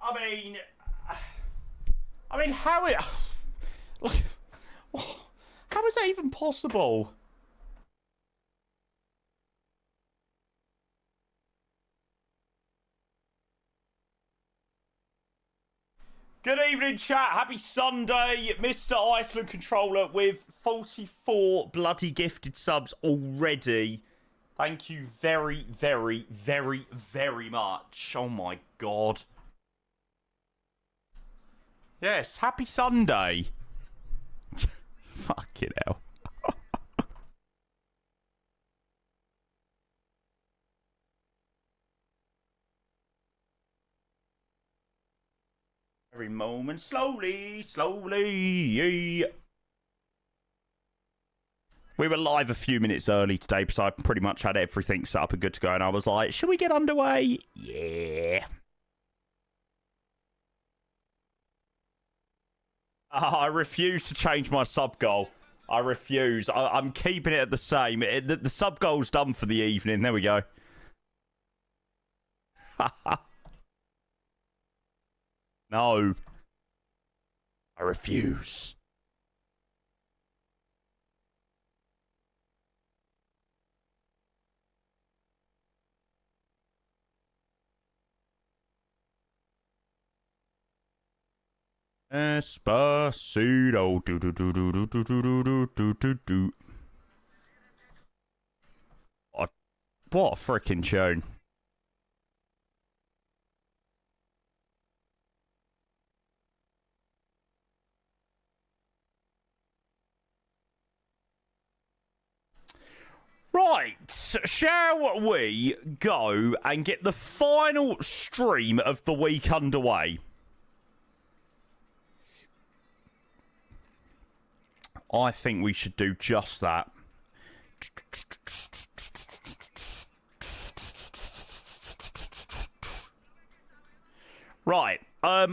I mean, how it... Like, how is that even possible? Good evening, chat. Happy Sunday. Mr. Iceland Controller with 44 bloody gifted subs already. Thank you very, very, very, very much. Oh, my God. Yes, happy Sunday. Fucking hell. Every moment, slowly, slowly. We were live a few minutes early today because I pretty much had everything set up and good to go. And I was like, should we get underway? Yeah. I refuse to change my sub goal. I refuse. I'm keeping it at the same. The sub goal's done for the evening. There we go. No. I refuse. Espacito. Do do do do do do do do do do do. What a freaking tune. Right, shall we go and get the final stream of the week underway? I think we should do just that. Right, I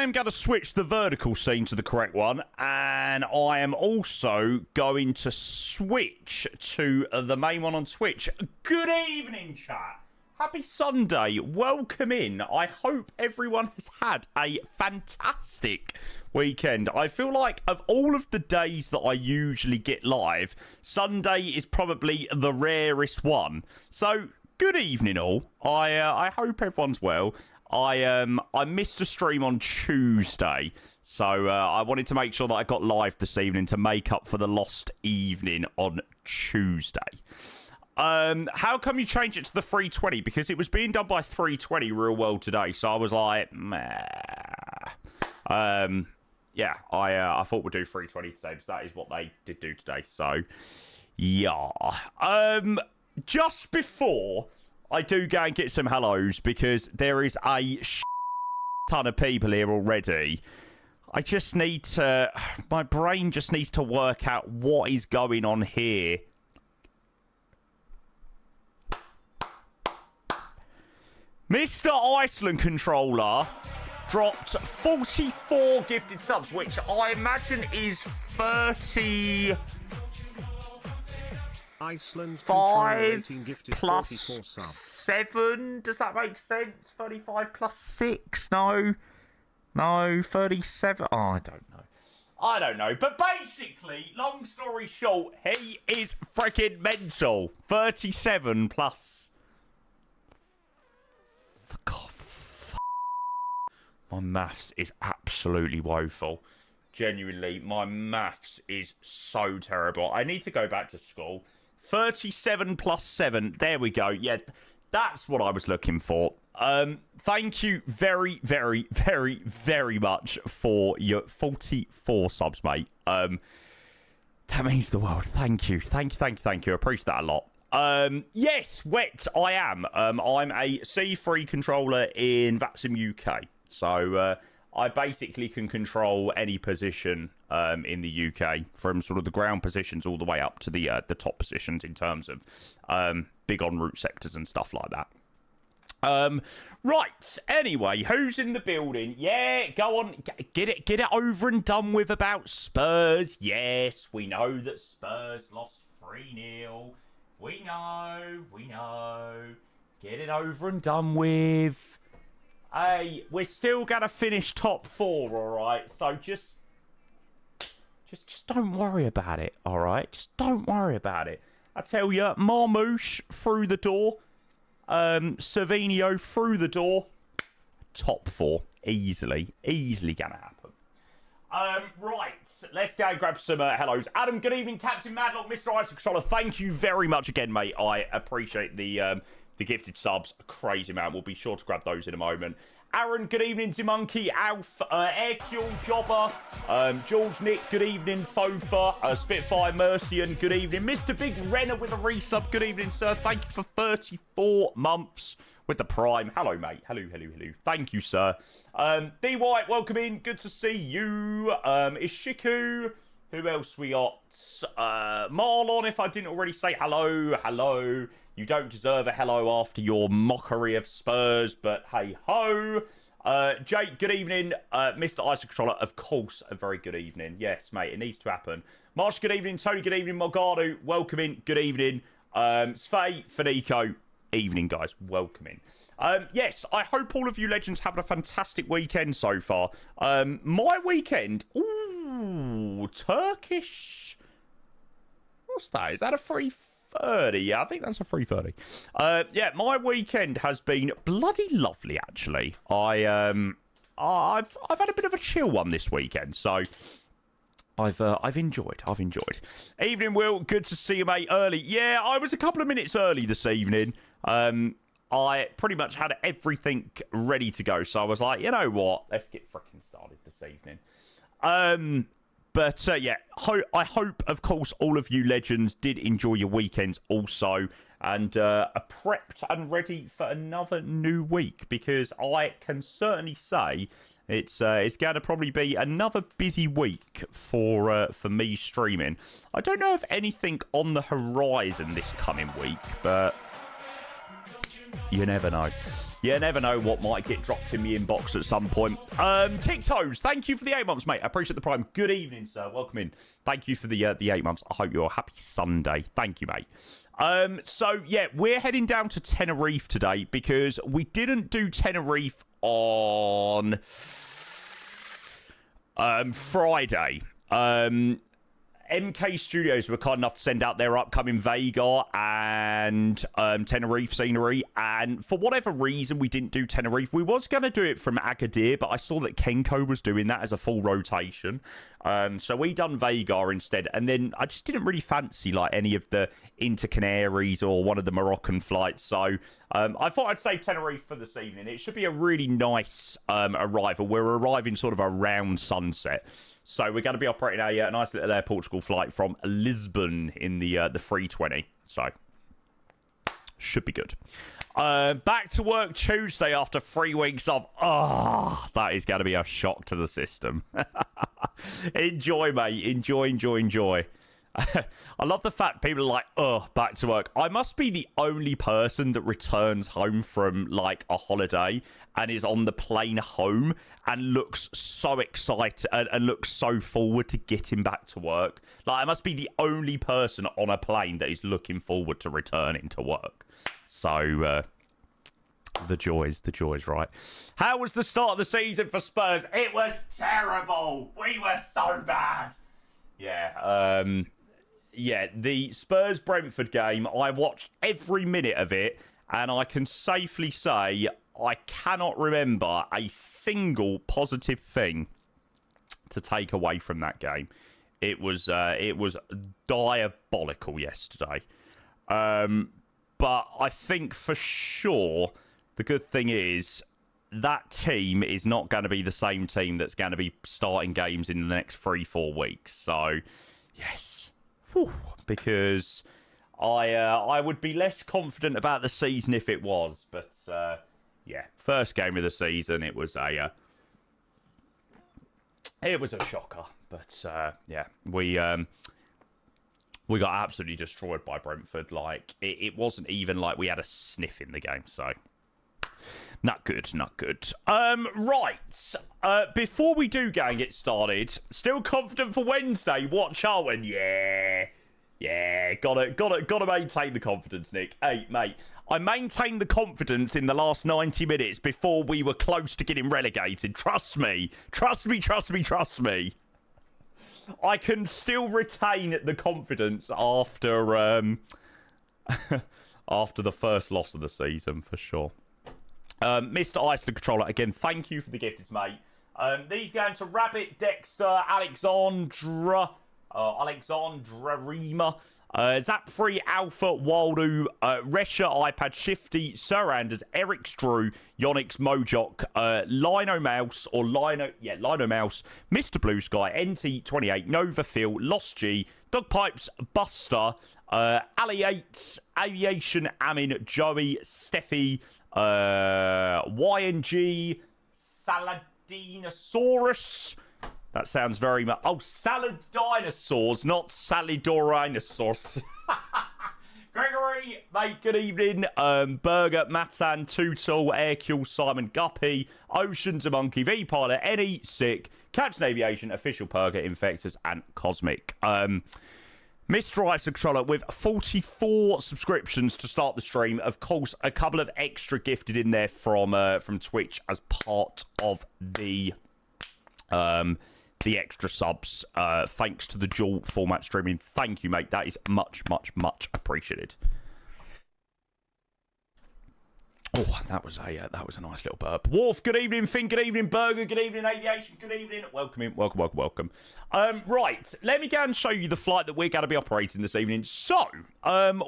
am going to switch the vertical scene to the correct one, and I am also going to switch to the main one on Twitch. Good evening, chat. Happy Sunday. Welcome in. I hope everyone has had a fantastic weekend. I feel like of all of the days that I usually get live, Sunday is probably the rarest one. So, good evening all. I hope everyone's well. I missed a stream on Tuesday, so I wanted to make sure that I got live this evening to make up for the lost evening on Tuesday. How come you changed it to the 320? Because it was being done by 320 real well today, so I was like, meh. Yeah, I thought we'd do 320 today, because that is what they did do today, so, yeah. Just before I do go and get some hellos, because there is a ton of people here already. I just need to... My brain just needs to work out what is going on here. Mr. Iceland Controller dropped 44 gifted subs, which I imagine is 30... Iceland 5 gifted plus 44 subs. 7? Does that make sense? 35 plus 6? No. No, 37. Oh, I don't know. I don't know. But basically, long story short, he is freaking mental. 37 plus... God, my maths is absolutely woeful. Genuinely, my maths is so terrible. I need to go back to school. 37 plus 7. There we go. Yeah, that's what I was looking for. Thank you very, very, very, very much for your 44 subs, mate. That means the world. Thank you. Thank you, thank you, thank you. I appreciate that a lot. Yes, wet, I am. I'm a C3 controller in VATSIM UK. So, I basically can control any position in the UK, from sort of the ground positions all the way up to the top positions in terms of big en route sectors and stuff like that. Right, anyway, who's in the building? Yeah, go on, get it over and done with about Spurs. Yes, we know that Spurs lost 3-0. We know. Get it over and done with. Hey, we're still going to finish top 4, all right? So just don't worry about it, all right? Just don't worry about it. I tell you, Marmouche through the door. Cervinho through the door. Top 4. Easily going to happen. Right, let's go and grab some hellos. Adam, good evening. Captain Madlock, Mr. Isaac Controller, thank you very much again, mate. I appreciate the gifted subs. A crazy amount. We'll be sure to grab those in a moment. Aaron, good evening. Zimunky, Alf, Airkill, Jobber, George Nick, good evening. Fofa, Spitfire, Mercian, good evening. Mr. Big Renner with a resub, good evening, sir. Thank you for 34 months with the Prime. Hello, mate. Hello. Thank you, sir. D White, welcome in. Good to see you. Ishiku. Who else we got? Marlon, if I didn't already say hello. You don't deserve a hello after your mockery of Spurs, but hey ho. Jake, good evening. Mr. Isaac Controller, of course, a very good evening. Yes, mate, it needs to happen. Marsh, good evening. Tony, good evening. Morgado, welcome in. Good evening. Svei, Fenico, evening, guys. Welcome in. Yes, I hope all of you legends having a fantastic weekend so far. My weekend, ooh, Turkish. What's that? Is that a 3:30? Yeah, I think that's a 3:30. Yeah, my weekend has been bloody lovely, actually. I've had a bit of a chill one this weekend, so I've enjoyed. Evening, Will. Good to see you, mate. Early. Yeah, I was a couple of minutes early this evening. I pretty much had everything ready to go, so I was like, you know what? Let's get freaking started this evening. But yeah, I hope, of course, all of you legends did enjoy your weekends also, and are prepped and ready for another new week, because I can certainly say it's going to probably be another busy week for me streaming. I don't know if anything on the horizon this coming week, but you never know. You never know what might get dropped in my inbox at some point. Tictos, thank you for the 8 months, mate. I appreciate the Prime. Good evening, sir. Welcome in. Thank you for the 8 months. I hope you're a happy Sunday. Thank you, mate. So, yeah, we're heading down to Tenerife today because we didn't do Tenerife on Friday. MKStudios were kind enough to send out their upcoming Vega and Tenerife scenery, and for whatever reason we didn't do Tenerife. We was going to do it from Agadir, but I saw that Kenko was doing that as a full rotation, so we done Vega instead, and then I just didn't really fancy like any of the Intercanaries or one of the Moroccan flights, so I thought I'd save Tenerife for this evening. It should be a really nice arrival. We're arriving sort of around sunset. So we're going to be operating a nice little Air Portugal flight from Lisbon in the 320. So should be good. Back to work Tuesday after 3 weeks off. Oh, that is going to be a shock to the system. Enjoy, mate. Enjoy. I love the fact people are like, oh, back to work. I must be the only person that returns home from like a holiday and is on the plane home and looks so excited and looks so forward to getting back to work. Like, I must be the only person on a plane that is looking forward to returning to work. So, the joys, right? How was the start of the season for Spurs? It was terrible. We were so bad. Yeah, yeah, the Spurs-Brentford game, I watched every minute of it, and I can safely say I cannot remember a single positive thing to take away from that game. It was diabolical yesterday. But I think for sure the good thing is that team is not going to be the same team that's going to be starting games in the next 3-4 weeks. So, yes. Whew, because I would be less confident about the season if it was. But, yeah, first game of the season, it was a shocker. But, yeah, we got absolutely destroyed by Brentford. Like, it wasn't even like we had a sniff in the game. So, not good. Right. Before we do go and get started, still confident for Wednesday. Watch Owen. Yeah. Gotta maintain the confidence, Nick. Hey, mate, I maintained the confidence in the last 90 minutes before we were close to getting relegated. Trust me. Trust me, trust me, trust me. I can still retain the confidence after after the first loss of the season, for sure. Mr. Iceland Controller, again, thank you for the gifted, mate. These going to Rabbit, Dexter, Alexandra Rima, Zap3, Alpha, Waldo, Resha, iPad, Shifty, Sir Anders, Eric's Drew, Yonix, Mojok, Lino Mouse, Lino Mouse, Mr. Blue Sky, NT28, Nova Phil, Lost G, Dogpipes, Buster, Ali Yates, Aviation, Amin, Joey, Steffi, YNG, Saladinosaurus. That sounds very much... Oh, salad dinosaurs, not salidorinosaurs. Gregory, mate, good evening. Burger, Matan, Tootle, Airkill, Simon Guppy, Oceans, a Monkey, V-Pilot, Any, Sick, Captain Aviation, Official Purger, Infectors, and Cosmic. Mr. Ice Controller with 44 subscriptions to start the stream. Of course, a couple of extra gifted in there from Twitch as part of the extra subs. Thanks to the dual format streaming. Thank you, mate. That is much, much, much appreciated. Oh, that was a nice little burp. Wolf, good evening. Finn, good evening. Burger, good evening. Aviation, good evening. Welcome in. Welcome, welcome, welcome. Right, let me go and show you the flight that we're going to be operating this evening. So,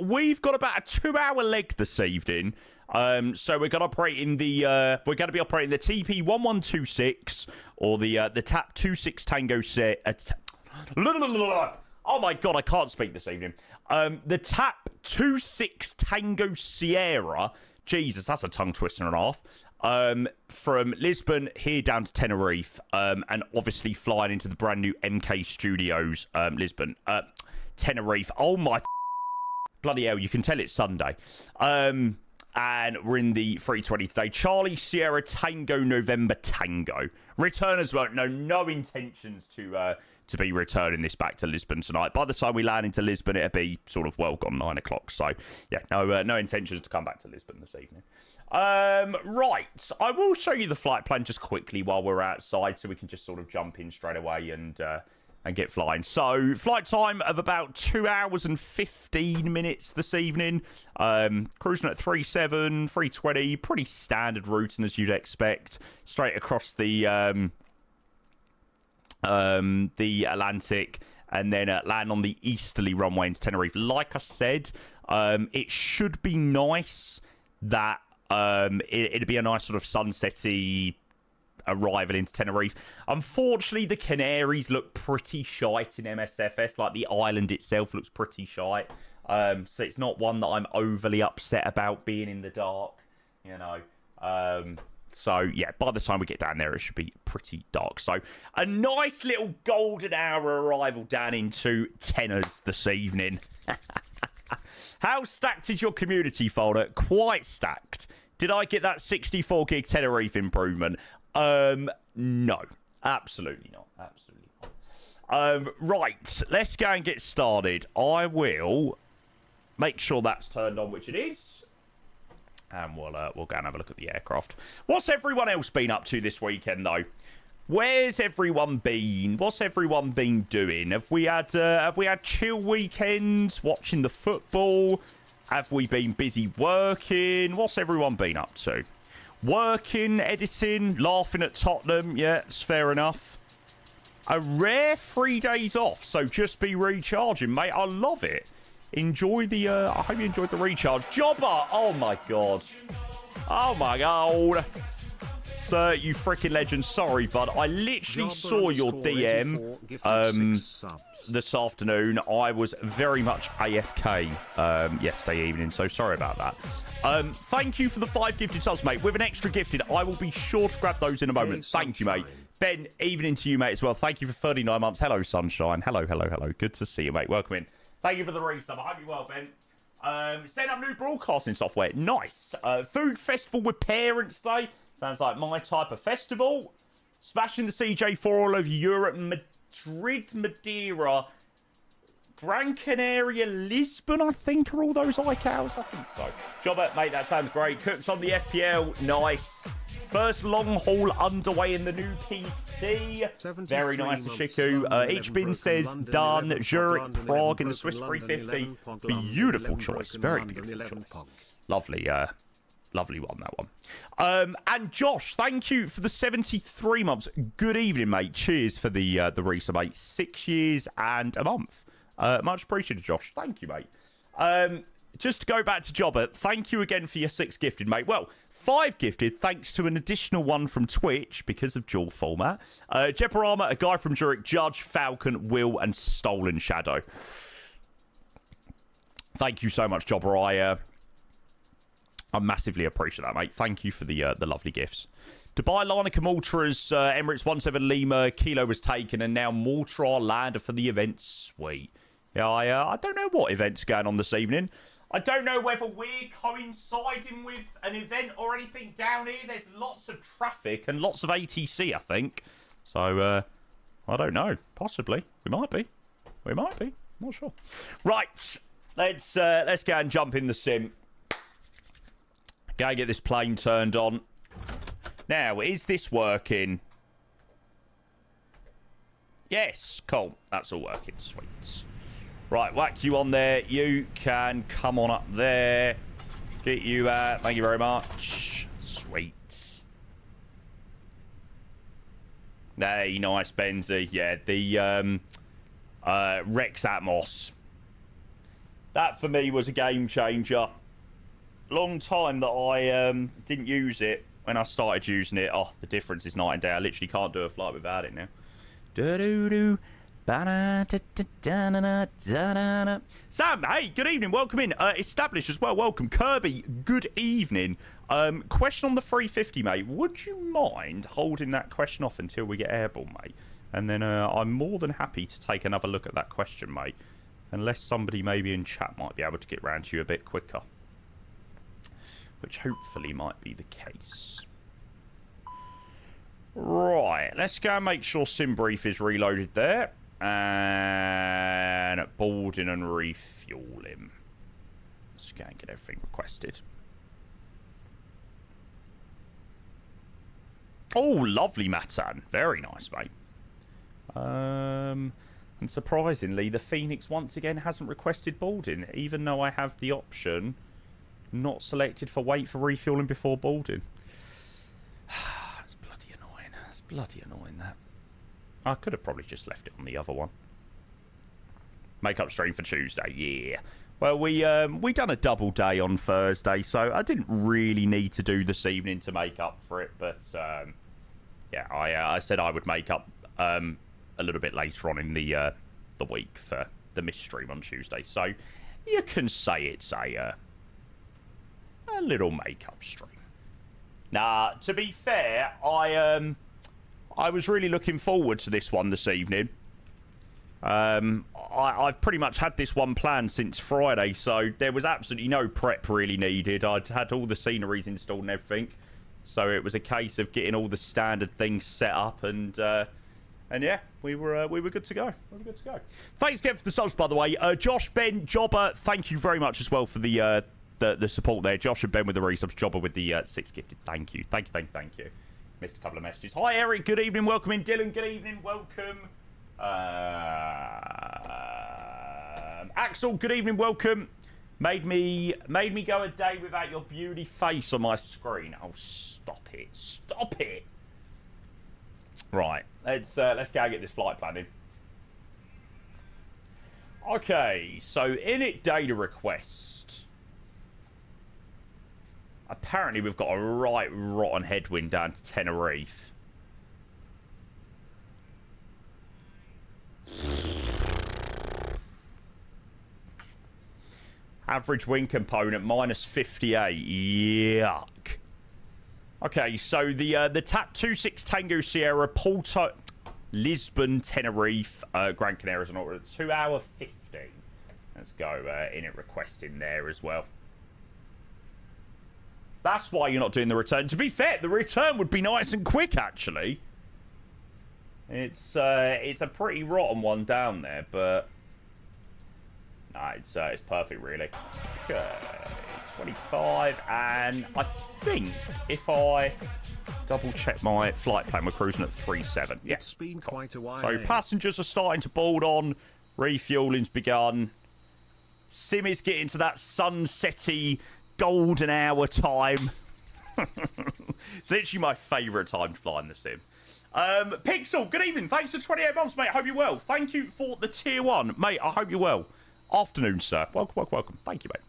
we've got about a 2-hour leg this evening. So we're going to operate in the operating the TP1126 or the TAP 26 Tango set. Oh my god, I can't speak this evening. The TAP 26 Tango Sierra. Jesus, that's a tongue twister and a half. From Lisbon here down to Tenerife, and obviously flying into the brand new MKStudios, Lisbon, Tenerife. Oh my bloody hell! You can tell it's Sunday. And we're in the 320 today. Charlie Sierra Tango November Tango. Return as well. No intentions to be returning this back to Lisbon tonight. By the time we land into Lisbon, it'll be sort of well gone 9 o'clock. So, yeah, no intentions to come back to Lisbon this evening. Right. I will show you the flight plan just quickly while we're outside so we can just sort of jump in straight away and get flying. So, flight time of about 2 hours and 15 minutes this evening. Cruising at 37, 320. Pretty standard routing as you'd expect. Straight across the Atlantic, and then land on the easterly runway into Tenerife. Like I said, it should be nice that it'd be a nice sort of sunsetty arrival into Tenerife. Unfortunately, the Canaries look pretty shite in MSFS. Like, the island itself looks pretty shite. So it's not one that I'm overly upset about being in the dark, you know. So, yeah, by the time we get down there, it should be pretty dark. So, a nice little golden hour arrival down into Tenors this evening. How stacked is your community folder? Quite stacked. Did I get that 64 gig Tenerife improvement? No. Absolutely not. Absolutely not. Right, let's go and get started. I will make sure that's turned on, which it is. And we'll go and have a look at the aircraft. What's everyone else been up to this weekend, though? Where's everyone been? What's everyone been doing? Have we had chill weekends, watching the football? Have we been busy working? What's everyone been up to? Working, editing, laughing at Tottenham. Yeah, it's fair enough. A rare 3 days off, so just be recharging, mate. I love it. Enjoy the, I hope you enjoyed the recharge. Jobber! Oh my god. Oh my god. Sir, you freaking legend. Sorry, bud. I literally saw your DM this afternoon. I was very much AFK yesterday evening, so sorry about that. Thank you for the 5 gifted subs, mate. With an extra gifted, I will be sure to grab those in a moment. Thank you, mate. Ben, evening to you, mate, as well. Thank you for 39 months. Hello, Sunshine. Hello, hello, hello. Good to see you, mate. Welcome in. Thank you for the resub. I hope you're well, Ben. Setting up new broadcasting software. Nice. Food festival with Parents' Day. Sounds like my type of festival. Smashing the CJ4 all over Europe. Madrid, Madeira. Gran Canaria, Lisbon, I think, are all those iCows? I think so. Jobber, mate, that sounds great. Cooks on the FPL, nice. First long haul underway in the new PC. Very nice, Shiku. Ichbin says done. Zurich, Prague in the Swiss 350. Beautiful choice. Very beautiful choice. Lovely, lovely one, that one. And Josh, thank you for the 73 months. Good evening, mate. Cheers for the resub, mate. 6 years and a month. Much appreciated, Josh. Thank you, mate. Just to go back to Jobber, thank you again for your 6 gifted, mate. Well, 5 gifted, thanks to an additional one from Twitch because of dual format. Jeparama, a guy from Zurich, Judge, Falcon, Will, and Stolen Shadow. Thank you so much, Jobber. I massively appreciate that, mate. Thank you for the lovely gifts. Dubai, Larnaca, Maltra's, Emirates 17 Lima, Kilo was taken, and now Maltra Lander for the event. Sweet. Yeah, I don't know what event's going on this evening. I don't know whether we're coinciding with an event or anything down here. There's lots of traffic and lots of ATC, I think. So, I don't know. Possibly. We might be. We might be. Not sure. Right. Let's go and jump in the sim. Go and get this plane turned on. Now, is this working? Yes. Cool. That's all working. Sweet. Right, whack you on there. You can come on up there. Get you out. Thank you very much. Sweet. Hey, nice, Benzie. Yeah, the Rex Atmos. That, for me, was a game changer. Long time that I didn't use it. When I started using it, oh, the difference is night and day. I literally can't do a flight without it now. Do-do-do. Sam, hey, good evening. Welcome in. Established as well. Welcome. Kirby, good evening. Question on the 350, mate. Would you mind holding that question off until we get airborne, mate? And then I'm more than happy to take another look at that question, mate. Unless somebody maybe in chat might be able to get round to you a bit quicker. Which hopefully might be the case. Right, let's go and make sure SimBrief is reloaded there. And boarding and refueling. Let's go and get everything requested. Oh, lovely, Matan. Very nice, mate. And surprisingly, the Fenix once again hasn't requested boarding, even though I have the option not selected for wait for refueling before boarding. That's bloody annoying. That's bloody annoying, that. I could have probably just left it on the other one. Makeup stream for Tuesday, yeah. Well, we done a double day on Thursday, so I didn't really need to do this evening to make up for it. But yeah, I said I would make up a little bit later on in the week for the missed stream on Tuesday. So you can say it's a little makeup stream. Now, to be fair, I was really looking forward to this one this evening. I've pretty much had this one planned since Friday, so there was absolutely no prep really needed. I'd had all the sceneries installed and everything, so it was a case of getting all the standard things set up, and yeah, we were good to go. We were good to go. Thanks again for the subs, by the way. Josh, Ben, Jobber, thank you very much as well for the support there. Josh and Ben with the resubs, Jobber with the 6 gifted. Thank you. Thank you. Missed a couple of messages. Hi, Eric. Good evening. Welcome in. Dylan. Good evening. Welcome. Axel. Good evening. Welcome. Made me go a day without your beauty face on my screen. Oh, stop it. Stop it. Right. Let's go get this flight planning. Okay. So, init data request. Apparently, we've got a right rotten headwind down to Tenerife. Average wind component, minus 58. Yuck. Okay, so the TAP 26 Tango Sierra, Porto, Lisbon, Tenerife, Gran Canaria, and all 2 hour 50. Let's go init request in there as well. That's why you're not doing the return. To be fair, the return would be nice and quick, actually. It's a pretty rotten one down there, but No, it's perfect, really. Okay, 25, and I think if I double check my flight plan, we're cruising at 37. Yeah. It's been quite a while. So passengers are starting to board on. Refueling's begun. Sim is getting to that sunsetty golden hour time. It's literally my favourite time to fly in the sim. Pixel, good evening. Thanks for 28 months, mate. I hope you're well. Thank you for the tier 1. Mate, I hope you're well. Afternoon, sir. Welcome. Thank you, mate.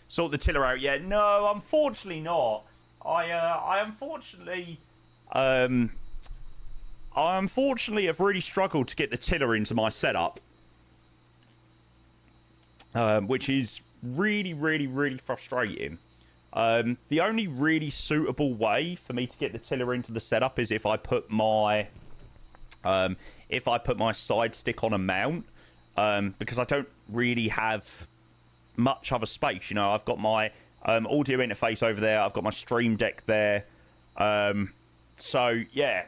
Sort the tiller out yet? No, unfortunately not. I unfortunately have really struggled to get the tiller into my setup. Which is really frustrating. The only really suitable way for me to get the tiller into the setup is if I put my side stick on a mount, because I don't really have much other space. You know, I've got my audio interface over there. I've got my Stream Deck there. So yeah,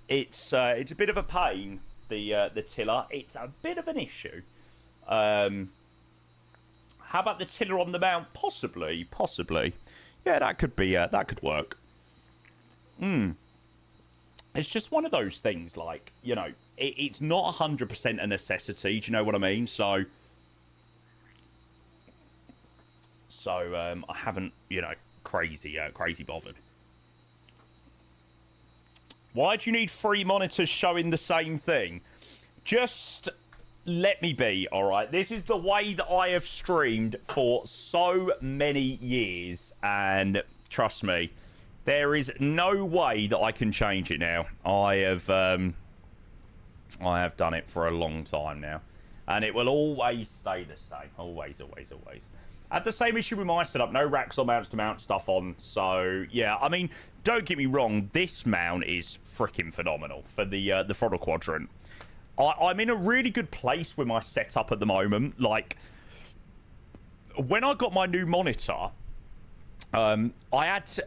it's a bit of a pain. The tiller, it's a bit of an issue. How about the tiller on the mount? Possibly. Yeah, that could be. That could work. It's just one of those things, like, you know, it's not 100% a necessity. Do you know what I mean? So I haven't, you know, crazy bothered. Why do you need 3 monitors showing the same thing? Just let me be, all right? This is the way that I have streamed for so many years, and trust me, there is no way that I can change it now. I have done it for a long time now, and it will always stay the same. Always. I had the same issue with my setup. No racks or mounts to mount stuff on. So yeah, I mean, don't get me wrong. This mount is freaking phenomenal for the throttle quadrant. I'm in a really good place with my setup at the moment. Like, when I got my new monitor, I had to,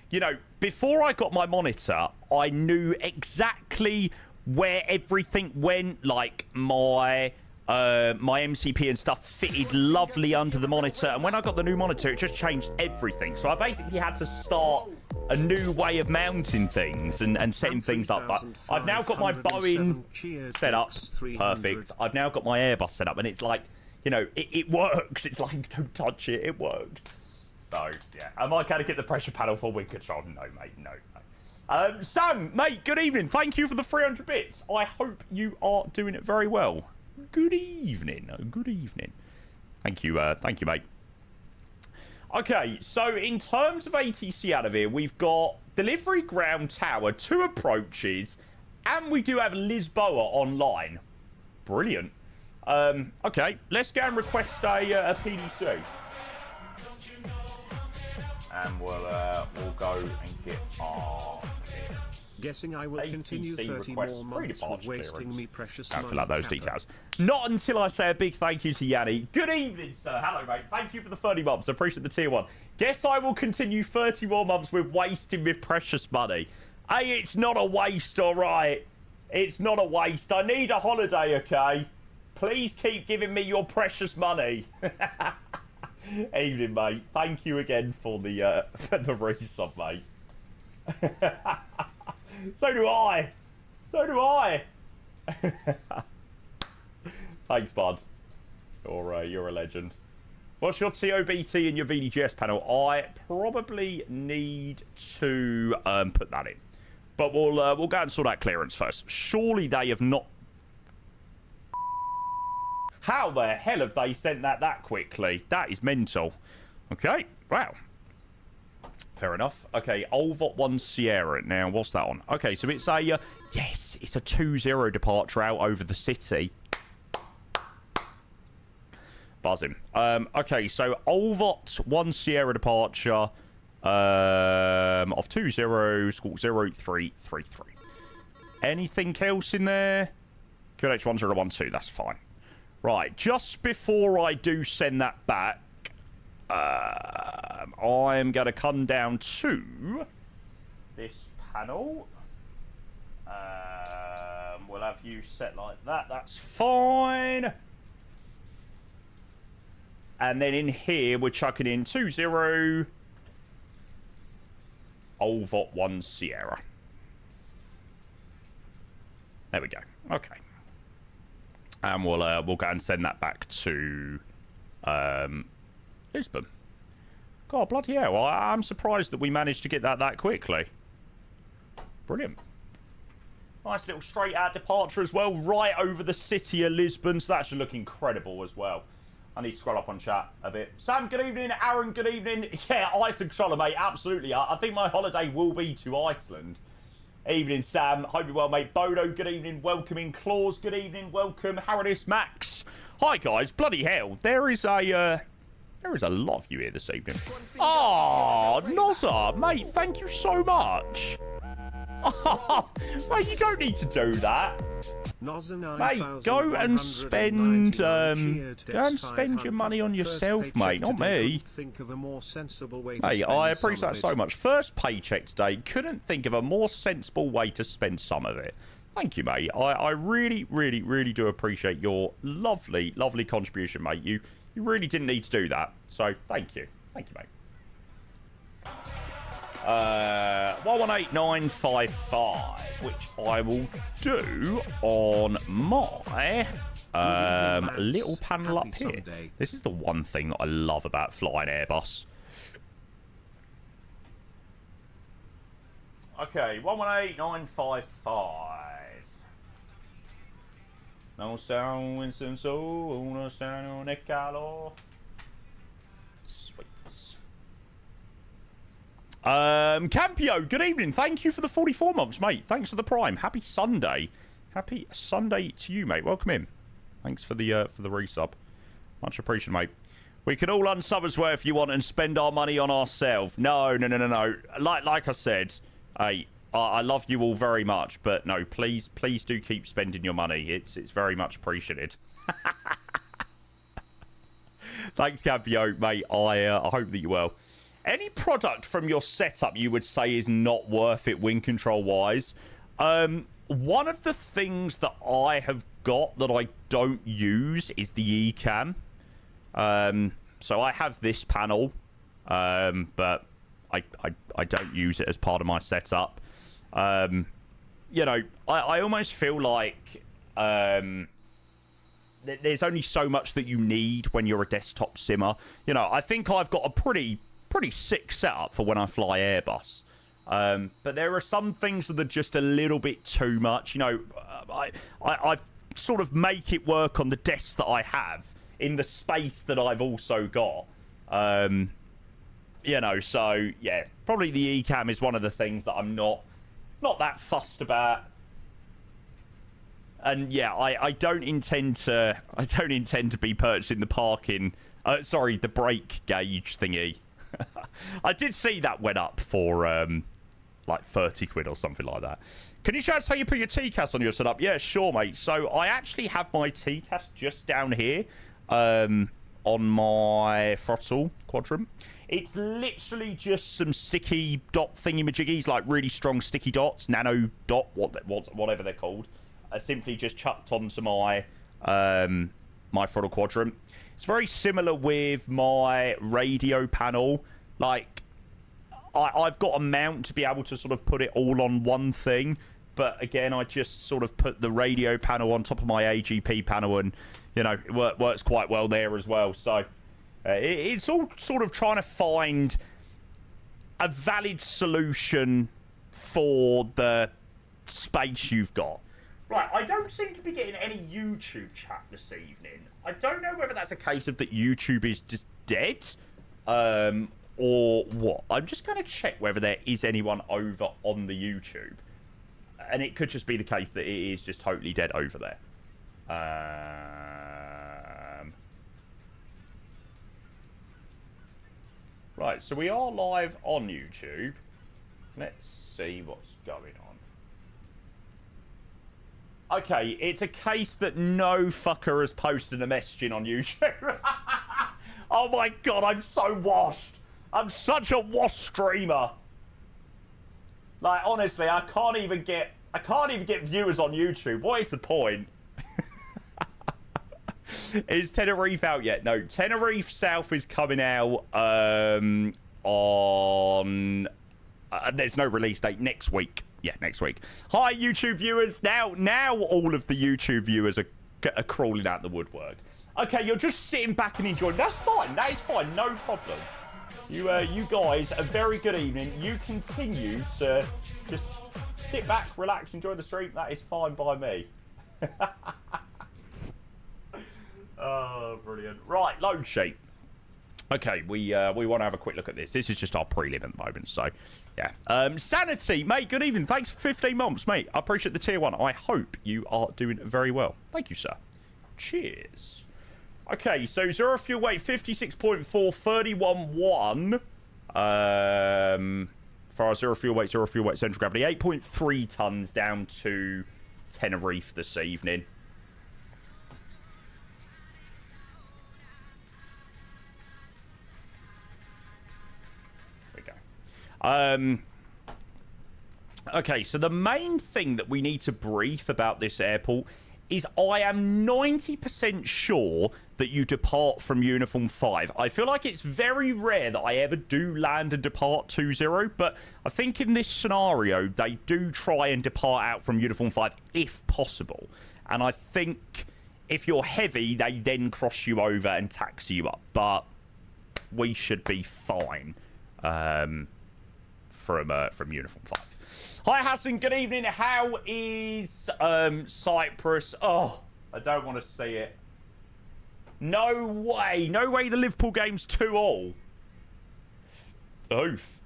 you know, before I got my monitor, I knew exactly where everything went. Like, my MCP and stuff fitted lovely under the monitor. And when I got the new monitor, it just changed everything. So I basically had to start a new way of mounting things and setting things up. But I've now got my Boeing set up. Perfect. I've now got my Airbus set up, and it's like, you know, it works. It's like, don't touch it. It works. So, yeah. Am I going to get the pressure panel for wind control? No, mate. No. Sam, mate, good evening. Thank you for the 300 bits. I hope you are doing it very well. Good evening. Thank you, mate. Okay, so in terms of ATC out of here, we've got delivery ground tower, 2 approaches, and we do have Lisboa online. Brilliant. Okay, let's go and request a PDC. And we'll go and get our guessing I will continue 30 more months with wasting me precious money. Don't fill out those details. Not until I say a big thank you to Yanni. Good evening, sir. Hello, mate. Thank you for the 30 months. I appreciate the tier 1. Guess I will continue 30 more months with wasting me precious money. Hey, it's not a waste, all right? It's not a waste. I need a holiday, okay? Please keep giving me your precious money. Evening, mate. Thank you again for the resub, mate. So do I. Thanks, bud. You're a legend. What's your TOBT and your VDGS panel? I probably need to put that in, but we'll go and sort out clearance first. Surely they have not. How the hell have they sent that quickly? That is mental. Okay, wow. Fair enough. Okay, Olvot 1 Sierra. Now, what's that on? Okay, so it's a, yes, it's a 2-0 departure out over the city. Buzzing. Okay, so Olvot 1 Sierra departure of 20, squawk 0333. Anything else in there? QH1012, that's fine. Right, just before I do send that back, I'm going to come down to this panel. We'll have you set like that. That's fine. And then in here, we're chucking in 20 Olvot 1 Sierra. There we go. Okay. And we'll go and send that back to Lisbon. God, bloody hell. I'm surprised that we managed to get that quickly. Brilliant. Nice little straight out departure as well, right over the city of Lisbon. So that should look incredible as well. I need to scroll up on chat a bit. Sam, good evening. Aaron, good evening. Yeah, Iceland controller, mate. Absolutely. I think my holiday will be to Iceland. Evening, Sam. Hope you're well, mate. Bodo, good evening. Welcome in. Claus, good evening. Welcome. Harris, Max. Hi, guys. Bloody hell. There is a lot of you here this evening. Oh, Nozza, mate. Thank you so much. Oh, mate, you don't need to do that. Mate, go and spend your money on yourself, mate, not me. Mate, I appreciate that so much. First paycheck today, couldn't think of a more sensible way to spend some of it. Thank you, mate. I really, really, really do appreciate your lovely, lovely contribution, mate. You really didn't need to do that. So, thank you. Thank you, mate. 118955, which I will do on my little panel up here. This is the one thing that I love about flying Airbus. Okay, 118955. No sound, Winston, so no sound, Nicalo. Campio, good evening. Thank you for the 44 months, mate. Thanks for the prime. Happy Sunday. Happy Sunday to you, mate. Welcome in. Thanks for the resub. Much appreciated, mate. We can all unsub as well if you want and spend our money on ourselves. No. Like I said, hey, I love you all very much, but no, please do keep spending your money. It's very much appreciated. Thanks, Campio, mate. I hope that you're well. Any product from your setup you would say is not worth it wind control wise? One of the things that I have got that I don't use is the eCam. So I have this panel, but I don't use it as part of my setup. You know, I almost feel like there's only so much that you need when you're a desktop simmer. You know, I think I've got a pretty sick setup for when I fly Airbus. But there are some things that are just a little bit too much. You know, I sort of make it work on the desk that I have in the space that I've also got. You know, so yeah, probably the eCam is one of the things that I'm not that fussed about. And yeah, I don't intend to be purchasing the the brake gauge thingy. I did see that went up for like 30 quid or something like that. Can you show us how you put your TCAS on your setup? Yeah, sure, mate. So I actually have my TCAS just down here on my throttle quadrant. It's literally just some sticky dot thingy-majiggies, like really strong sticky dots, nano dot, whatever they're called. Simply just chucked onto my my throttle quadrant. It's very similar with my radio panel. Like, I've got a mount to be able to sort of put it all on one thing. But again, I just sort of put the radio panel on top of my AGP panel, and, you know, it works quite well there as well. So it's all sort of trying to find a valid solution for the space you've got. Right, I don't seem to be getting any YouTube chat this evening. I don't know whether that's a case of that YouTube is just dead, or what. I'm just going to check whether there is anyone over on the YouTube. And it could just be the case that it is just totally dead over there. Right, so we are live on YouTube. Let's see what's going on. Okay, it's a case that no fucker has posted a messaging on YouTube. Oh my god, I'm so washed. I'm such a washed streamer. Like, honestly, I can't even get viewers on YouTube. What is the point? Is Tenerife out yet? No, Tenerife South is coming out on... there's no release date. Next week. Yeah, next week. Hi, YouTube viewers. Now all of the YouTube viewers are crawling out the woodwork. Okay, you're just sitting back and enjoying. That's fine. That is fine. No problem. You guys, a very good evening. You continue to just sit back, relax, enjoy the stream. That is fine by me. Oh, brilliant. Right, load sheet. Okay, we want to have a quick look at this. This is just our prelim at the moment, so yeah. Sanity, mate, good evening. Thanks for 15 months, mate. I appreciate the tier 1. I hope you are doing very well. Thank you, sir. Cheers. Okay, so zero fuel weight, 56.4, 31.1. For our zero fuel weight, central gravity, 8.3 tons down to Tenerife this evening. There we go. Okay, so the main thing that we need to brief about this airport is I am 90% sure that you depart from Uniform 5. I feel like it's very rare that I ever do land and depart 2-0, but I think in this scenario, they do try and depart out from Uniform 5 if possible. And I think if you're heavy, they then cross you over and taxi you up. But we should be fine from Uniform 5. Hi, Hassan. Good evening. How is Cyprus? Oh, I don't want to see it. No way. No way the Liverpool game's 2-2. Oof.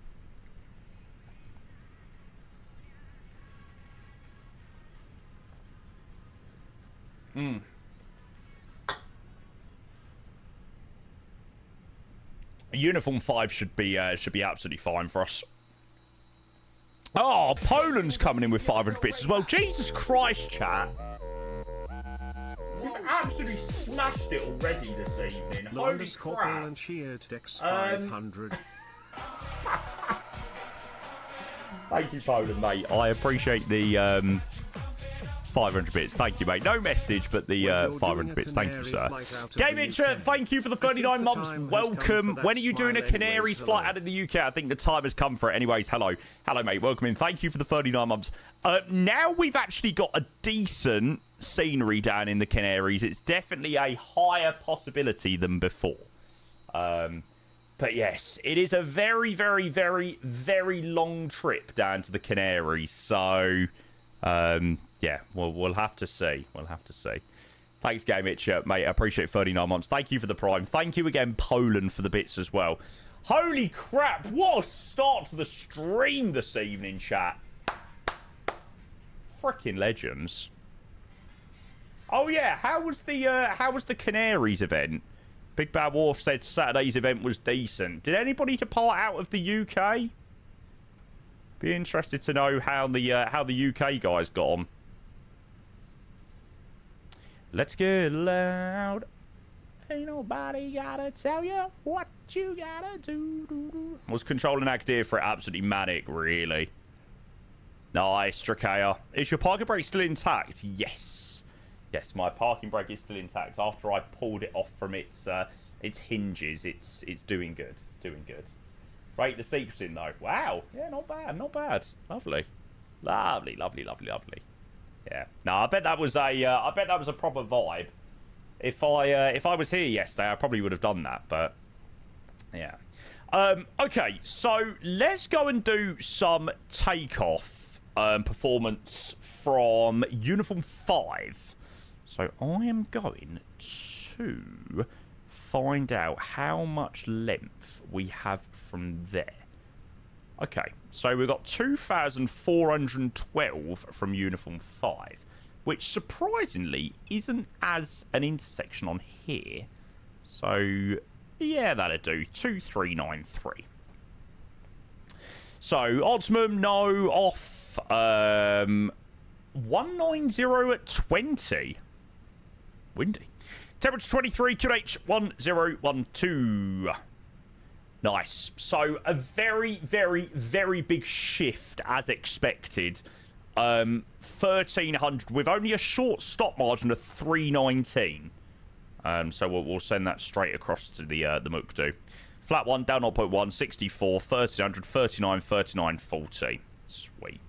Uniform 5 should be absolutely fine for us. Oh, Poland's coming in with 500 bits as well. Jesus Christ, chat. We've absolutely smashed it already this evening. Holy crap. And sheared Dex 500. Thank you, Poland, mate. I appreciate the 500 bits. Thank you, mate. No message, but the 500 bits. Thank you, sir. Game Itcher, thank you for the 39 months. Welcome. When are you doing a Canaries flight out of the UK? I think the time has come for it. Anyways, hello. Hello, mate. Welcome in. Thank you for the 39 months. Now we've actually got a decent scenery down in the Canaries. It's definitely a higher possibility than before. But yes, it is a very, very, very, very long trip down to the Canaries. So... yeah, we'll have to see. We'll have to see. Thanks, Game Itcher, mate. I appreciate 39 months. Thank you for the prime. Thank you again, Poland, for the bits as well. Holy crap! What a start to the stream this evening, chat. Freaking legends. Oh yeah, how was the Canaries event? Big Bad Wolf said Saturday's event was decent. Did anybody depart out of the UK? Be interested to know how the UK guys got on. Let's get loud. Ain't nobody gotta tell you what you gotta do. Was controlling Agadir for it absolutely manic, really. Nice, Drakea. Is your parking brake still intact? Yes. Yes, my parking brake is still intact. After I pulled it off from its hinges, it's doing good. It's doing good. Rate the seats in though. Wow. Yeah, not bad. Not bad. Lovely. Lovely, lovely, lovely, lovely. Yeah. No, I bet that was a proper vibe. If I was here yesterday, I probably would have done that, but yeah. Okay, so let's go and do some takeoff performance from Uniform 5. So I am going to find out how much length we have from there. Okay, so we've got 2,412 from Uniform 5, which surprisingly isn't as an intersection on here. So, yeah, that'll do. 2,393. So, optimum, no, off. 190 at 20. Windy. Temperature 23, QH 1012. Nice. So a very, very, very big shift as expected. 1,300 with only a short stop margin of 319. So we'll send that straight across to the Mukdu. Flat 1, down 0.1, 64, 1300, 39, 39, 40. Sweet.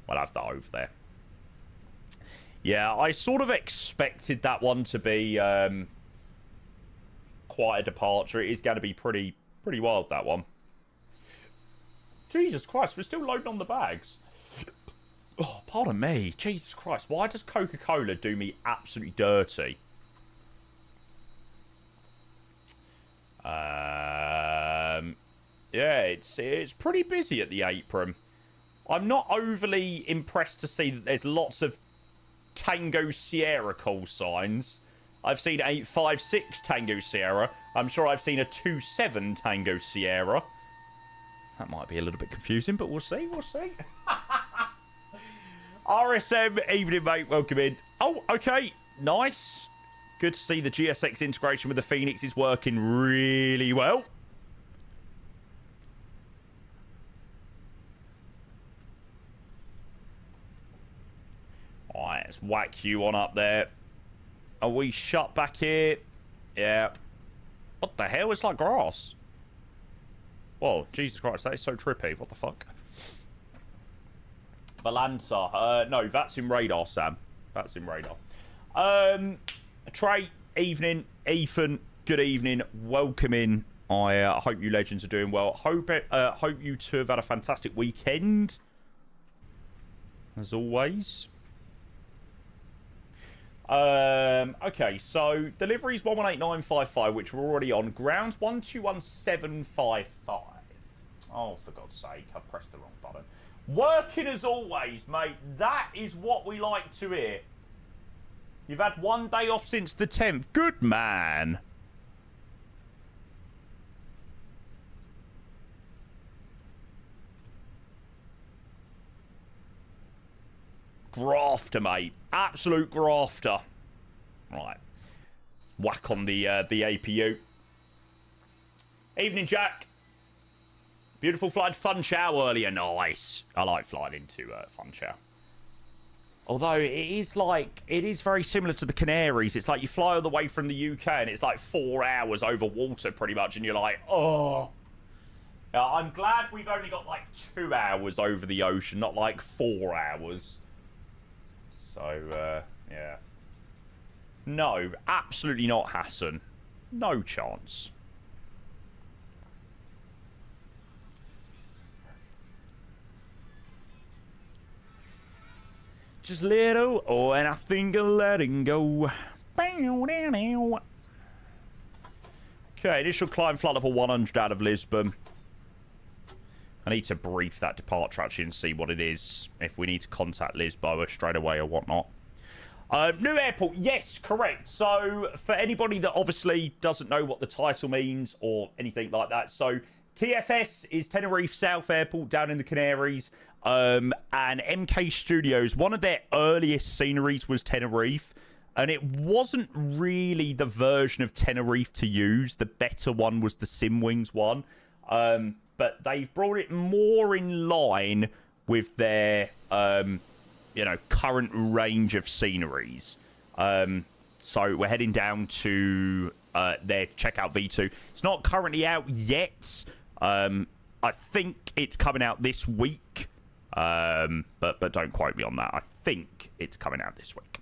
We'll have that over there. Yeah, I sort of expected that one to be quite a departure. It is going to be pretty wild, that one. Jesus Christ, we're still loading on the bags. Oh, pardon me. Jesus Christ, why does Coca-Cola do me absolutely dirty? Yeah, it's pretty busy at the apron. I'm not overly impressed to see that there's lots of Tango Sierra call signs. I've seen 856 Tango Sierra. I'm sure I've seen a 27 Tango Sierra. That might be a little bit confusing, but we'll see. We'll see. RSM, evening, mate. Welcome in. Oh, okay. Nice. Good to see the GSX integration with the Fenix is working really well. Alright, let's whack you on up there. Are we shut back here? Yeah. What the hell? It's like grass. Whoa, Jesus Christ, that is so trippy. What the fuck? Valanta. No, that's in radar, Sam. That's in radar. Trey, evening. Ethan, good evening. Welcome in. I hope you legends are doing well. Hope you two have had a fantastic weekend. As always. Okay, so deliveries 118955, which we're already on. Grounds 121755. Oh, for God's sake, I've pressed the wrong button. Working as always, mate. That is what we like to hear. You've had one day off since the 10th. Good man. Grafter, mate. Absolute grafter. Right. Whack on the APU. Evening, Jack. Beautiful flight Fun Chow earlier. Nice. I like flying into Fun Chow. Although it is very similar to the Canaries. It's like you fly all the way from the UK and it's like 4 hours over water pretty much. And you're like, oh. I'm glad we've only got like 2 hours over the ocean, not like 4 hours. So, yeah. No, absolutely not, Hassan. No chance. Just little, oh, and I think of letting go. Okay, initial climb flight level 100 out of Lisbon. I need to brief that departure actually and see what it is. If we need to contact Lisbon straight away or whatnot. New airport, yes, correct. So for anybody that obviously doesn't know what the title means or anything like that, so TFS is Tenerife South Airport down in the Canaries, and MKStudios, one of their earliest sceneries was Tenerife, and it wasn't really the version of Tenerife to use. The better one was the Simwings one, but they've brought it more in line with their current range of sceneries. So we're heading down to their checkout V2. It's not currently out yet. I think it's coming out this week. But don't quote me on that. I think it's coming out this week.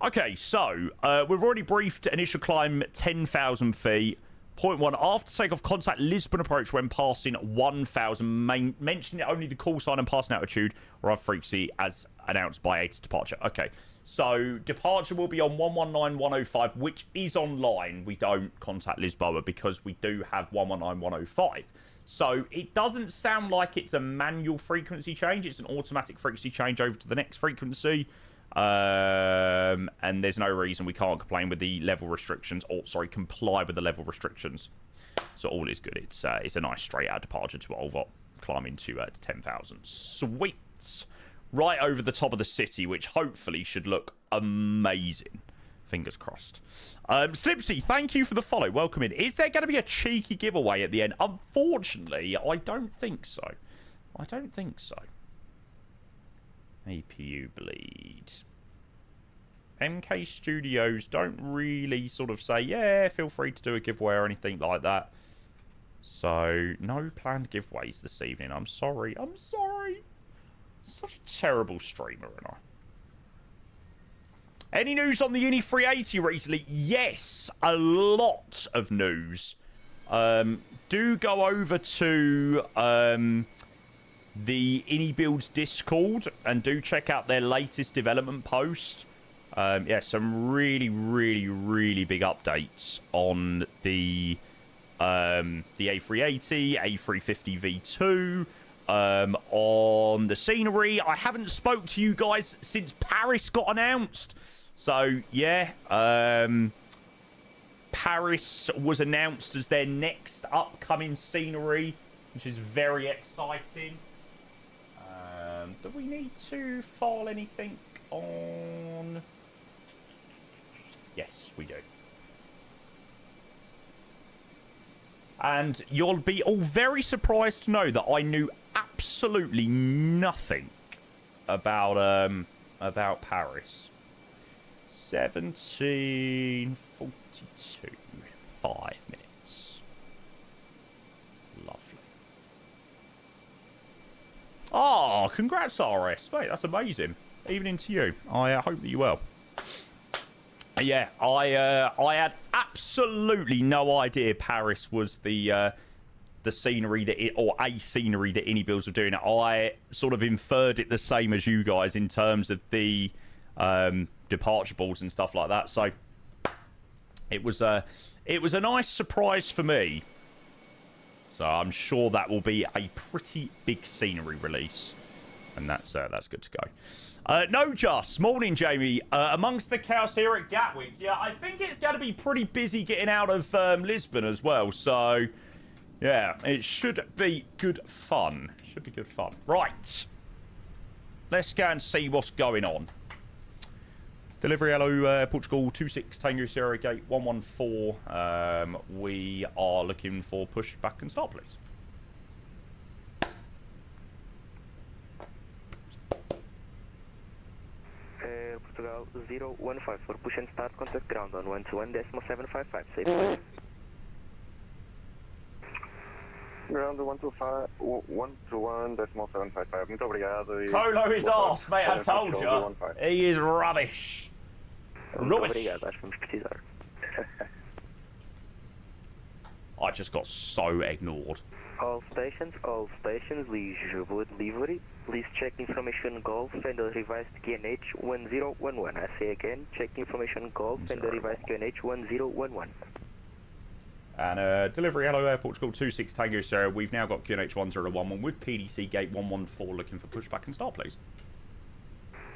Okay, so we've already briefed initial climb 10,000 feet. Point 1, after takeoff, contact Lisbon approach when passing 1,000. Mention only the call sign and passing altitude or other frequency as announced by ATIS departure. Okay, so departure will be on 119105, which is online. We don't contact Lisboa because we do have 119105. So it doesn't sound like it's a manual frequency change. It's an automatic frequency change over to the next frequency. And there's no reason we can't complain with the level restrictions, or sorry, comply with the level restrictions. So all is good. It's a nice straight out departure to Olvot, climbing to 10,000. Sweet. Right over the top of the city, which hopefully should look amazing. Fingers crossed. Slipsy, thank you for the follow. Welcome in. Is there going to be a cheeky giveaway at the end? Unfortunately, I don't think so. I don't think so. APU bleed. MKStudios don't really sort of say, yeah, feel free to do a giveaway or anything like that. So, no planned giveaways this evening. I'm sorry. I'm sorry. Such a terrible streamer, and Any news on the Uni 380 recently? Yes, a lot of news. Do go over to the Ini Builds Discord and do check out their latest development post. Yeah, some really, really, really big updates on the A380, A350 V2, on the scenery. I haven't spoke to you guys since Paris got announced. So, yeah, Paris was announced as their next upcoming scenery, which is very exciting. Do we need to file anything on... Yes, we do. And you'll be all very surprised to know that I knew absolutely nothing about Paris. 17:42, 5 minutes. Lovely. Oh, congrats, RS, mate. That's amazing. Evening to you. I hope that you're well. Yeah, I had absolutely no idea Paris was the scenery that a scenery that Ini Builds were doing. I sort of inferred it the same as you guys in terms of the departure balls and stuff like that. So it was a nice surprise for me. So I'm sure that will be a pretty big scenery release, and that's good to go. No, Just. Morning, Jamie. Amongst the chaos here at Gatwick. Yeah, I think it's going to be pretty busy getting out of Lisbon as well. So, yeah, it should be good fun. Should be good fun. Right. Let's go and see what's going on. Delivery, hello, Portugal, 26 Tango Sierra Gate 114. We are looking for push back and start, please. Portugal 015 for push and start, contact ground on 121.755, safe place. Ground 121.755, muito obrigado. Colo is arse, mate, I told you. He is rubbish. Rubbish. Obrigado, acho que vamos precisar. I just got so ignored. All stations, Lisbon delivery. Please check information Golf and the revised QNH 1011. I say again, check information Golf and the revised QNH 1011. And delivery, hello, Portugal 26 Tango Sierra. We've now got QNH 1011 with PDC Gate 114 looking for pushback and start, please.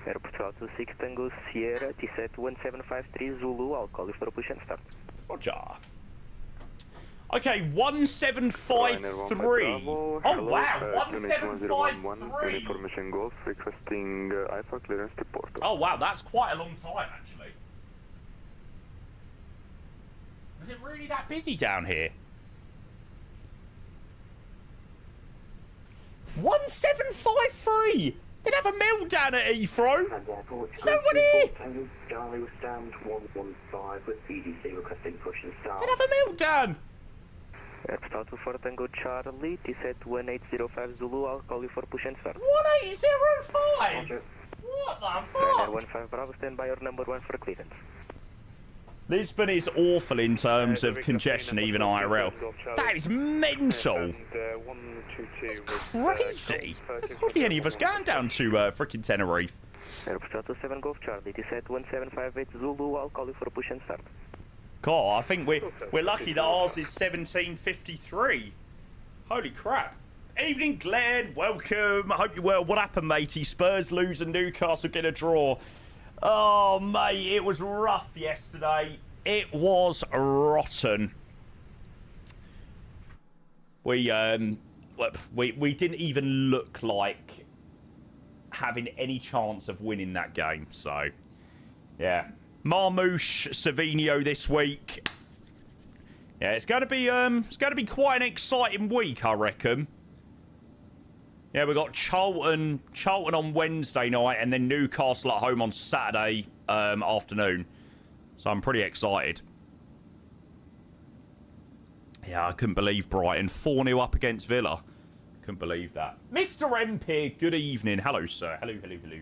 Air Portugal 26 Tango Sierra, T-set 1753 Zulu. I'll call you for a push and start. Roger. Okay, 1753. Oh, wow, 1753. Information Golf requesting IFA clearance to port. Oh, wow, that's quite a long time, actually. Is it really that busy down here? 1753. They'd have a meltdown at Heathrow. There's no one here. Charlie stand 115 with PDC requesting push and start. They'd have a meltdown. Air Portugal 24 Tango Charlie, T-set 1805 Zulu. I'll call you for push and start. 1805. What the fuck? 15 Bravo, stand by your number 1 for clearance. Lisbon is awful in terms of congestion, even IRL. That is mental. It's crazy. There's hardly any of us going down to frickin' Tenerife. Air Portugal 7 Golf Charlie, T-set 1758 Zulu. I'll call you for a push and start. God, I think we're lucky that ours is 1753. Holy crap. Evening, Glenn. Welcome. I hope you're well. What happened, matey? Spurs lose and Newcastle get a draw. Oh, mate, it was rough yesterday. It was rotten. We didn't even look like having any chance of winning that game. So, yeah. Marmouche, Savinho this week. Yeah, it's going to be quite an exciting week, I reckon. Yeah, we got Charlton on Wednesday night, and then Newcastle at home on Saturday afternoon. So I'm pretty excited. Yeah, I couldn't believe Brighton 4-0 up against Villa. Couldn't believe that. Mr. MP, good evening. Hello, sir. Hello, hello, hello.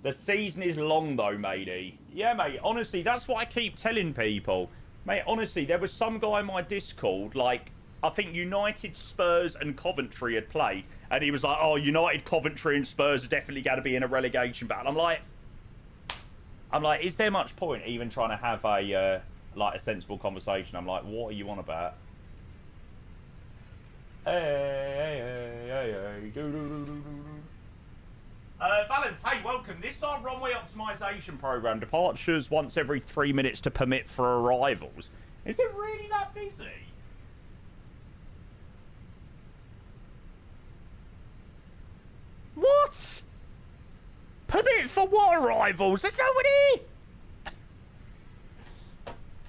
The season is long, though, matey. Yeah, mate, honestly, that's what I keep telling people. Mate, honestly, there was some guy in my Discord, like, I think United, Spurs, and Coventry had played, and he was like, oh, United, Coventry, and Spurs are definitely going to be in a relegation battle. I'm like, is there much point even trying to have a, like, a sensible conversation? I'm like, what are you on about? Valence, hey, welcome. This is our runway optimization program. Departures once every 3 minutes to permit for arrivals. Is it really that busy? What? Permit for what arrivals? There's nobody.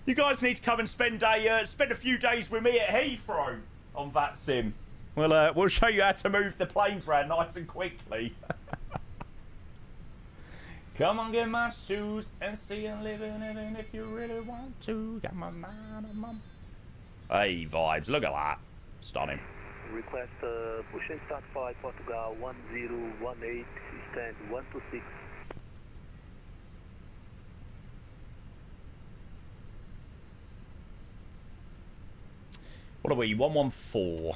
You guys need to come and spend a few days with me at Heathrow on that sim. We'll show you how to move the planes around nice and quickly. Come on, get my shoes and see you living it in if you really want to. Got my mind on my... Hey, vibes, look at that. Stunning. Request push and start 5 Portugal 1018, stand 126. What are we? 114.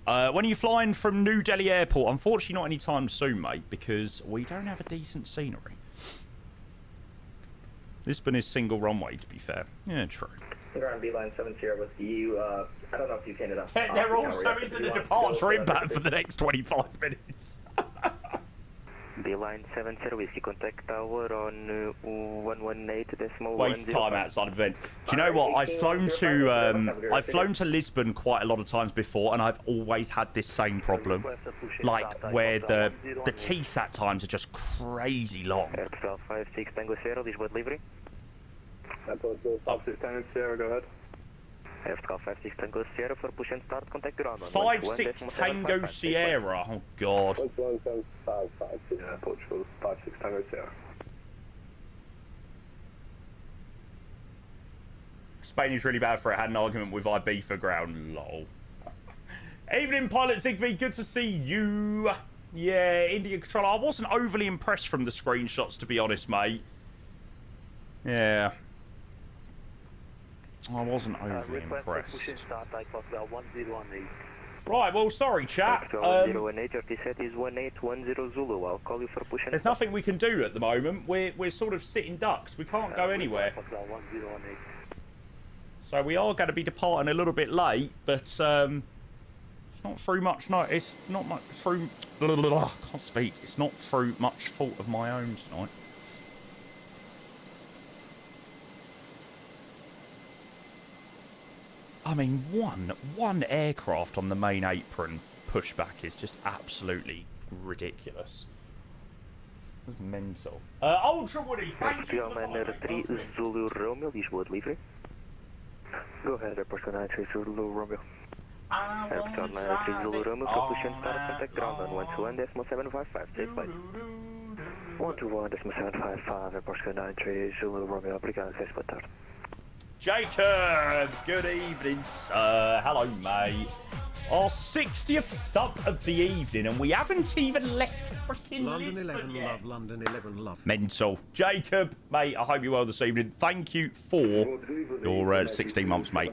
When are you flying from New Delhi Airport? Unfortunately, not anytime soon, mate, because we don't have a decent scenery. Lisbon is single runway, to be fair. Yeah, true. We're on Beeline 70 with you. I don't know if you can... There also isn't a departure impact for the next 25 minutes. Beeline 70 whiskey, contact tower on 118.10. Waste time outside of events. Do you know what? I've flown to Lisbon quite a lot of times before, and I've always had this same problem. Like, where the TSAT times are just crazy long. Aircraft 56 Tango Sierra, Lisbon delivery. Up 6 Tango Sierra, go ahead. Aircraft 56 Tango Sierra for push and start, contact ground on 5-6 Tango Sierra. Oh, God. 11755, yeah, Portugal, 5-6 Tango Sierra. Spain is really bad for it. Had an argument with IB for ground. Lol. Evening, Pilot Zigby. Good to see you. Yeah, India Controller. I wasn't overly impressed from the screenshots, to be honest, mate. Yeah. I wasn't overly impressed. Right, well, sorry, chat. There's nothing we can do at the moment. We're sort of sitting ducks. We can't go anywhere. So we are going to be departing a little bit late, but it's not through much. No, it's not much through. I can't speak. It's not through much fault of my own tonight. I mean, one aircraft on the main apron pushback is just absolutely ridiculous. It's mental. Ultra Woody, thank you for the 3 Zulu Romeo, Lisbon delivery. Go ahead, report 93 Zulu Romeo. Aircraft 93 Zulu Romeo for push and start, contact ground on 121.755, safe flight. 121.755, report 93 Zulu Romeo, obrigado, safe flight. Jacob, good evening, sir. Hello, mate. Our 60th sub of the evening, and we haven't even left freaking London Lisbon 11 yet. love, London 11 love. Mental. Jacob, mate, I hope you're well this evening. Thank you for your 16 months, mate.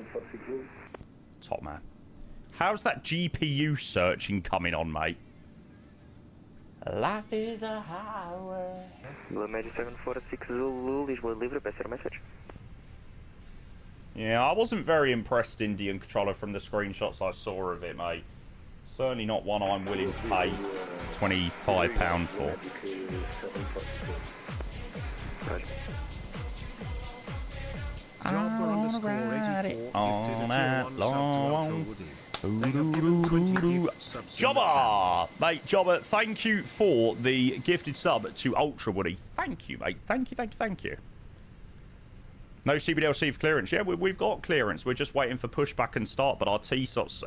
Top man. How's that GPU searching coming on, mate? Life is a highway. Magic 746 Zulu, Lisbon delivery, pass your message. Yeah, I wasn't very impressed, Indian Controller, from the screenshots I saw of it, mate. Certainly not one I'm willing to pay £25 for. Jobber! Mate, Jobber, thank you for the gifted sub to Ultra Woody. Thank you, mate. Thank you, thank you, thank you. No CBDLC for clearance. Yeah, we've got clearance. We're just waiting for pushback and start, but our TSAT's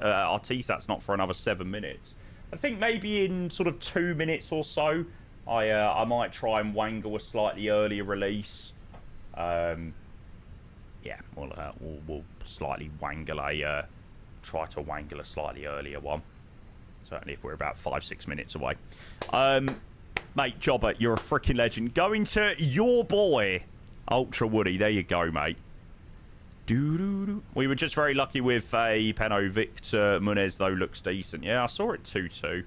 not for another 7 minutes. I think maybe in sort of 2 minutes or so, I might try and wangle a slightly earlier release. Yeah, we'll slightly wangle try to wangle a slightly earlier one. Certainly if we're about 5-6 minutes away. Mate, Jobber, you're a freaking legend. Going to your boy, Ultra Woody. There you go, mate. Doo-doo-doo. We were just very lucky with a Peno. Victor Munez, though, looks decent. Yeah, I saw it 2-2.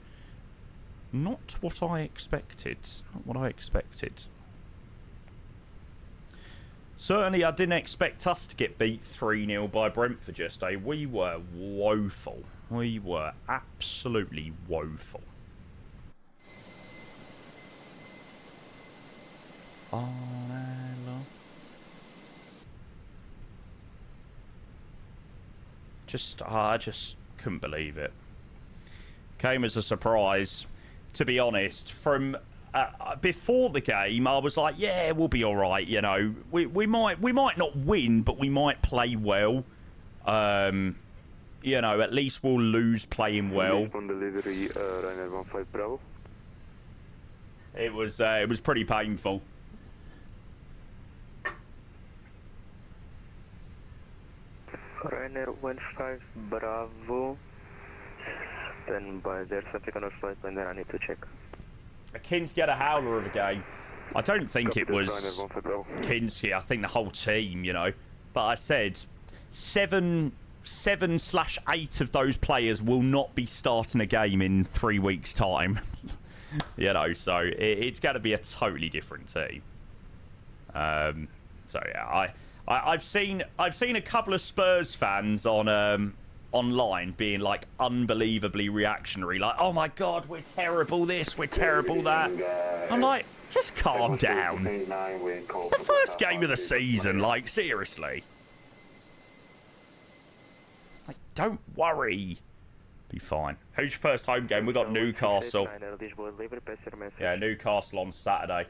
Not what I expected. Not what I expected. Certainly, I didn't expect us to get beat 3-0 by Brentford yesterday. We were woeful. We were absolutely woeful. I just couldn't believe it. Came as a surprise, to be honest. From before the game, I was like, "Yeah, we'll be all right." You know, we might not win, but we might play well. You know, at least we'll lose playing well. Lisbon delivery, Ryanair 15 Bravo. It was pretty painful. Ryanair 15 Bravo. Stand by. There's something on our flight when I need to check. Kinski had a howler of a game. I don't think it was Kinski. I think the whole team, you know. But I said 7/8 of those players will not be starting a game in 3 weeks' time. You know, so it's got to be a totally different team. So yeah, I've seen a couple of Spurs fans on online being like unbelievably reactionary, like, "Oh my God, we're terrible this, we're terrible that." I'm like, just calm down. It's the first game of the season, like, seriously. Like, don't worry. Be fine. Who's your first home game? We got Newcastle. Yeah, Newcastle on Saturday.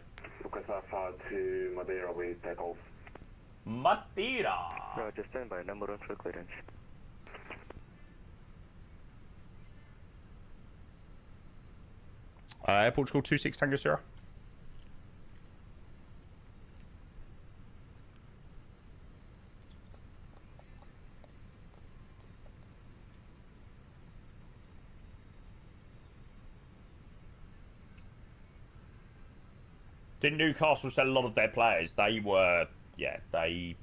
Madeira. Roger, stand by. Number 1 for clearance. Portugal 26 Tango Sierra. Didn't Newcastle sell a lot of their players? They were, yeah, I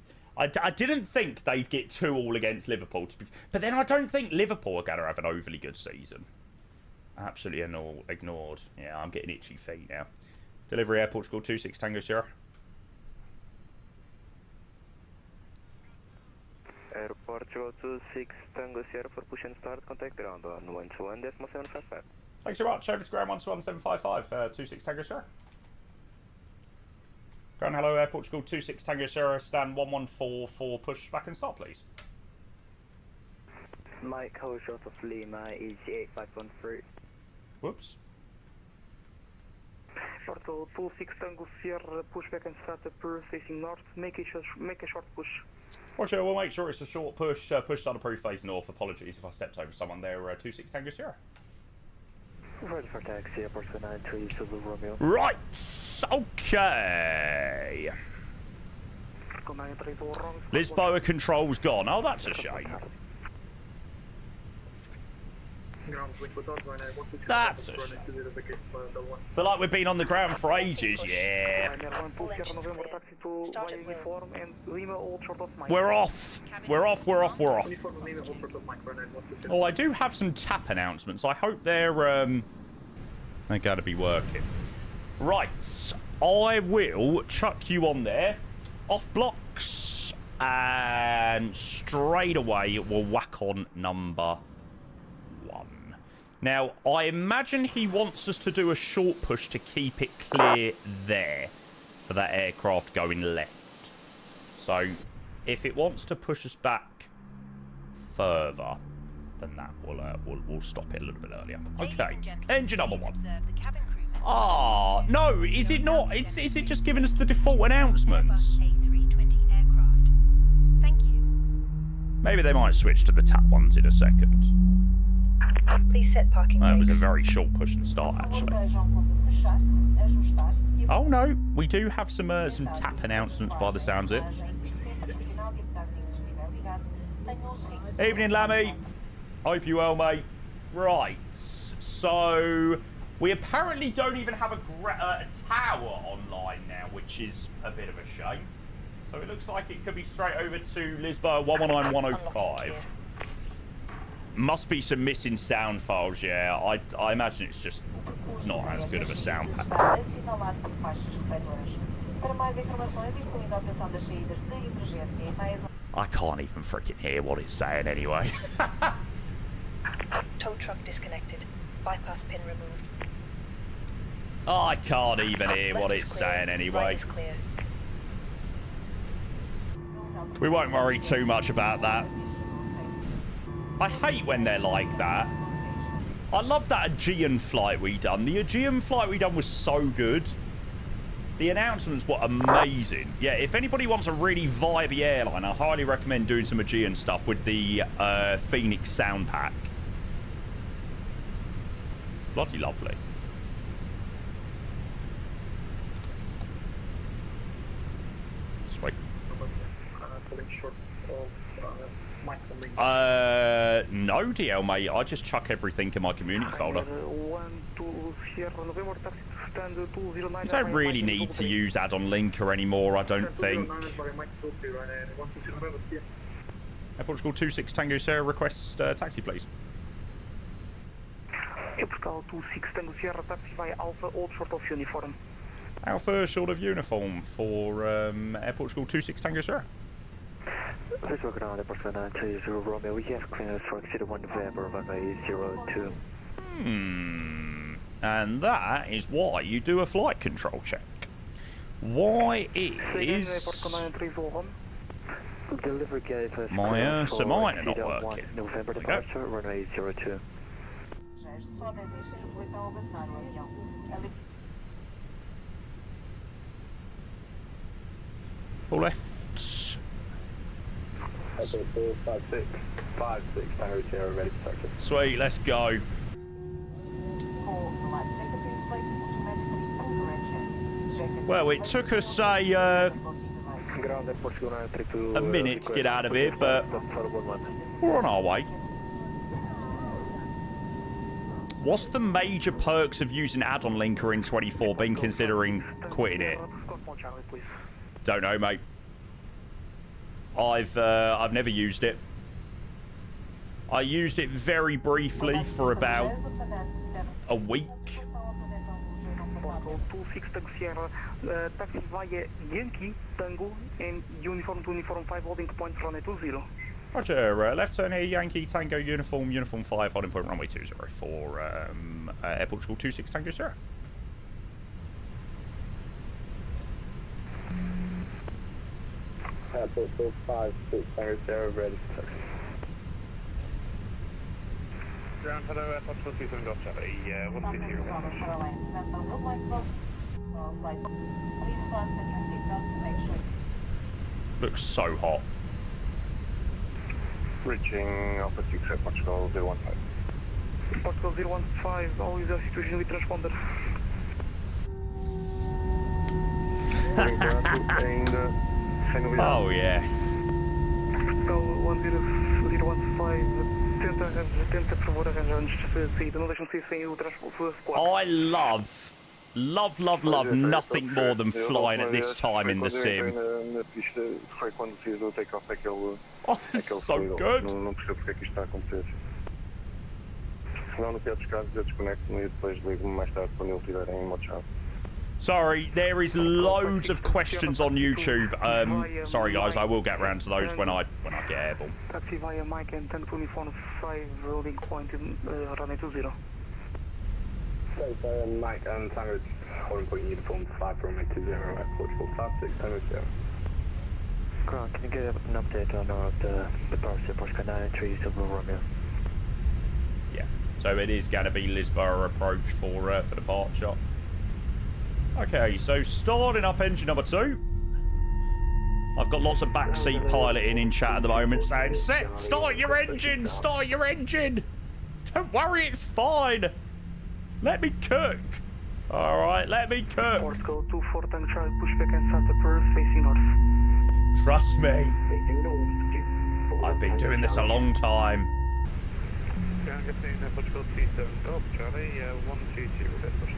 didn't think they'd get 2-2 against Liverpool. But then I don't think Liverpool are going to have an overly good season. Absolutely ignored. Yeah, I'm getting itchy feet now. Delivery Air Portugal 26 Tango Sierra. Air Portugal 26 Tango Sierra for push and start. Contact ground on 121.755. Thanks very much. Over to ground 121.755. 26 Tango Sierra. Ground hello Air Portugal 26 Tango Sierra. Stand 114 push back and start, please. Mike, hold short of Lima is 8513. Whoops. Short hold, full 6 Tango Sierra, push back and start approved facing north. Make a short push. Roger, we'll make sure it's a short push. Push start approved facing north. Apologies if I stepped over someone there. 26 Tango Sierra. Ready for taxi, airport 93 Silver Romeo. Right. Okay. Lisboa control's gone. Oh, that's a shame. That's a shame. Feel like we've been on the ground for ages, yeah. We're off. We're off. Oh, I do have some tap announcements. I hope they're going to be working. Right. I will chuck you on there. Off blocks. And straight away we'll whack on number 1. Now, I imagine he wants us to do a short push to keep it clear there for that aircraft going left. So, if it wants to push us back further, then that we'll stop it a little bit earlier. Okay, engine number 1. No, is it not? Is it just giving us the default announcements? Maybe they might switch to the tap ones in a second. Please set parking That was a brakes. very short push and start, actually. Oh no, we do have some tap announcements by the sounds of it. Evening, Lammy. Hope you well, mate. Right, so we apparently don't even have a tower online now, which is a bit of a shame. So it looks like it could be straight over to Lisbon 119105. Must be some missing sound files, yeah. I imagine it's just not as good of a sound pack. I can't even freaking hear what it's saying anyway. Tow truck disconnected. Bypass pin removed. I can't even hear what it's saying anyway. Right is clear. We won't worry too much about that. I hate when they're like that. I love that Aegean flight we done. The Aegean flight we done was so good. The announcements were amazing. Yeah, if anybody wants a really vibey airline, I highly recommend doing some Aegean stuff with the Fenix sound pack. Bloody lovely. Sweet. No, DL, mate. I just chuck everything in my community folder. You don't really need to use add-on linker anymore, I don't think. Portugal 26 Tango Sierra requests taxi, please. Portugal 26 Tango Sierra taxi via Alpha, old short of uniform. Alpha, short of uniform for Air Portugal 26 Tango Sierra. Please welcome on Portugal 930 Romeo. We have clearance for exit 1 November runway 02. And that is why you do a flight control check. Why is my Ursa-Minor not working? November departure, runway 02. Full left. 56 Tango Sierra ready for taxi. Sweet, let's go. Well, it took us a minute to get out of here, but we're on our way. What's the major perks of using add-on linker in 24 been considering quitting it? Don't know, mate. I've never used it. I used it very briefly for about a week. 26 Tango Sierra, taxi via Yankee Tango and uniform to uniform 5 holding point runway 20. Roger, left turn here, Yankee Tango uniform 5 holding point runway 20 for Air Portugal 26 Tango Sierra. Air Portugal 56 Tango Sierra ready for taxi. Ground, hello, Air Portugal 27 Golf Charlie, 160. Looks so hot. Reaching Alpha 6 Air Portugal 015. Portugal 015, always a situation with transponder. Oh, yes. Portugal 10015, tenta por favor arranjar-nos saída, não deixam sair sem o transporte. I love nothing more than flying at this time in the sim. Na pista foi quando fiz o take-off aquele So good. Não percebo porque é que isto está a acontecer. Se não, no pior dos casos, eu desconecto-me e depois ligo-me mais tarde quando ele estiver em modo chave. Sorry, there is loads of questions on YouTube. Sorry guys, I will get round to those when I get airborne. Taxi via Mike and Tango uniform 5 holding point runway 20. So, Mike and Tango holding point uniform 5 runway 20 at Portugal 56 Tango Sierra. Ground, can you get an update on the departure Portugal 930 Silver Romeo? Yeah, so it is going to be Lisbon approach for departure. Okay, so starting up engine number 2. I've got lots of backseat piloting in chat at the moment saying, start your engine, start your engine. Don't worry, it's fine. Let me cook. All right, let me cook. Go 24 Tango Charlie, pushback and Santa Cruz, facing north. Trust me. I've been doing this a long time. Portugal 37 Golf Charlie, 122 with that push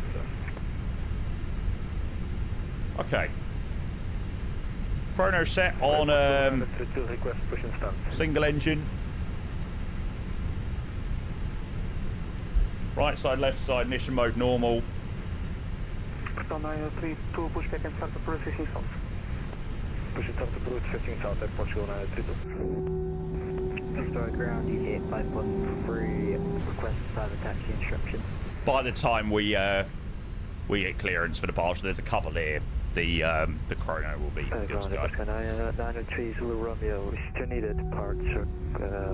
Okay. Chrono set on request push and start. single engine. Right side, left side, ignition mode normal. Portugal 932, pushback and Santa Cruz, facing south. Push and Santa Cruz, facing south at Portugal 932. Start ground, ETA 513, request private taxi instructions. By the time we get clearance for departure, there's a couple here. The chrono will be good to go. 903 Zulu Romeo, we still need a departure.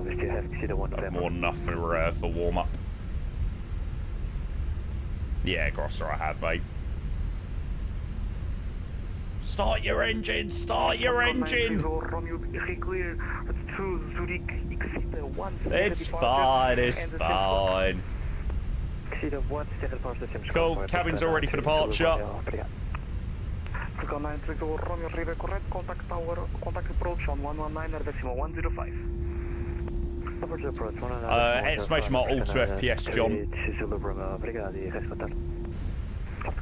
We still have to see the one More than enough for warm up. Yeah, Grosser, I have, mate. Start your engine! Start your engine! It's fine, it's fine. Cool, cabins all ready for departure. Estimation mark all 2 FPS, John.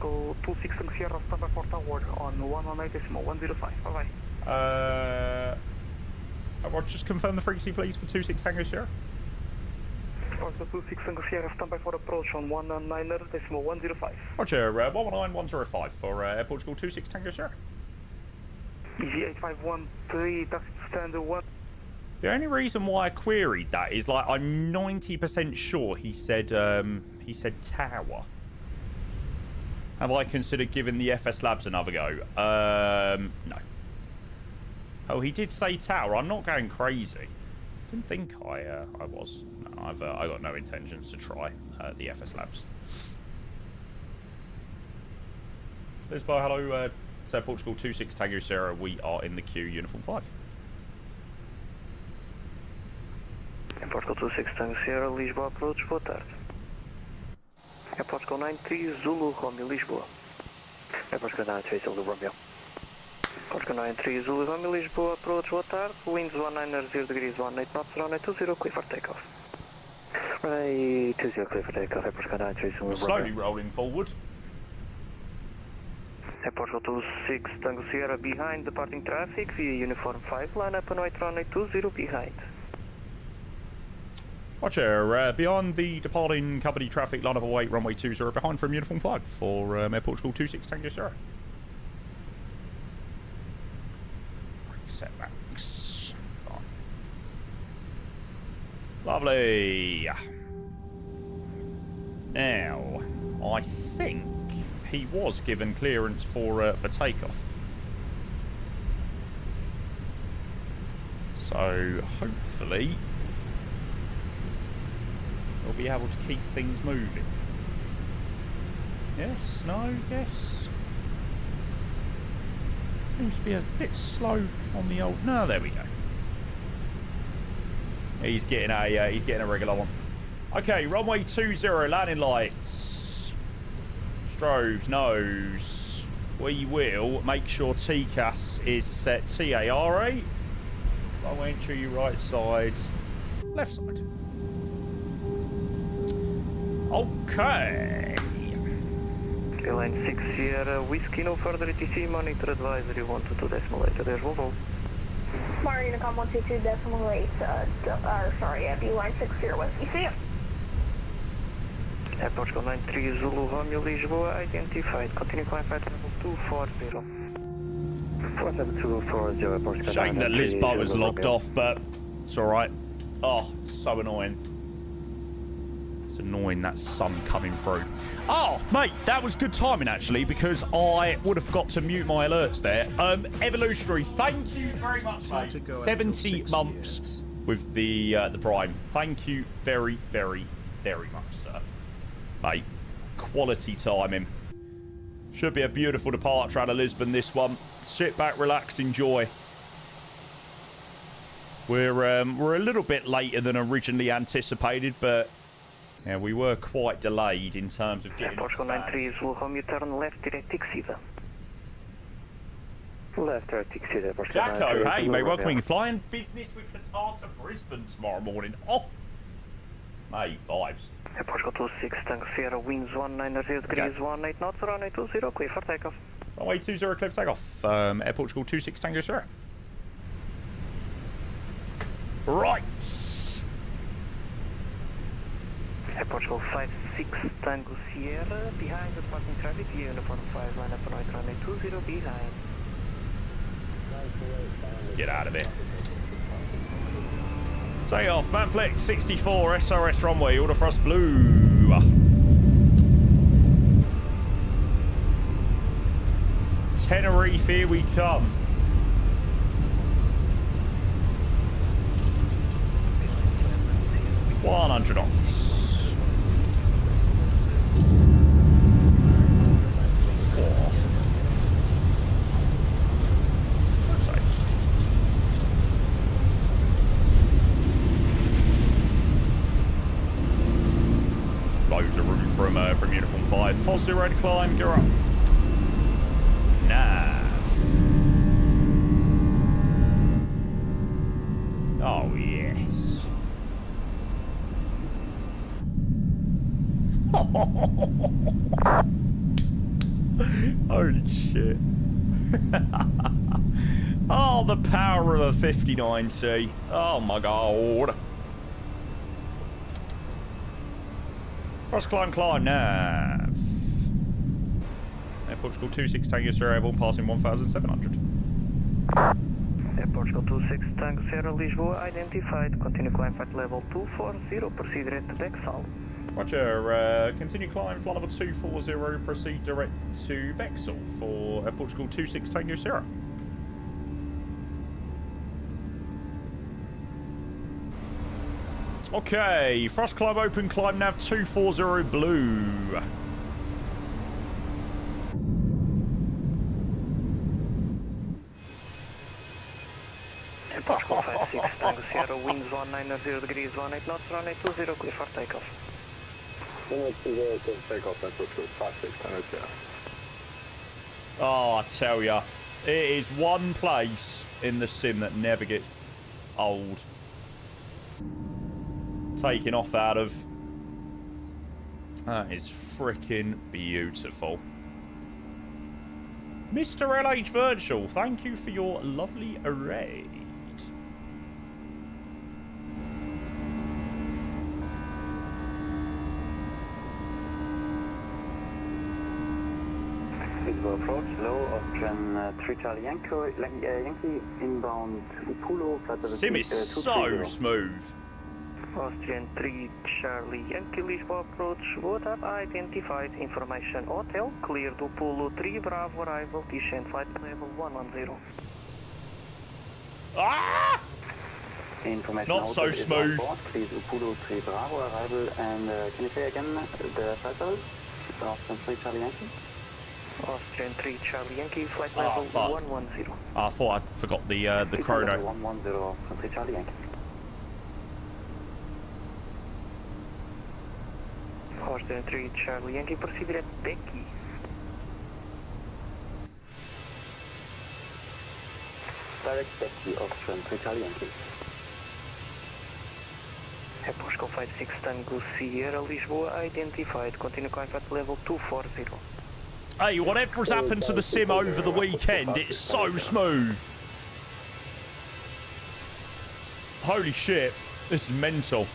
Go 26 Sierra, stand by for tower on 118.105. Bye bye. Roger, just confirm the frequency, please, for 26 Tango Sierra. Orca 26 Sierra, stand by for approach on 119.105. Roger, 119.105 for Portugal 26 Tango Sierra. Easy 8513, taxi stand 1. The only reason why I queried that is, like, I'm 90% sure he said tower. Have I considered giving the FS Labs another go? No. Oh, he did say tower. I'm not going crazy. Didn't think I was. No, I got no intentions to try the FS Labs. Lisbon, hello. So Portugal 26 Tango Sierra. We are in the queue, uniform 5. Portugal 26 Tango Sierra, Lisbon approach, boa tarde. Portugal 93 Zulu Romeo, Lisboa. Portugal 93 Zulu Romeo. Portugal 93 Zulu Romeo, Lisboa approach, boa tarde. Winds 190 degrees, 18 knots, runway 20, clear for takeoff. Runway 20, clear for takeoff. Portugal 93 Zulu Romeo. Slowly rolling forward. Portugal 26 Tango Sierra behind departing traffic via uniform 5, line up and white runway 20 behind. Roger, beyond the departing company traffic, line up await, runway 20 behind from uniform 5 for Air Portugal 26 Tango Sierra. Setbacks. Fine. Lovely. Now, I think he was given clearance for takeoff. So, hopefully we'll be able to keep things moving. Yes, no, yes. Seems to be a bit slow on the old. No, there we go. He's getting a regular one. Okay, runway 20, landing lights. Strobes, nose. We will make sure TCAS is set TAR8. Runway entry, right side, left side. Okay. Line 6 Sierra, Whiskey, no further ETC, monitor advisory 122.8, there's Volvo. Marina Unicom 122.8, sorry, FU line 6 Sierra Whiskey, see ya. Portugal 93 Zulu Romeo, Lisboa, identified, continue climb flight level 240. 47240, Portugal. Shame that Lisbon was logged off, but it's alright. Oh, so annoying. Annoying, that sun coming through. Oh, mate, that was good timing actually, because I would have forgot to mute my alerts there. Evolutionary, thank you very much, mate. 70 months with the Prime. Thank you very, very, very much, sir. Mate, quality timing. Should be a beautiful departure out of Lisbon, this one. Sit back, relax, enjoy. We're a little bit later than originally anticipated, but yeah, we were quite delayed in terms of getting off Portugal 93 is Wilhelm, you turn left direct Exida. Left direct Exida, Portugal Jacko, 93. hey mate, welcoming flying business with Qatar to Brisbane tomorrow morning. Oh, mate, vibes. Portugal 26 Tango Sierra, winds 190 degrees, 18 knots, runway 20, clear for takeoff. Runway 20, clear for takeoff. Air Portugal 26 Tango Sierra. Right. Air Portugal 56 Tango Sierra, behind the departing traffic, uniform 5, line up right, runway 20, behind. Let's get out of here. Take off, Manflex 64, SRS runway, order for us blue. Tenerife, here we come. 100 knots. 4. Rotate. Loads of room from uniform 5. Positive road to climb, gear up. Nav. Oh yes. Holy shit. Oh, the power of a 59T. Oh my god. First climb, nav. Air Portugal 26 Tango Sierra Airborne passing 1,700. Air Portugal 26 Tango Sierra Lisboa identified. Continue climb flight level 240. Proceed direct to Bexal. Roger. Continue climb flight level 240. Proceed direct to Bexal for Air Portugal 26 Tango Sierra. Okay, first climb open, climb nav 240 blue. Portugal 56 Tango Sierra, winds 190 degrees, 18 knots, runway 20, clear for takeoff. Takeoff, that's what 56 Tango Sierra. Oh, I tell ya, it is one place in the sim that never gets old. Taking off out of. That is freaking beautiful. Mr. LH Virtual, thank you for your lovely raid. Approach, low, option 3 Charlie Yankee, inbound Pulo, Sim is so smooth. Austrian 3 Charlie Yankee Lisboa approach, would have identified information hotel, clear to Pulo 3 Bravo arrival, descent flight level 110. Ah! Information Not so smooth. Clear to Pulo 3 Bravo arrival, and can you say again the flight level? Austrian 3 Charlie Yankee? Austrian 3 Charlie Yankee, flight level 110. I thought I forgot the chrono. 110 from 3 Charlie Yankee. Austrian 3 Charlie Yankee, proceed at Becky. Direct Becky, Austrian 3 Charlie Yankee. Air Portugal 56 Tango Sierra Lisboa identified. Continue climb at level 240. Hey, whatever's happened to the sim over the weekend, it's so smooth. Holy shit, this is mental.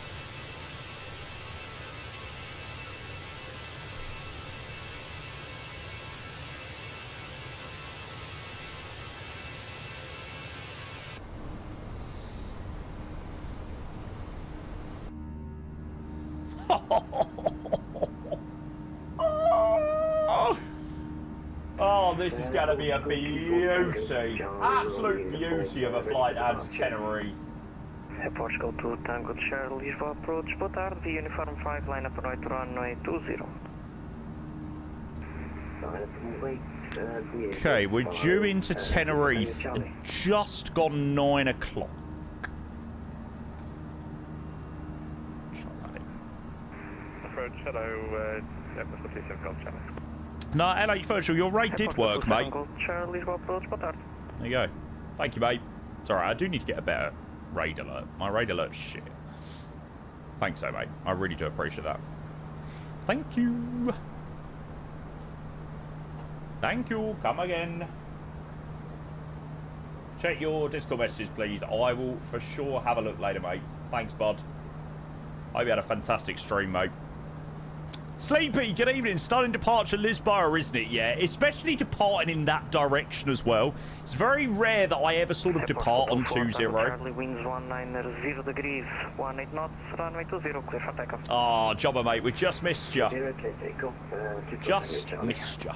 Oh, this is going to be a beauty. Absolute beauty of a flight out to Tenerife. Air Portugal 2 Tango Charlie Lisboa approach, boa tarde, uniform 5, line up right runway 20. Okay, we're due into Tenerife, just gone 9 o'clock. No, LA Virtual, your rate did work, mate. Charlie, approach, boa tarde. There you go. Thank you, mate. It's alright, I do need to get a better raid alert. My raid alert's shit. Thanks, though, mate. I really do appreciate that. Thank you. Thank you. Come again. Check your Discord messages, please. I will for sure have a look later, mate. Thanks, bud. Hope you had a fantastic stream, mate. Sleepy, good evening. Stunning departure, Lisbon, isn't it? Yeah, especially departing in that direction as well. It's very rare that I ever sort of depart on 2-0. Charlie winds 190 degrees, 18 knots, runway 20, clear for takeoff. Oh, jobber, mate, we just missed you. Just missed you.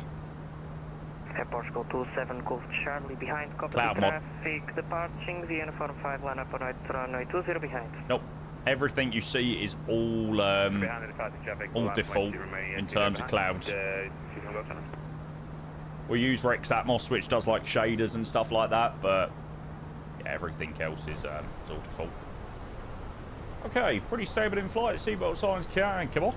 Portugal 27, Golf Charlie behind, copy Cloud mod. traffic, departing, the uniform 5, line up on right, runway 20 behind. Nope. Everything you see is all default in terms of clouds. We use Rex Atmos, which does like shaders and stuff like that, but yeah, everything else is all default. Okay, pretty stable in flight. Seatbelt signs can come off.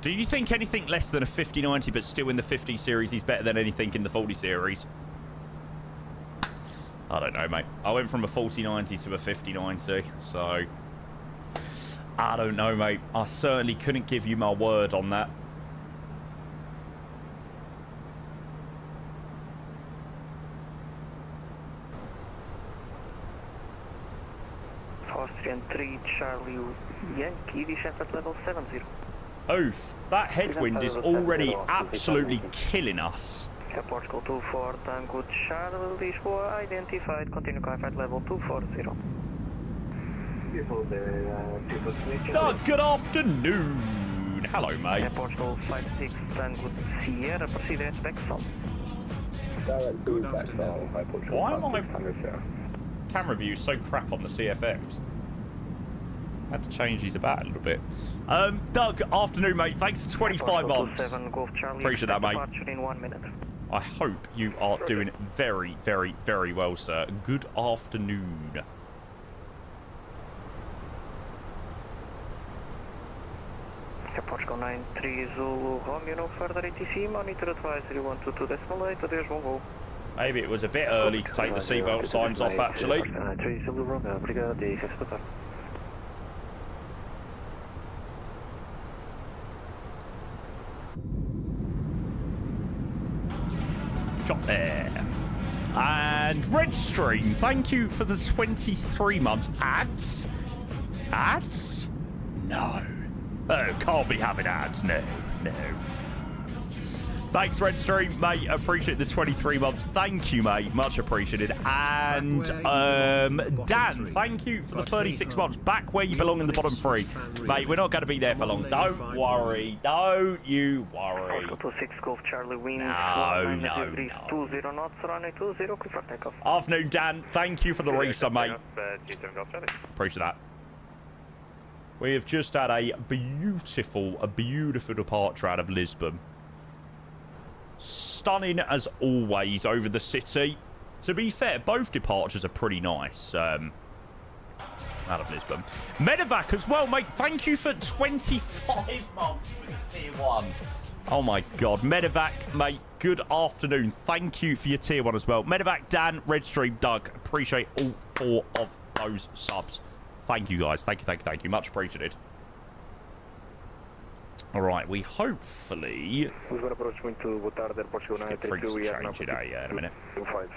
Do you think anything less than a 50-90 but still in the 50 series is better than anything in the 40 series? I don't know, mate. I went from a 40-90 to a 50-90, so I don't know, mate. I certainly couldn't give you my word on that. Austrian 3, Charlie Yankee, descent at level 70. Oof, that headwind is already absolutely killing us. Portugal 24, Tango Charlie, Lisboa identified, continue climb at level 240. Oh, good afternoon. Hello, mate. Portugal 56, Tango Sierra, proceed at Bexel. Good afternoon. Why am I camera view so crap on the CFMs? Had to change these about a little bit. Doug, afternoon, mate. Thanks for 25 months. Appreciate that, mate. In 1 minute. I hope you are doing very, very, very well, sir. Good afternoon. Portugal 93 Zulu Romeo, no further ATC, monitor advisory 122.8, there's one go. Maybe it was a bit early to take the seatbelt signs off, actually. 93 Zulu Romeo, obrigado, DFS. Shot there. And Redstream, thank you for the 23 months. Ads? Ads? No. Oh, can't be having ads. No, no. Thanks, Redstream, mate. Appreciate the 23 months. Thank you, mate. Much appreciated. And Dan, thank you for the 36 months. Back where you belong in the bottom three. Mate, we're not going to be there for long. Don't worry. Don't you worry. 26 Golf Charlie winds. No, no, no. 20 knots, runway 20, clear for takeoff. Afternoon, Dan. Thank you for the reset, mate. Appreciate that. We have just had a beautiful departure out of Lisbon. Stunning as always over the city. To be fair, both departures are pretty nice out of Lisbon. Medevac as well, mate. Thank you for 25 months with the tier 1. Oh my god. Medevac, mate, good afternoon. Thank you for your tier 1 as well. Medevac, Dan, Redstream, Doug. Appreciate all 4 of those subs. Thank you, guys. Thank you, thank you, thank you. Much appreciated. All right, we hopefully... We've got approach wind to Botarder, Portugal 932, we are now... in a minute. 25.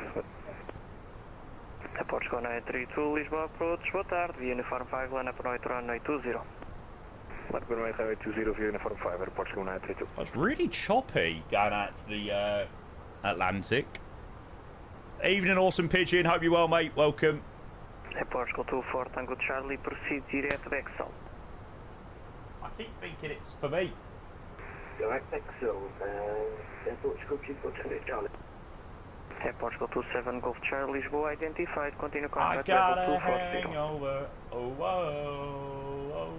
Portugal 932, Lisboa approach, Botarder, uniform 5, line up right, runway 20. Line runway 20, uniform 5, Portugal 932. That's really choppy going out to the Atlantic. Evening, awesome pigeon. Hope you're well, mate. Welcome. Portugal 24, Tango Charlie, proceed direct Bexel. I keep thinking it's for me. Direct Bexel, Portugal 24, Charlie. Portugal 27, Golf Charlie, Lisboa identified, continue I contact got level a 240. hangover. Oh, whoa, oh.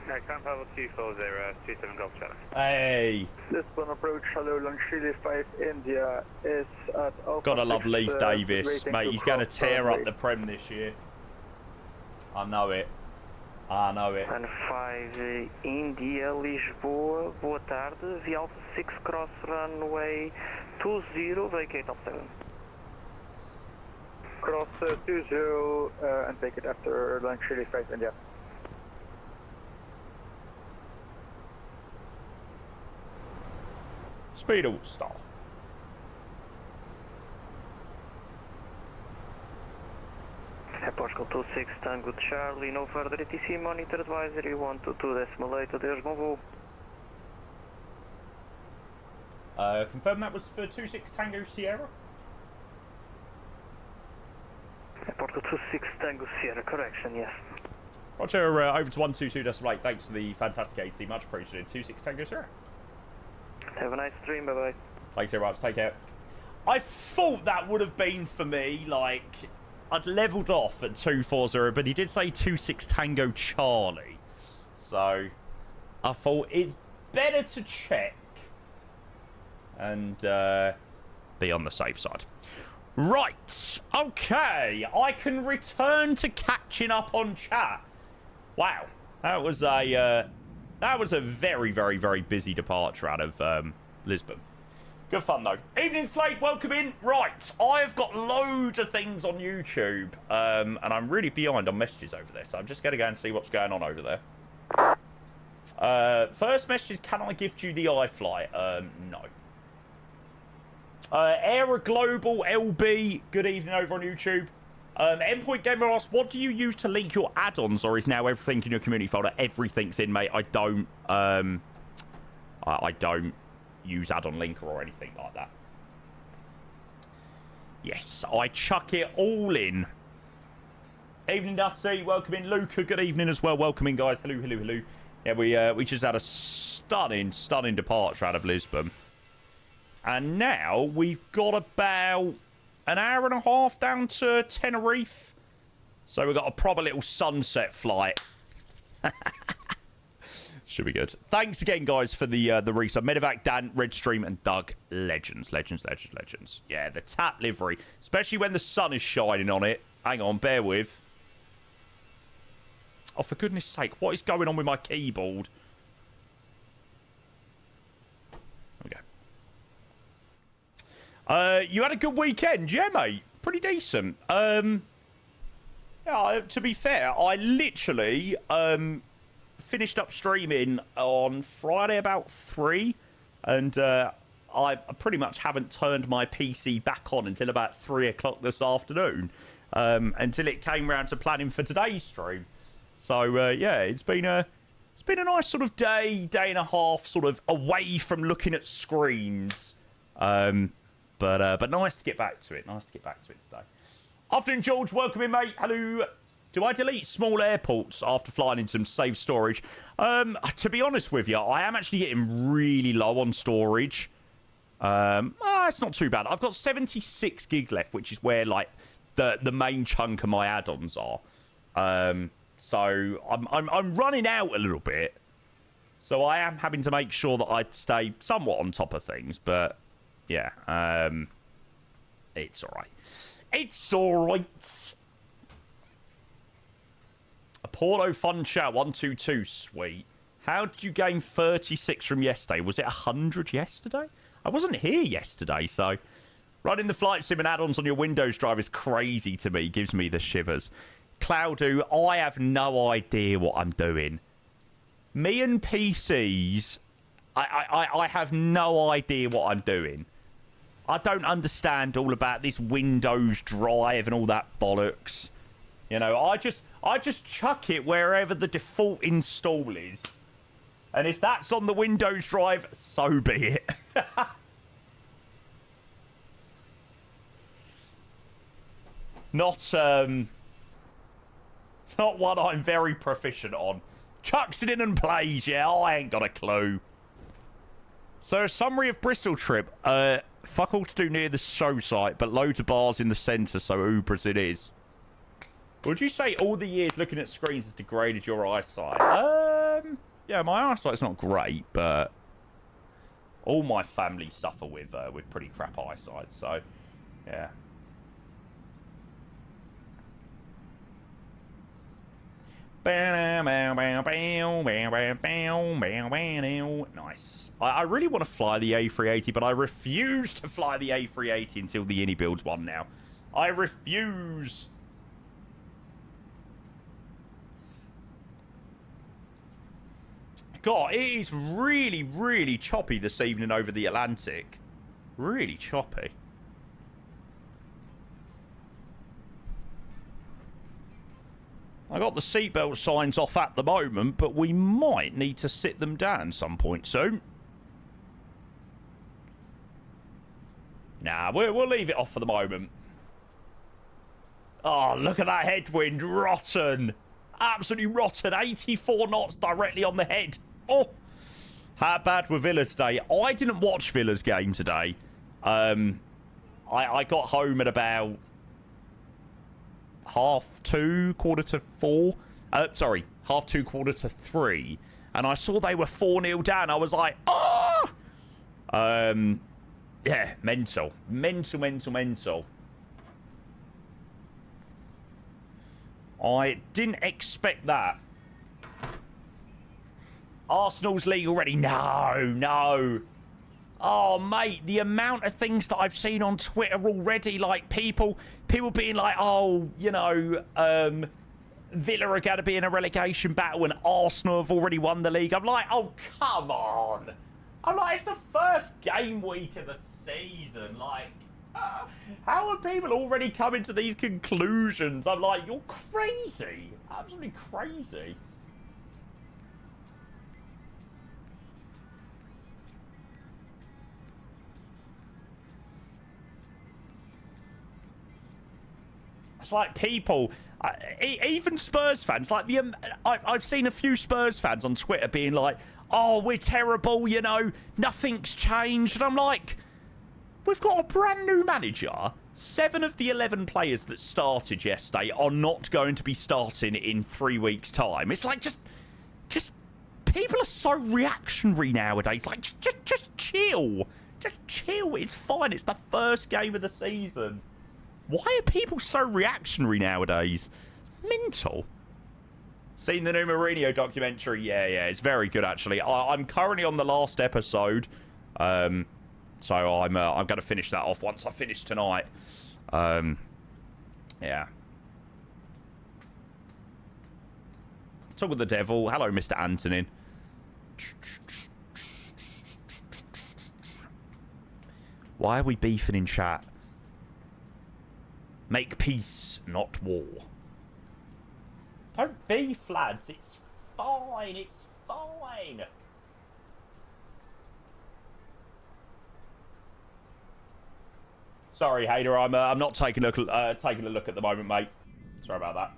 Ground level 240, 27 Golf Charlie. Hey. Lisbon approach, hello, Chile 5 India is at Alpha. Gotta love 6, Leif Davis, mate. He's going to tear up runway. the Prem this year. I know it. I know it. And 5 India, Lisboa, boa tarde. The Alpha 6 cross runway 20, vacate up 7. Cross 20 and take it after lunch, Chile 5 India. Speed all star. Portugal 26 Tango Charlie, no further ATC, monitor advisory 122.8, adeus, bom voo. Confirm that was for 26 Tango Sierra? Portugal 26 Tango Sierra, correction, yes. Roger, over to 122.8. Thanks for the fantastic AT, much appreciated. 26 Tango Sierra. Have a nice stream, bye bye. Thanks very much, take care. I thought that would have been for me, like, I'd levelled off at 240, but he did say 26 Tango Charlie. So, I thought it's better to check and be on the safe side. Right, okay, I can return to catching up on chat. Wow, that was a very, very, very busy departure out of Lisbon. Good fun, though. Evening, Slade. Welcome in. Right, I've got loads of things on YouTube, and I'm really behind on messages over there, so I'm just going to go and see what's going on over there. First message is, can I gift you the iFly? No. Era Global LB, good evening over on YouTube. Endpoint Gamer asks, what do you use to link your add-ons, or is now everything in your community folder? Everything's in, mate. I don't use add-on linker or anything like that. Yes, I chuck it all in. Evening, Dusty. Welcome in. Luca, good evening as well. Welcome in, guys. Hello, hello, hello. Yeah, we just had a stunning departure out of Lisbon. And now we've got about an hour and a half down to Tenerife. So we've got a proper little sunset flight. Should be good. Thanks again, guys, for the resub. Medevac, Dan, Redstream, and Doug. Legends. Yeah, the tap livery. Especially when the sun is shining on it. Hang on, bear with. Oh, for goodness sake, what is going on with my keyboard? There we go. You had a good weekend, yeah, mate? Pretty decent. Yeah, to be fair, I literally finished up streaming on Friday about 3, and I pretty much haven't turned my PC back on until about 3 o'clock this afternoon, until it came round to planning for today's stream. So yeah, it's been a nice sort of day and a half, sort of away from looking at screens. But nice to get back to it. Today. Afternoon, George. Welcome in, mate. Hello. Do I delete small airports after flying into some safe storage? To be honest with you, I am actually getting really low on storage. It's not too bad. I've got 76 gig left, which is where like the main chunk of my add-ons are. So I'm running out a little bit. So I am having to make sure that I stay somewhat on top of things, but yeah, it's all right. It's all right. Apollo Fun Chat 122, sweet. How did you gain 36 from yesterday? Was it 100 yesterday? I wasn't here yesterday, so running the flight sim and add-ons on your Windows drive is crazy to me. Gives me the shivers. Cloudu, I have no idea what I'm doing. Me and PCs, I have no idea what I'm doing. I don't understand all about this Windows drive and all that bollocks. You know, I just chuck it wherever the default install is. And if that's on the Windows drive, so be it. Not one I'm very proficient on. Chucks it in and plays, yeah, I ain't got a clue. So, a summary of Bristol trip. Fuck all to do near the show site, but loads of bars in the centre, so Ubers it is. Would you say all the years looking at screens has degraded your eyesight? yeah, my eyesight's not great, but all my family suffer with pretty crap eyesight, so yeah. Nice. I really want to fly the A380, but I refuse to fly the A380 until the Innie builds one now. I refuse. God, it is really, really choppy this evening over the Atlantic. Really choppy. I got the seatbelt signs off at the moment, but we might need to sit them down some point soon. Nah, we'll leave it off for the moment. Oh, look at that headwind. Rotten. Absolutely rotten. 84 knots directly on the head. Oh. How bad were Villa today? I didn't watch Villa's game today. I got home at about 2:30, 4:45. Sorry, 2:30, 4:45. And I saw they were 4-0 down. I was like, ah! Yeah, mental. Mental. I didn't expect that. Arsenal's league already? No. Oh, mate, the amount of things that I've seen on Twitter already, like people being like, oh, you know, Villa are going to be in a relegation battle and Arsenal have already won the league. I'm like, oh, come on. I'm like, it's the first game week of the season. Like, how are people already coming to these conclusions? I'm like, you're crazy. Absolutely crazy. It's like people, even Spurs fans, like I've seen a few Spurs fans on Twitter being like, oh, we're terrible, you know, nothing's changed. And I'm like, we've got a brand new manager. 7 of the 11 players that started yesterday are not going to be starting in 3 weeks' time. It's like, just people are so reactionary nowadays. Like, just chill. Just chill. It's fine. It's the first game of the season. Why are people so reactionary nowadays? It's mental. Seen the new Mourinho documentary? Yeah, it's very good, actually. I'm currently on the last episode. So I'm going to finish that off once I finish tonight. Yeah. Talk with the devil. Hello, Mr. Antonin. Why are we beefing in chat? Make peace, not war. Don't beef, lads. It's fine. It's fine. Sorry, Hader. I'm not taking a look at the moment, mate. Sorry about that.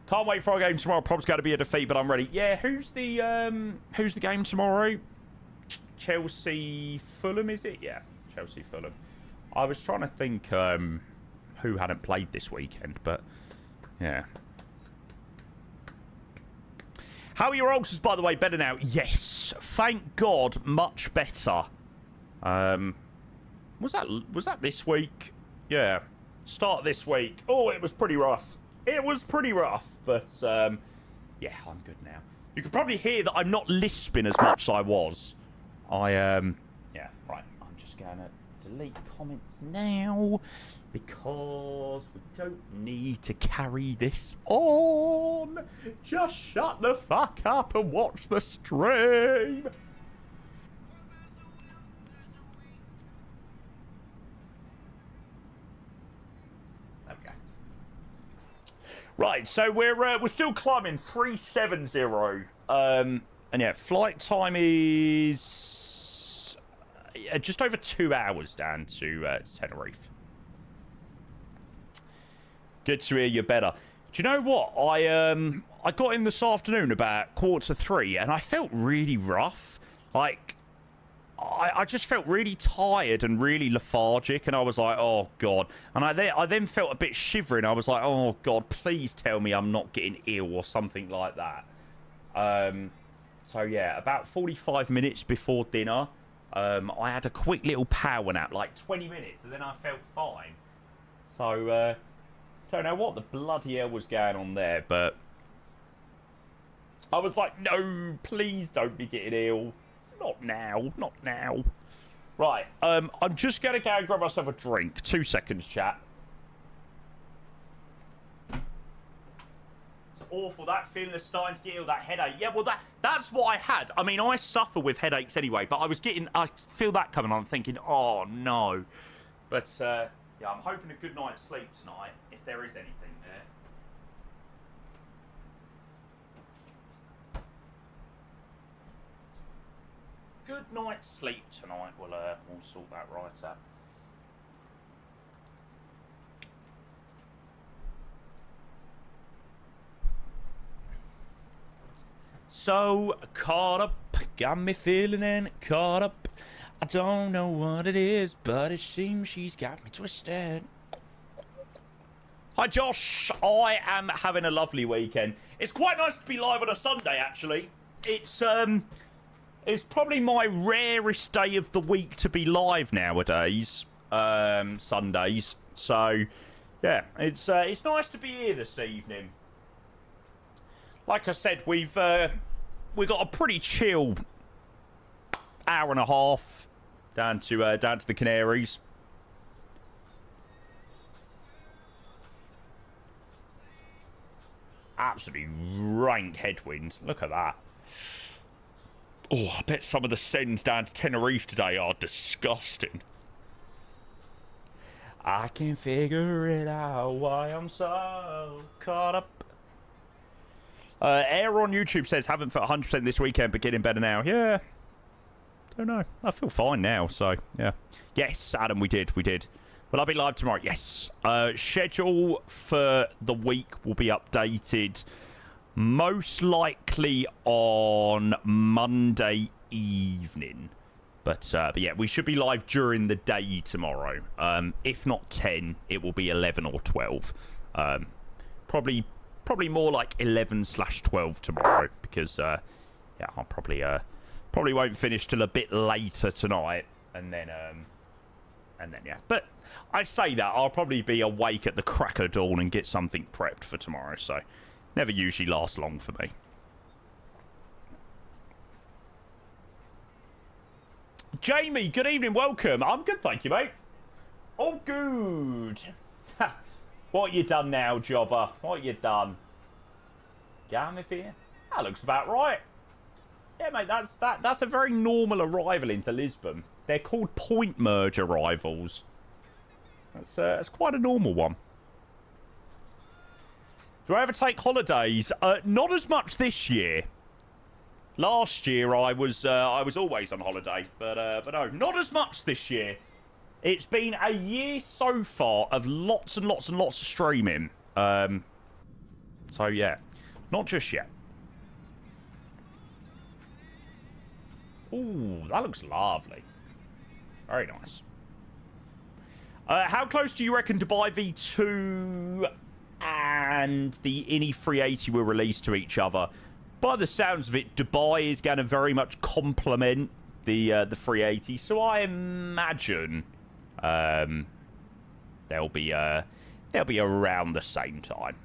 Can't wait for our game tomorrow. Probably going to be a defeat, but I'm ready. Yeah, who's the game tomorrow? Chelsea Fulham, is it? Yeah, Chelsea Fulham. I was trying to think who hadn't played this weekend, but yeah. How are your ulcers, by the way? Better now? Yes, thank God, much better. Was that this week? Yeah, start this week. Oh, it was pretty rough. It was pretty rough, but yeah, I'm good now. You can probably hear that I'm not lisping as much as I was. Yeah, right. I'm just gonna delete comments now because we don't need to carry this on. Just shut the fuck up and watch the stream. Okay. Right, so we're still climbing 370. And yeah, flight time is just over 2 hours down to Tenerife. Good to hear you're better. Do you know what? I got in this afternoon about 2:45, and I felt really rough. Like, I just felt really tired and really lethargic, and I was like, oh, God. And I then felt a bit shivering. I was like, oh, God, please tell me I'm not getting ill or something like that. So yeah, about 45 minutes before dinner, I had a quick little power nap, like 20 minutes, and then I felt fine. So, don't know what the bloody hell was going on there, but I was like, no, please don't be getting ill. Not now, not now. Right, I'm just going to go and grab myself a drink. 2 seconds, chat. It's awful, that feeling of starting to get ill, that headache. Yeah, well, that's what I had. I mean, I suffer with headaches anyway, but I feel that coming on. I'm thinking, oh, no. But, yeah, I'm hoping a good night's sleep tonight, if there is anything there. Good night's sleep tonight. We'll sort that right out. So caught up, got me feeling caught up. I don't know what it is, but it seems she's got me twisted. Hi Josh, I am having a lovely weekend. It's quite nice to be live on a Sunday actually. It's probably my rarest day of the week to be live nowadays, Sundays. So, yeah, it's nice to be here this evening. Like I said, we got a pretty chill hour and a half down to the Canaries. Absolutely rank headwind. Look at that. Oh, I bet some of the sends down to Tenerife today are disgusting. I can't figure it out why I'm so caught up. Air on YouTube says, haven't felt 100% this weekend, but getting better now. Yeah. Don't know. I feel fine now, so, yeah. Yes, Adam, we did. Will I be live tomorrow? Yes. Schedule for the week will be updated most likely on Monday evening. But yeah, we should be live during the day tomorrow. If not 10, it will be 11 or 12. Probably more like 11/12 tomorrow, because yeah, I'll probably won't finish till a bit later tonight, and then yeah. But I say that I'll probably be awake at the crack of dawn and get something prepped for tomorrow, so never usually lasts long for me. Jamie, good evening, welcome. I'm good, thank you, mate. All good. What you done now, jobber? What you done? Got me fear? That looks about right. Yeah, mate, that's a very normal arrival into Lisbon. They're called point merge arrivals. That's quite a normal one. Do I ever take holidays? Not as much this year. Last year I was always on holiday, but no, not as much this year. It's been a year so far of lots and lots and lots of streaming. So yeah, not just yet. Ooh, that looks lovely. Very nice. How close do you reckon Dubai V2 and the Innie 380 will release to each other? By the sounds of it, Dubai is going to very much complement the 380, so I imagine they'll be around the same time.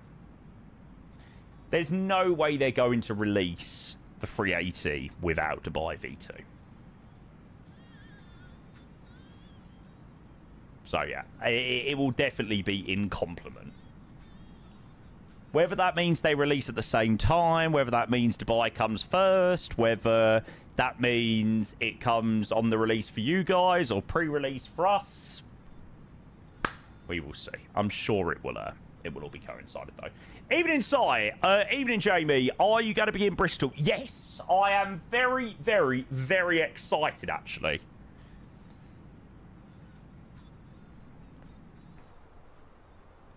There's no way they're going to release the 380 without Dubai V2. So yeah, it will definitely be in complement. Whether that means they release at the same time, whether that means Dubai comes first, whether that means it comes on the release for you guys or pre-release for us, we will see. I'm sure it will all be coincided though. Evening Si, evening Jamie, are you going to be in Bristol? Yes, I am very, very, very excited actually.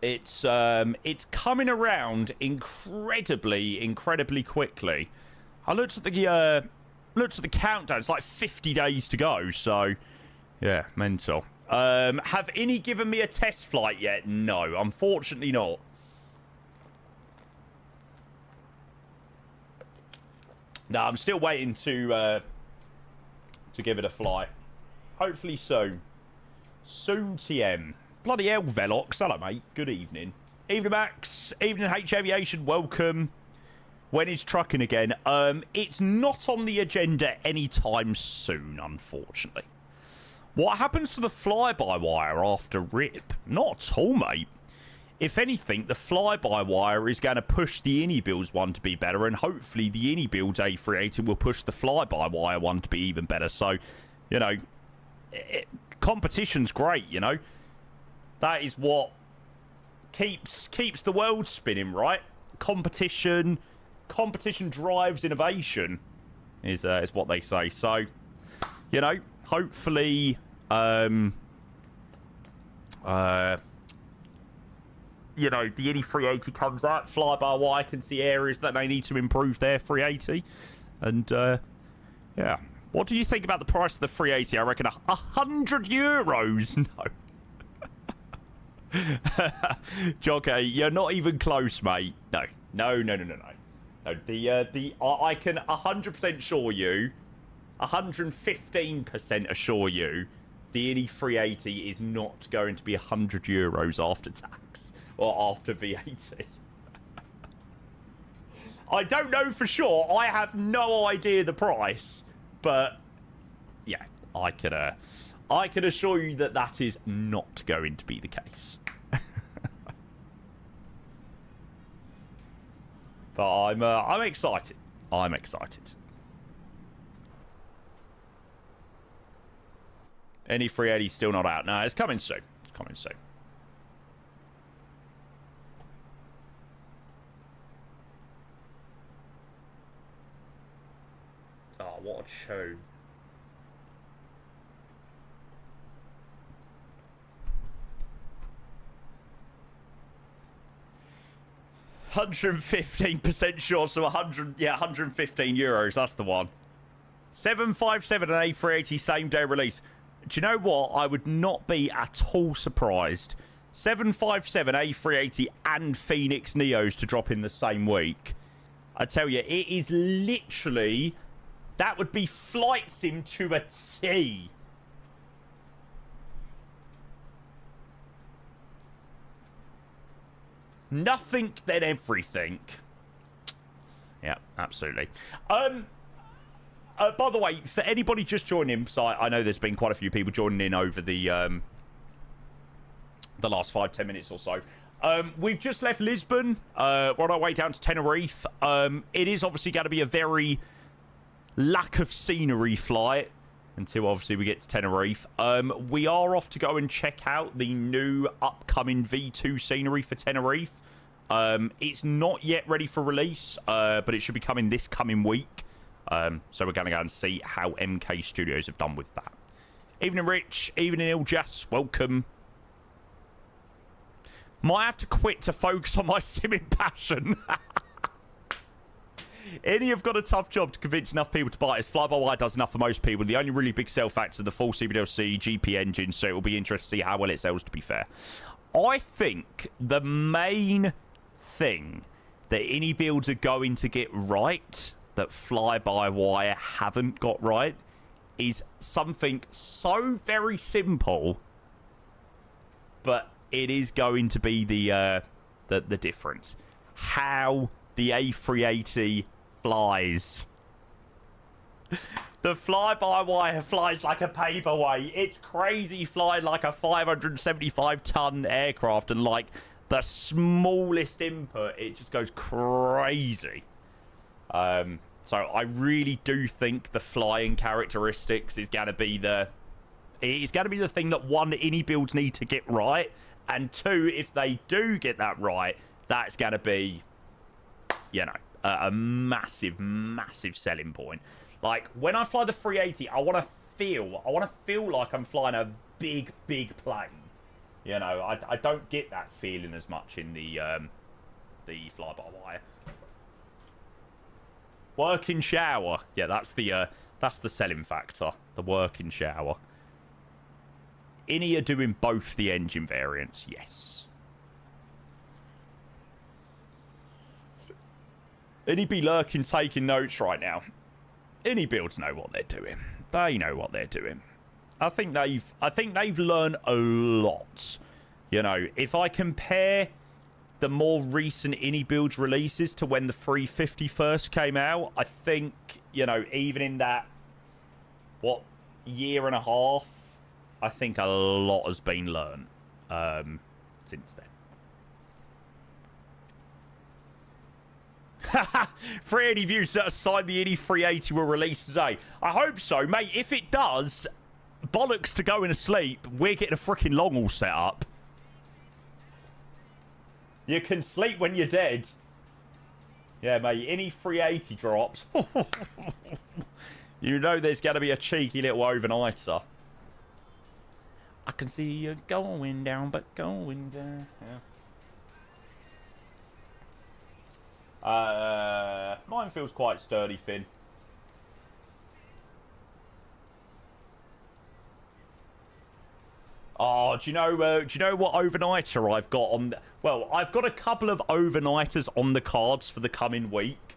It's coming around incredibly quickly. I looked at the countdown. It's like 50 days to go. So, yeah, mental. Have Innie given me a test flight yet? No, unfortunately not. No, I'm still waiting to give it a fly. Hopefully soon. Soon, TM. Bloody hell, Velox. Hello, mate. Good evening. Evening, Max. Evening, H Aviation. Welcome. When is trucking again? It's not on the agenda anytime soon, unfortunately. What happens to the fly-by-wire after RIP? Not at all, mate. If anything, the fly-by-wire is going to push the InnyBuilds one to be better, and hopefully the InnyBuilds A380 will push the fly-by-wire one to be even better. So, you know, competition's great, you know. That is what keeps the world spinning, right? Competition drives innovation, is what they say. So, you know, hopefully, you know, the Inny 380 comes out, fly-by-wire can see areas that they need to improve their 380. And, yeah. What do you think about the price of the 380? I reckon €100. No. Jockey, you're not even close, mate. No. No. No, I can 100% assure you, 115% assure you, the Inny 380 is not going to be €100 after tax or after VAT. I don't know for sure. I have no idea the price, but yeah, I can assure you that that is not going to be the case. But I'm excited. I'm excited. Inny 380 still not out. No, it's coming soon. It's coming soon. Oh, what a show. €115% sure, so 115 euros. That's the one. 757 and A380 same day release. Do you know what? I would not be at all surprised. 757 A380 and Fenix Neos to drop in the same week. I tell you, it is literally, that would be flight sim to a T. Nothing, then everything. Yeah, absolutely. By the way, for anybody just joining in, so I know there's been quite a few people joining in over the last 5-10 minutes or so. We've just left Lisbon. We're on our way down to Tenerife. It is obviously going to be a very lack of scenery flight until obviously we get to Tenerife. We are off to go and check out the new upcoming V2 scenery for Tenerife. It's not yet ready for release, but it should be coming this coming week. So we're going to go and see how MKStudios have done with that. Evening, Rich. Evening, Iljas. Welcome. Might have to quit to focus on my simming passion. Inny have got a tough job to convince enough people to buy it, as fly-by-wire does enough for most people. The only really big sell factor is the full CBDLC GP engine, so it will be interesting to see how well it sells, to be fair. I think the main thing that Inny builds are going to get right, that fly-by-wire haven't got right, is something so very simple, but it is going to be the difference. How the A380 flies. The fly-by-wire flies like a paperweight. It's crazy flying like a 575-ton aircraft, and like the smallest input, it just goes crazy. So I really do think the flying characteristics is going to be the thing that, one, Inny builds need to get right, and two, if they do get that right, that's going to be, you know, a massive, massive selling point. Like, when I fly the 380, I want to feel like I'm flying a big, big plane. You know, I don't get that feeling as much in the fly-by-wire. Working shower. Yeah, that's the selling factor. The working shower. Inny are doing both the engine variants, yes. Inny be lurking, taking notes right now. Any builds know what they're doing. They know what they're doing. I think they've learned a lot. You know, if I compare the more recent Innie builds releases to when the 350 first came out, I think, you know, even in that, what, year and a half, I think a lot has been learned since then. For any views that aside the Innie 380 will release today. I hope so, mate. If it does, bollocks to going to sleep. We're getting a freaking long haul set up. You can sleep when you're dead. Yeah, mate. Innie 380 drops. You know there's going to be a cheeky little overnighter. I can see you going down, but going down. Yeah. Mine feels quite sturdy, Finn. Oh, do you know what overnighter I've got on? Well, I've got a couple of overnighters on the cards for the coming week.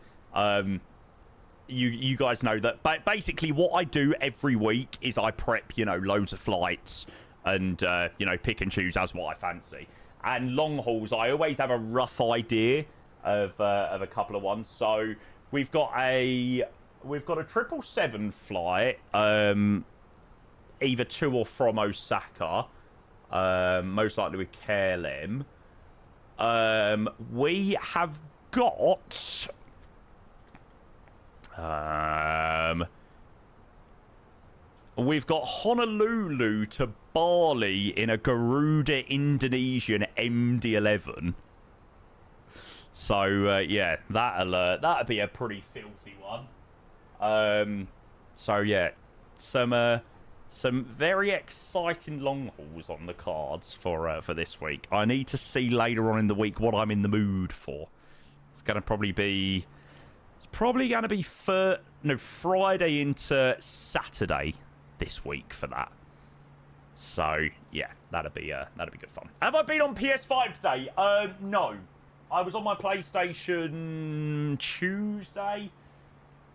You guys know that. But basically, what I do every week is I prep, you know, loads of flights and you know, pick and choose as what I fancy. And long hauls, I always have a rough idea of a couple of ones. So we've got a 777 flight, either to or from Osaka, most likely with KLM. We have got we've got Honolulu to Bali in a Garuda Indonesian MD-11. So yeah, that'll be a pretty filthy one. So yeah, some very exciting long hauls on the cards for this week. I need to see later on in the week what I'm in the mood for. It's going to probably be Friday into Saturday this week for that. So yeah, that'll be good fun. Have I been on PS5 today? No. I was on my PlayStation Tuesday,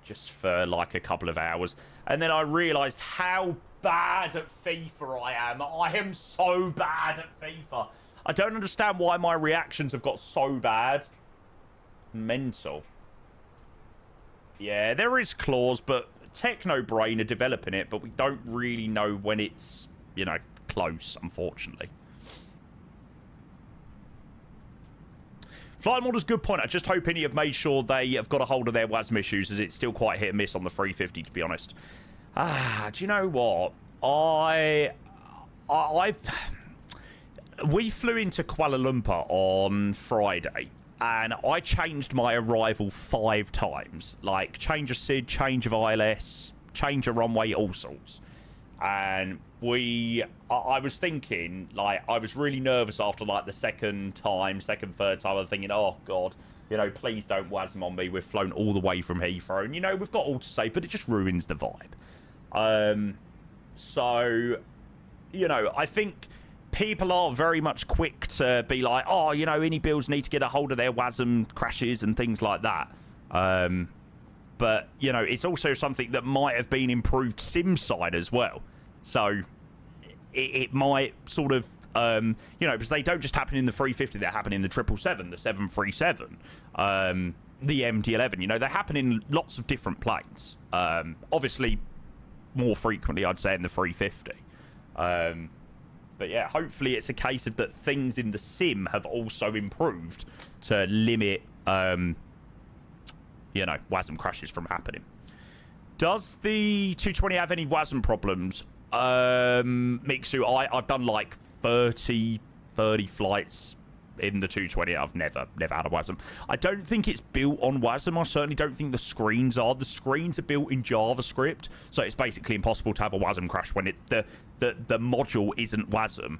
just for like a couple of hours, and then I realised how bad at FIFA I am. I am so bad at FIFA. I don't understand why my reactions have got so bad. Mental. Yeah, there is clause, but Technobrain are developing it, but we don't really know when it's, you know, close, unfortunately. Flight Model's good point. I just hope any have made sure they have got a hold of their WASM issues, as it's still quite hit and miss on the 350, to be honest. Do you know what? We flew into Kuala Lumpur on Friday, and I changed my arrival 5 times. Like, change of SID, change of ILS, change of runway, all sorts. And I was thinking, like, I was really nervous after, like, the second, third time. I was thinking, oh, God, you know, please don't WASM on me. We've flown all the way from Heathrow. And, you know, we've got all to say, but it just ruins the vibe. So, you know, I think people are very much quick to be like, oh, you know, any builds need to get a hold of their WASM crashes and things like that. But, you know, it's also something that might have been improved sim side as well. So it might sort of, you know, because they don't just happen in the 350, they happen in the 777, the 737, the MD-11. You know, they happen in lots of different planes. Obviously, more frequently, I'd say, in the 350. But yeah, hopefully it's a case of that things in the sim have also improved to limit, you know, WASM crashes from happening. Does the 220 have any WASM problems? Mixu, I've done like 30 flights in the 220. I've never had a WASM. I don't think it's built on WASM. I certainly don't think the screens are. The screens are built in JavaScript, so it's basically impossible to have a WASM crash when the module isn't WASM.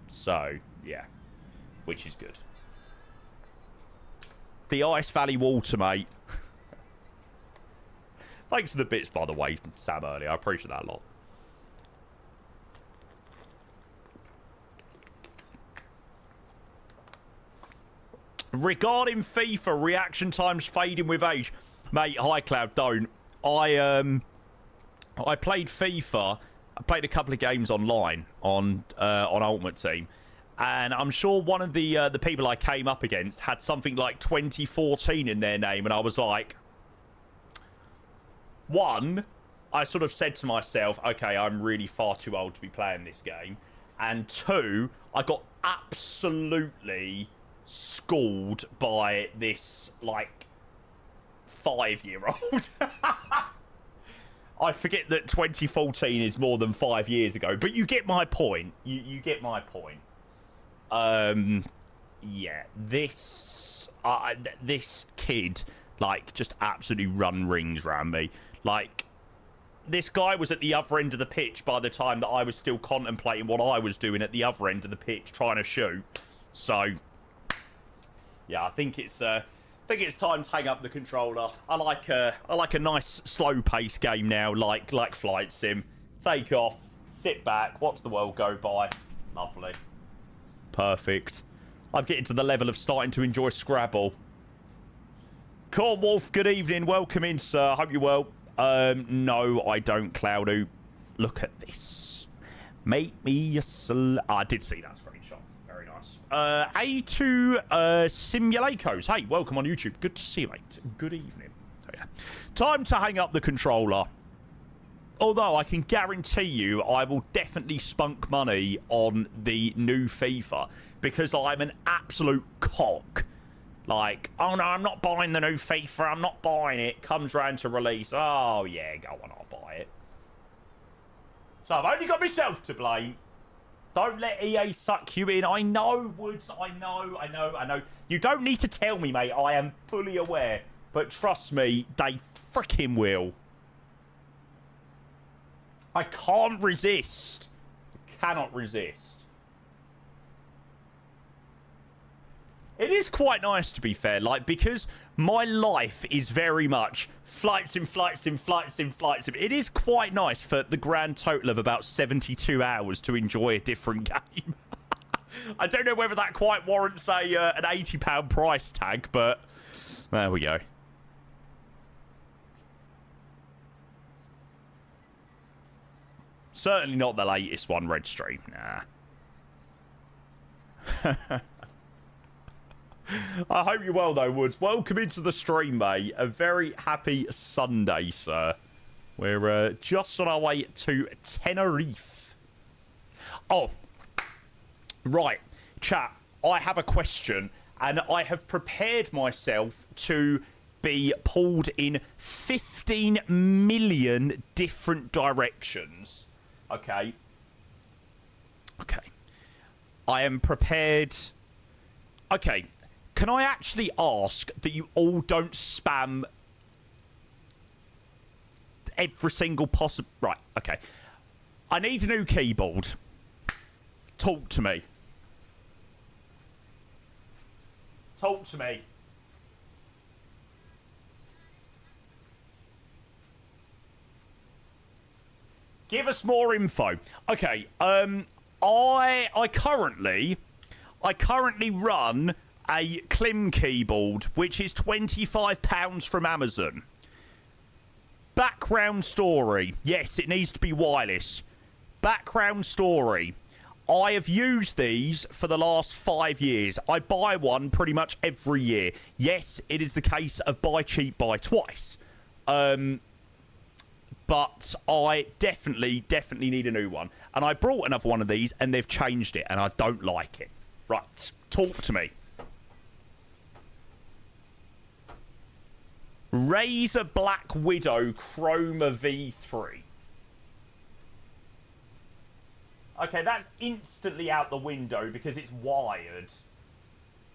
So yeah, which is good. The Ice Valley Water, mate. Thanks for the bits, by the way, Sam, earlier. I appreciate that a lot. Regarding FIFA, reaction times fading with age. Mate, High Cloud, don't. I played FIFA. I played a couple of games online on Ultimate Team, and I'm sure one of the people I came up against had something like 2014 in their name, and I was like, one, I sort of said to myself, okay, I'm really far too old to be playing this game, and two, I got absolutely schooled by this like 5-year-old. I forget that 2014 is more than 5 years ago, but you get my point. You get my point. Yeah, this kid like just absolutely run rings around me. Like, this guy was at the other end of the pitch by the time that I was still contemplating what I was doing at the other end of the pitch trying to shoot. So, yeah, I think it's time to hang up the controller. I like a nice slow-paced game now, like Flight Sim. Take off, sit back, watch the world go by. Lovely. Perfect. I'm getting to the level of starting to enjoy Scrabble. Corn Wolf, good evening. Welcome in, sir. Hope you're well. No, I don't, Cloudo. Look at this. Make me a I did see that screenshot. Very nice. A2 Simulacos. Hey, welcome on YouTube. Good to see you, mate. Good evening. So, yeah. Time to hang up the controller. Although I can guarantee you I will definitely spunk money on the new FIFA because I'm an absolute cock. Like, oh no, I'm not buying the new FIFA, I'm not buying it. Comes round to release. Oh yeah, go on, I'll buy it. So I've only got myself to blame. Don't let EA suck you in. I know, Woods, I know. You don't need to tell me, mate. I am fully aware. But trust me, they freaking will. I can't resist. I cannot resist. It is quite nice, to be fair, like, because my life is very much flight sim. It is quite nice for the grand total of about 72 hours to enjoy a different game. I don't know whether that quite warrants an £80 price tag, but there we go. Certainly not the latest one, Red Stream. Nah. I hope you're well, though, Woods. Welcome into the stream, mate. A very happy Sunday, sir. We're just on our way to Tenerife. Oh, right. Chat, I have a question, and I have prepared myself to be pulled in 15 million different directions. Okay. I am prepared. Okay. Can I actually ask that you all don't spam every single possible... Right, okay. I need a new keyboard. Talk to me. Talk to me. Give us more info. Okay, I currently run a Klim keyboard, which is £25 from Amazon. Background story. Yes, it needs to be wireless. Background story. I have used these for the last 5 years. I buy one pretty much every year. Yes, it is the case of buy cheap, buy twice. But I definitely need a new one. And I brought another one of these, and they've changed it, and I don't like it. Right, talk to me. Razer Black Widow Chroma V3. Okay, that's instantly out the window because it's wired.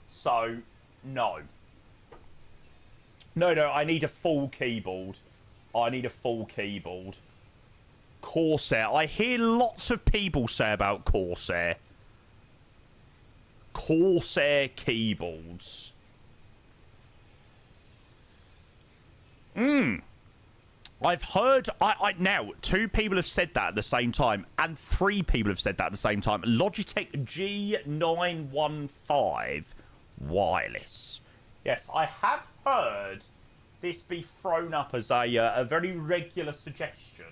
So, no. No, I need a full keyboard. Corsair. I hear lots of people say about Corsair. Corsair keyboards. I've heard... now, 2 people have said that at the same time, and 3 people have said that at the same time. Logitech G915 wireless. Yes, I have heard this be thrown up as a very regular suggestion.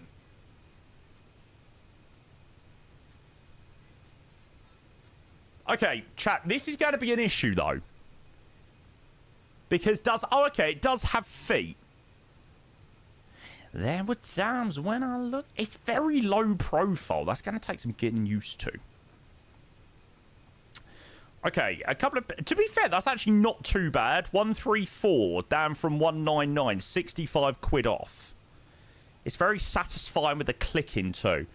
Okay, chat, this is going to be an issue, though. Because it does have feet. There were times when I look... It's very low profile. That's going to take some getting used to. Okay, a couple of... To be fair, that's actually not too bad. 134 down from 199. 65 quid off. It's very satisfying with the clicking, too.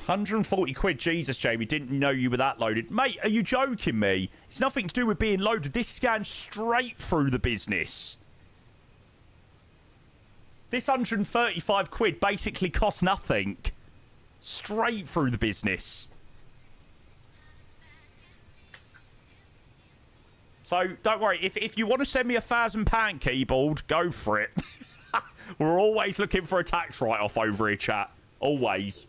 140 quid. Jesus, Jamie. Didn't know you were that loaded. Mate, are you joking me? It's nothing to do with being loaded. This scans straight through the business. This 135 quid basically costs nothing. Straight through the business. So, don't worry. If you want to send me £1,000 keyboard, go for it. We're always looking for a tax write-off over here, chat. Always.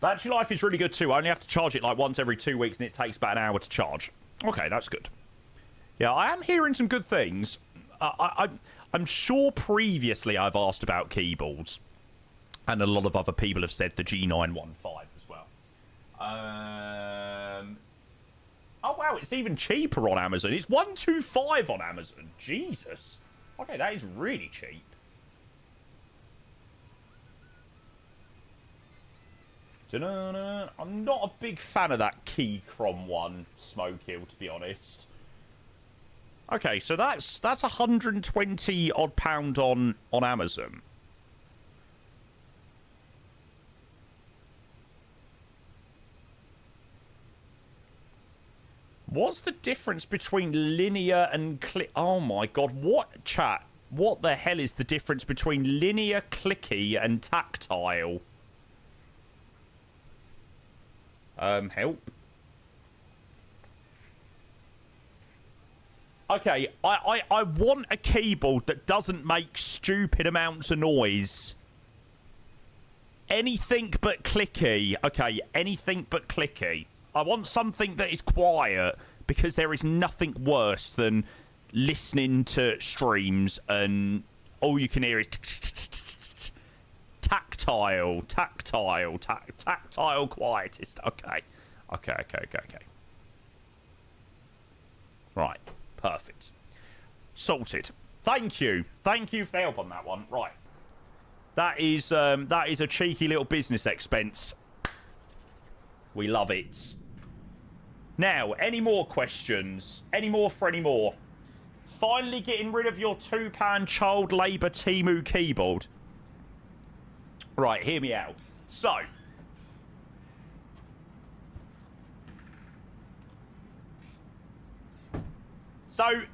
Battery life is really good too. I only have to charge it like once every 2 weeks and it takes about an hour to charge. Okay, that's good. Yeah, I am hearing some good things. I'm sure previously I've asked about keyboards. And a lot of other people have said the G915 as well. Oh, wow, it's even cheaper on Amazon. It's 125 on Amazon. Jesus. Okay, that is really cheap. I'm not a big fan of that Keychron one, Smokehill, to be honest. Okay, so that's 120 odd pound on Amazon. What's the difference between linear and click? Oh my god, what, chat? What the hell is the difference between linear, clicky, and tactile? Help. Okay, I want a keyboard that doesn't make stupid amounts of noise. Anything but clicky. Okay, anything but clicky. I want something that is quiet, because there is nothing worse than listening to streams and all you can hear is tactile quietest. Okay. Right, perfect. Sorted. Thank you for the help on that one. Right, that is a cheeky little business expense. We love it. Now, any more questions? Any more for any more? Finally getting rid of your £2 child labour Temu keyboard. Right, hear me out. So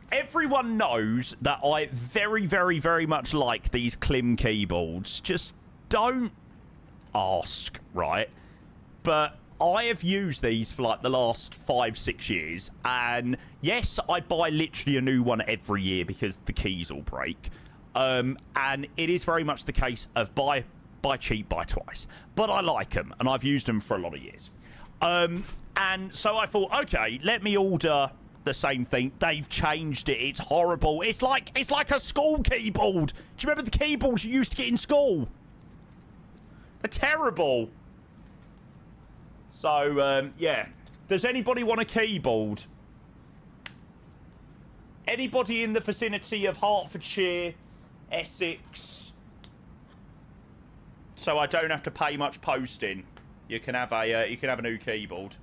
everyone knows that I very, very, very much like these Klim keyboards. Just don't ask, right? But I have used these for like the last 5-6 years, and yes, I buy literally a new one every year because the keys all break. And it is very much the case of buy cheap, buy twice. But I like them, and I've used them for a lot of years. And so I thought, okay, let me order the same thing. They've changed it. It's horrible. It's like a school keyboard. Do you remember the keyboards you used to get in school? They're terrible. So, yeah. Does anybody want a keyboard? Anybody in the vicinity of Hertfordshire, Essex? So I don't have to pay much posting. You can have a new keyboard.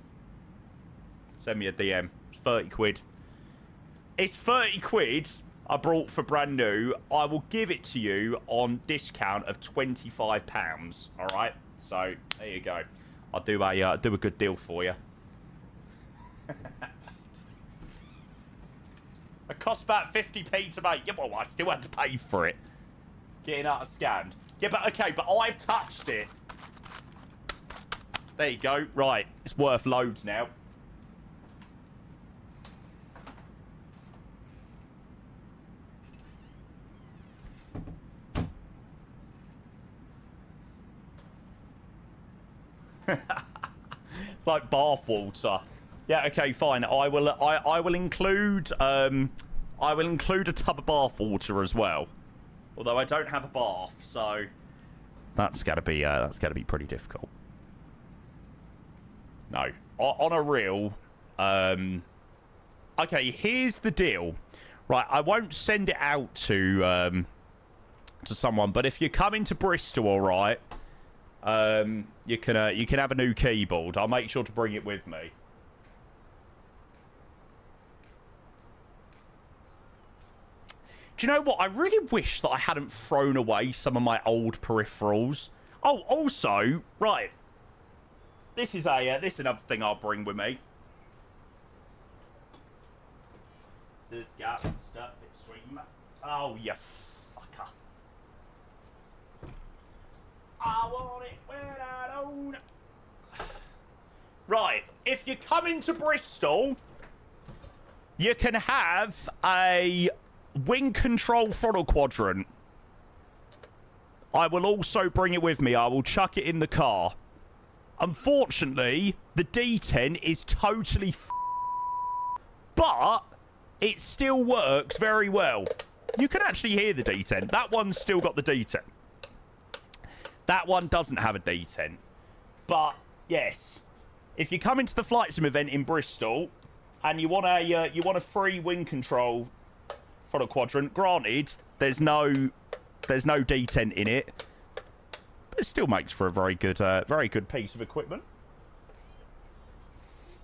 Send me a DM. It's 30 quid. It's 30 quid I brought for brand new. I will give it to you on discount of £25. All right. So there you go. I'll do a good deal for you. It cost about 50p to make. Yeah, well, I still had to pay for it. Getting out of scammed. Yeah, but okay, but I've touched it. There you go. Right, it's worth loads now. It's like bath water. Yeah, okay, fine. I will include a tub of bath water as well. Although I don't have a bath, so that's gotta be pretty difficult. No. On a real, okay, here's the deal. Right, I won't send it out to someone, but if you're coming to Bristol, all right, you can have a new keyboard. I'll make sure to bring it with me. Do you know what? I really wish that I hadn't thrown away some of my old peripherals. Oh, also, right. This is another thing I'll bring with me. This got stuff between my... Oh, you fucker. I want it when I don't. Right, if you come into Bristol, you can have a wing control throttle quadrant. I will also bring it with me. I will chuck it in the car. Unfortunately, the D10 is totally but it still works very well. You can actually hear the D10. That one's still got the D10. That one doesn't have a D10. But, yes. If you come into the Flight Sim event in Bristol and you want a free wing control throttle quadrant, granted, there's no D10 in it. But it still makes for a very good piece of equipment.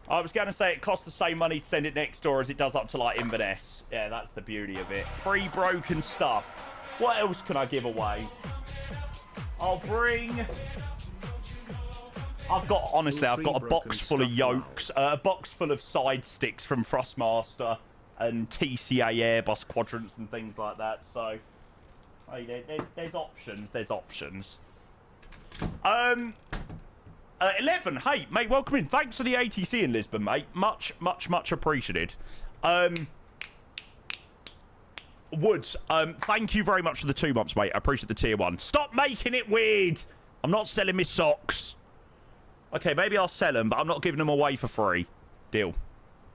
I was going to say it costs the same money to send it next door as it does up to, like, Inverness. Yeah, that's the beauty of it. Free broken stuff. What else can I give away? I'll bring... Honestly, I've got a box full of yokes. A box full of side sticks from Thrustmaster and TCA Airbus quadrants and things like that. So, hey, there's options. There's options. 11, hey, mate, welcome in. Thanks for the ATC in Lisbon, mate. Much appreciated. Woods, thank you very much for the 2 months, mate. I appreciate the tier 1. Stop making it weird. I'm not selling my socks. Okay, maybe I'll sell them, but I'm not giving them away for free. Deal.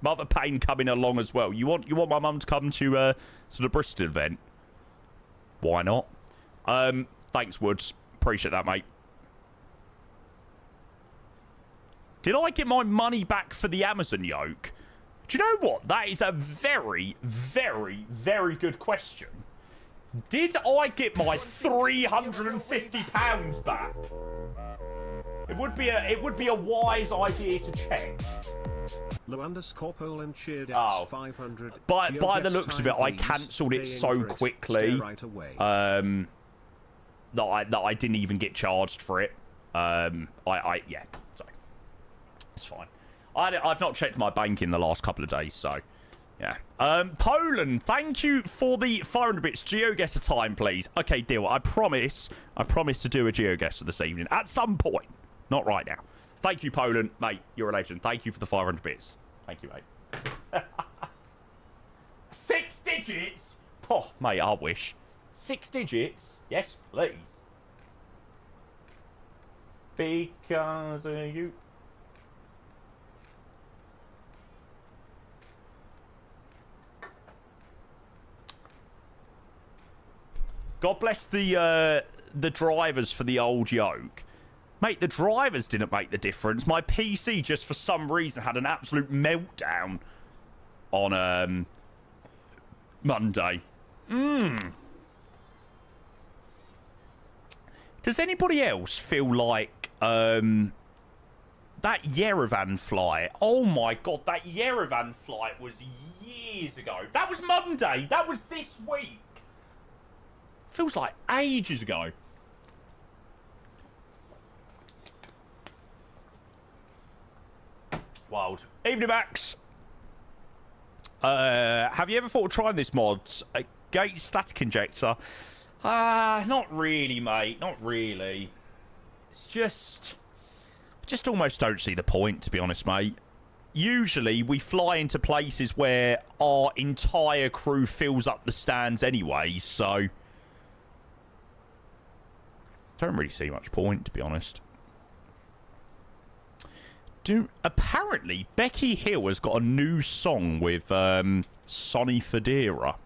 Mother Payne coming along as well. You want my mum to come to the Bristol event? Why not? Thanks, Woods. Appreciate that, mate. Did I get my money back for the Amazon yoke? Do you know what? That is a very, very, very good question. Did I get my £350 back? It would be a wise idea to check. Oh. By the looks of it, I cancelled it so quickly that I didn't even get charged for it. Yeah, sorry. It's fine. I've not checked my bank in the last couple of days, so yeah. Poland, thank you for the 500 bits. GeoGuessr time, please. Okay, deal. I promise to do a GeoGuessr this evening at some point. Not right now. Thank you, Poland, mate. You're a legend. Thank you for the 500 bits. Thank you, mate. 6 digits? Oh, mate, I wish. 6 digits? Yes, please. Because of you. God bless the drivers for the old yoke. Mate, the drivers didn't make the difference. My PC just for some reason had an absolute meltdown on Monday. Does anybody else feel like that Yerevan flight? Oh my god, that Yerevan flight was years ago. That was Monday. That was this week. Feels like ages ago. Wild. Evening, Max. Have you ever thought of trying this mod? Gate static injector? Not really, mate. Not really. It's just... I just almost don't see the point, to be honest, mate. Usually, we fly into places where our entire crew fills up the stands anyway, so... Don't really see much point, to be honest. Apparently, Becky Hill has got a new song with Sonny Fodera.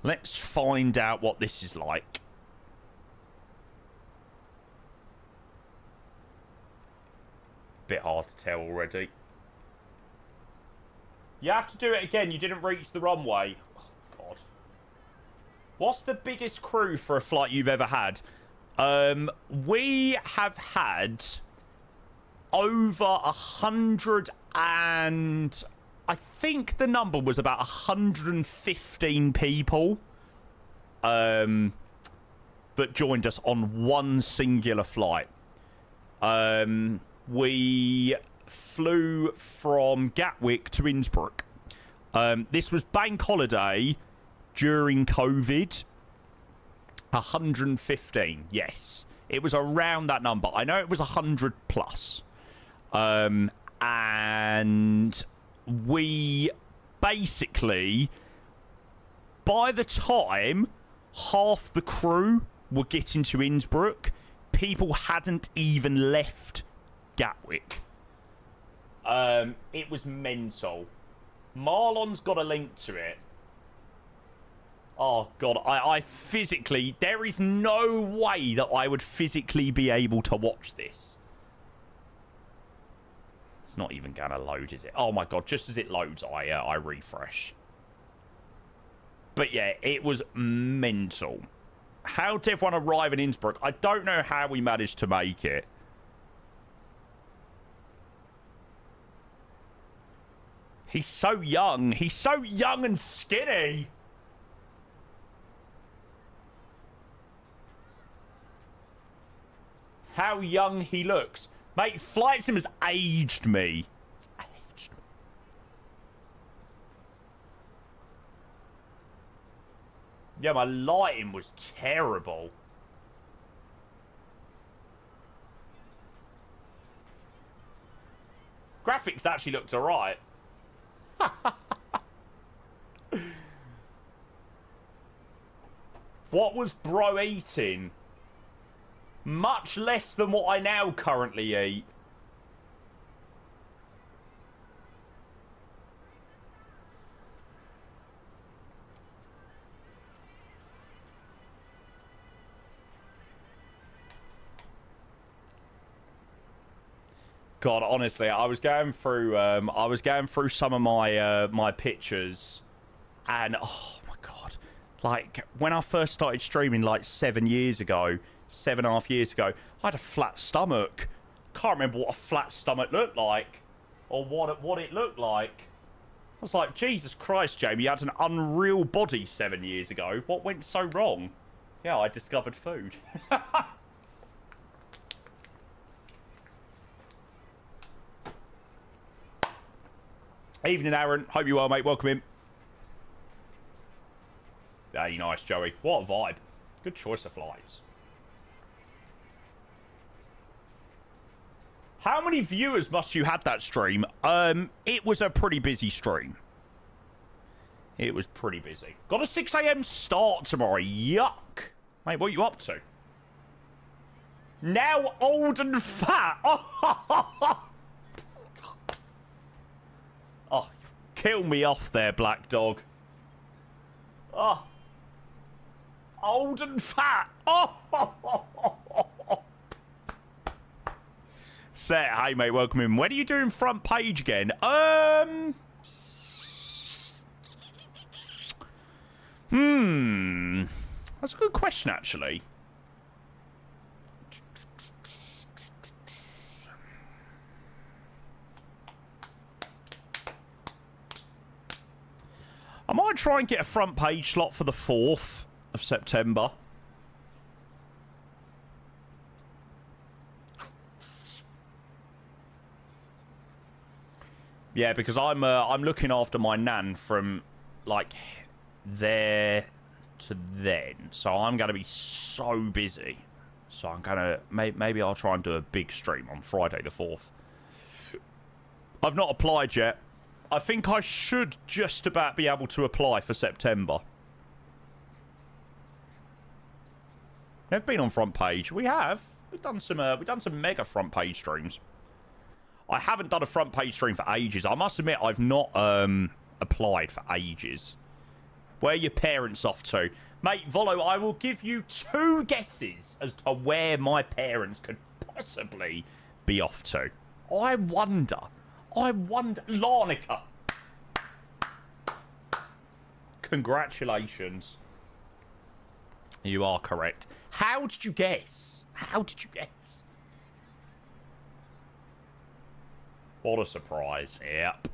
Let's find out what this is like. Bit hard to tell already. You have to do it again. You didn't reach the runway. Oh, God. What's the biggest crew for a flight you've ever had? We have had over 100 and... I think the number was about 115 people that joined us on one singular flight. We flew from Gatwick to Innsbruck. This was bank holiday during COVID. 115, yes. It was around that number. I know it was 100 plus. And we basically, by the time half the crew were getting to Innsbruck, people hadn't even left Gatwick. It was mental. Marlon's got a link to it. Oh, God, I physically... There is no way that I would physically be able to watch this. It's not even going to load, is it? Oh, my God, just as it loads, I refresh. But, yeah, it was mental. How did everyone arrive in Innsbruck? I don't know how we managed to make it. He's so young. He's so young and skinny. How young he looks. Mate, Flight Sim has aged me. It's aged me. Yeah, my lighting was terrible. Graphics actually looked alright. What was bro eating? Much less than what I now currently eat. God, honestly, I was going through some of my my pictures, and oh my God, like when I first started streaming like 7 years ago. 7.5 years ago, I had a flat stomach. Can't remember what a flat stomach looked like, or what it looked like. I was like, Jesus Christ, Jamie, you had an unreal body 7 years ago. What went so wrong? Yeah, I discovered food. Evening, Aaron. Hope you're well, mate. Welcome in. Hey, nice, Joey. What a vibe. Good choice of flights. How many viewers must you had that stream? It was a pretty busy stream. It was pretty busy. Got a 6 a.m. start tomorrow. Yuck. Mate, what are you up to? Now old and fat. Oh, kill me off there, black dog. Oh. Old and fat. Set, hey mate, welcome in. When are you doing front page again? That's a good question, actually. I might try and get a front page slot for the 4th of September. Yeah, because I'm looking after my nan from like there to then, so I'm gonna be so busy. So I'm gonna maybe I'll try and do a big stream on Friday the 4th. I've not applied yet. I think I should just about be able to apply for September. Never been on front page. We have. We've done some mega front page streams. I haven't done a front page stream for ages. I must admit, I've not applied for ages. Where are your parents off to? Mate, Volo, I will give you 2 guesses as to where my parents could possibly be off to. I wonder. Larnaca. Congratulations. You are correct. How did you guess? What a surprise. Yep.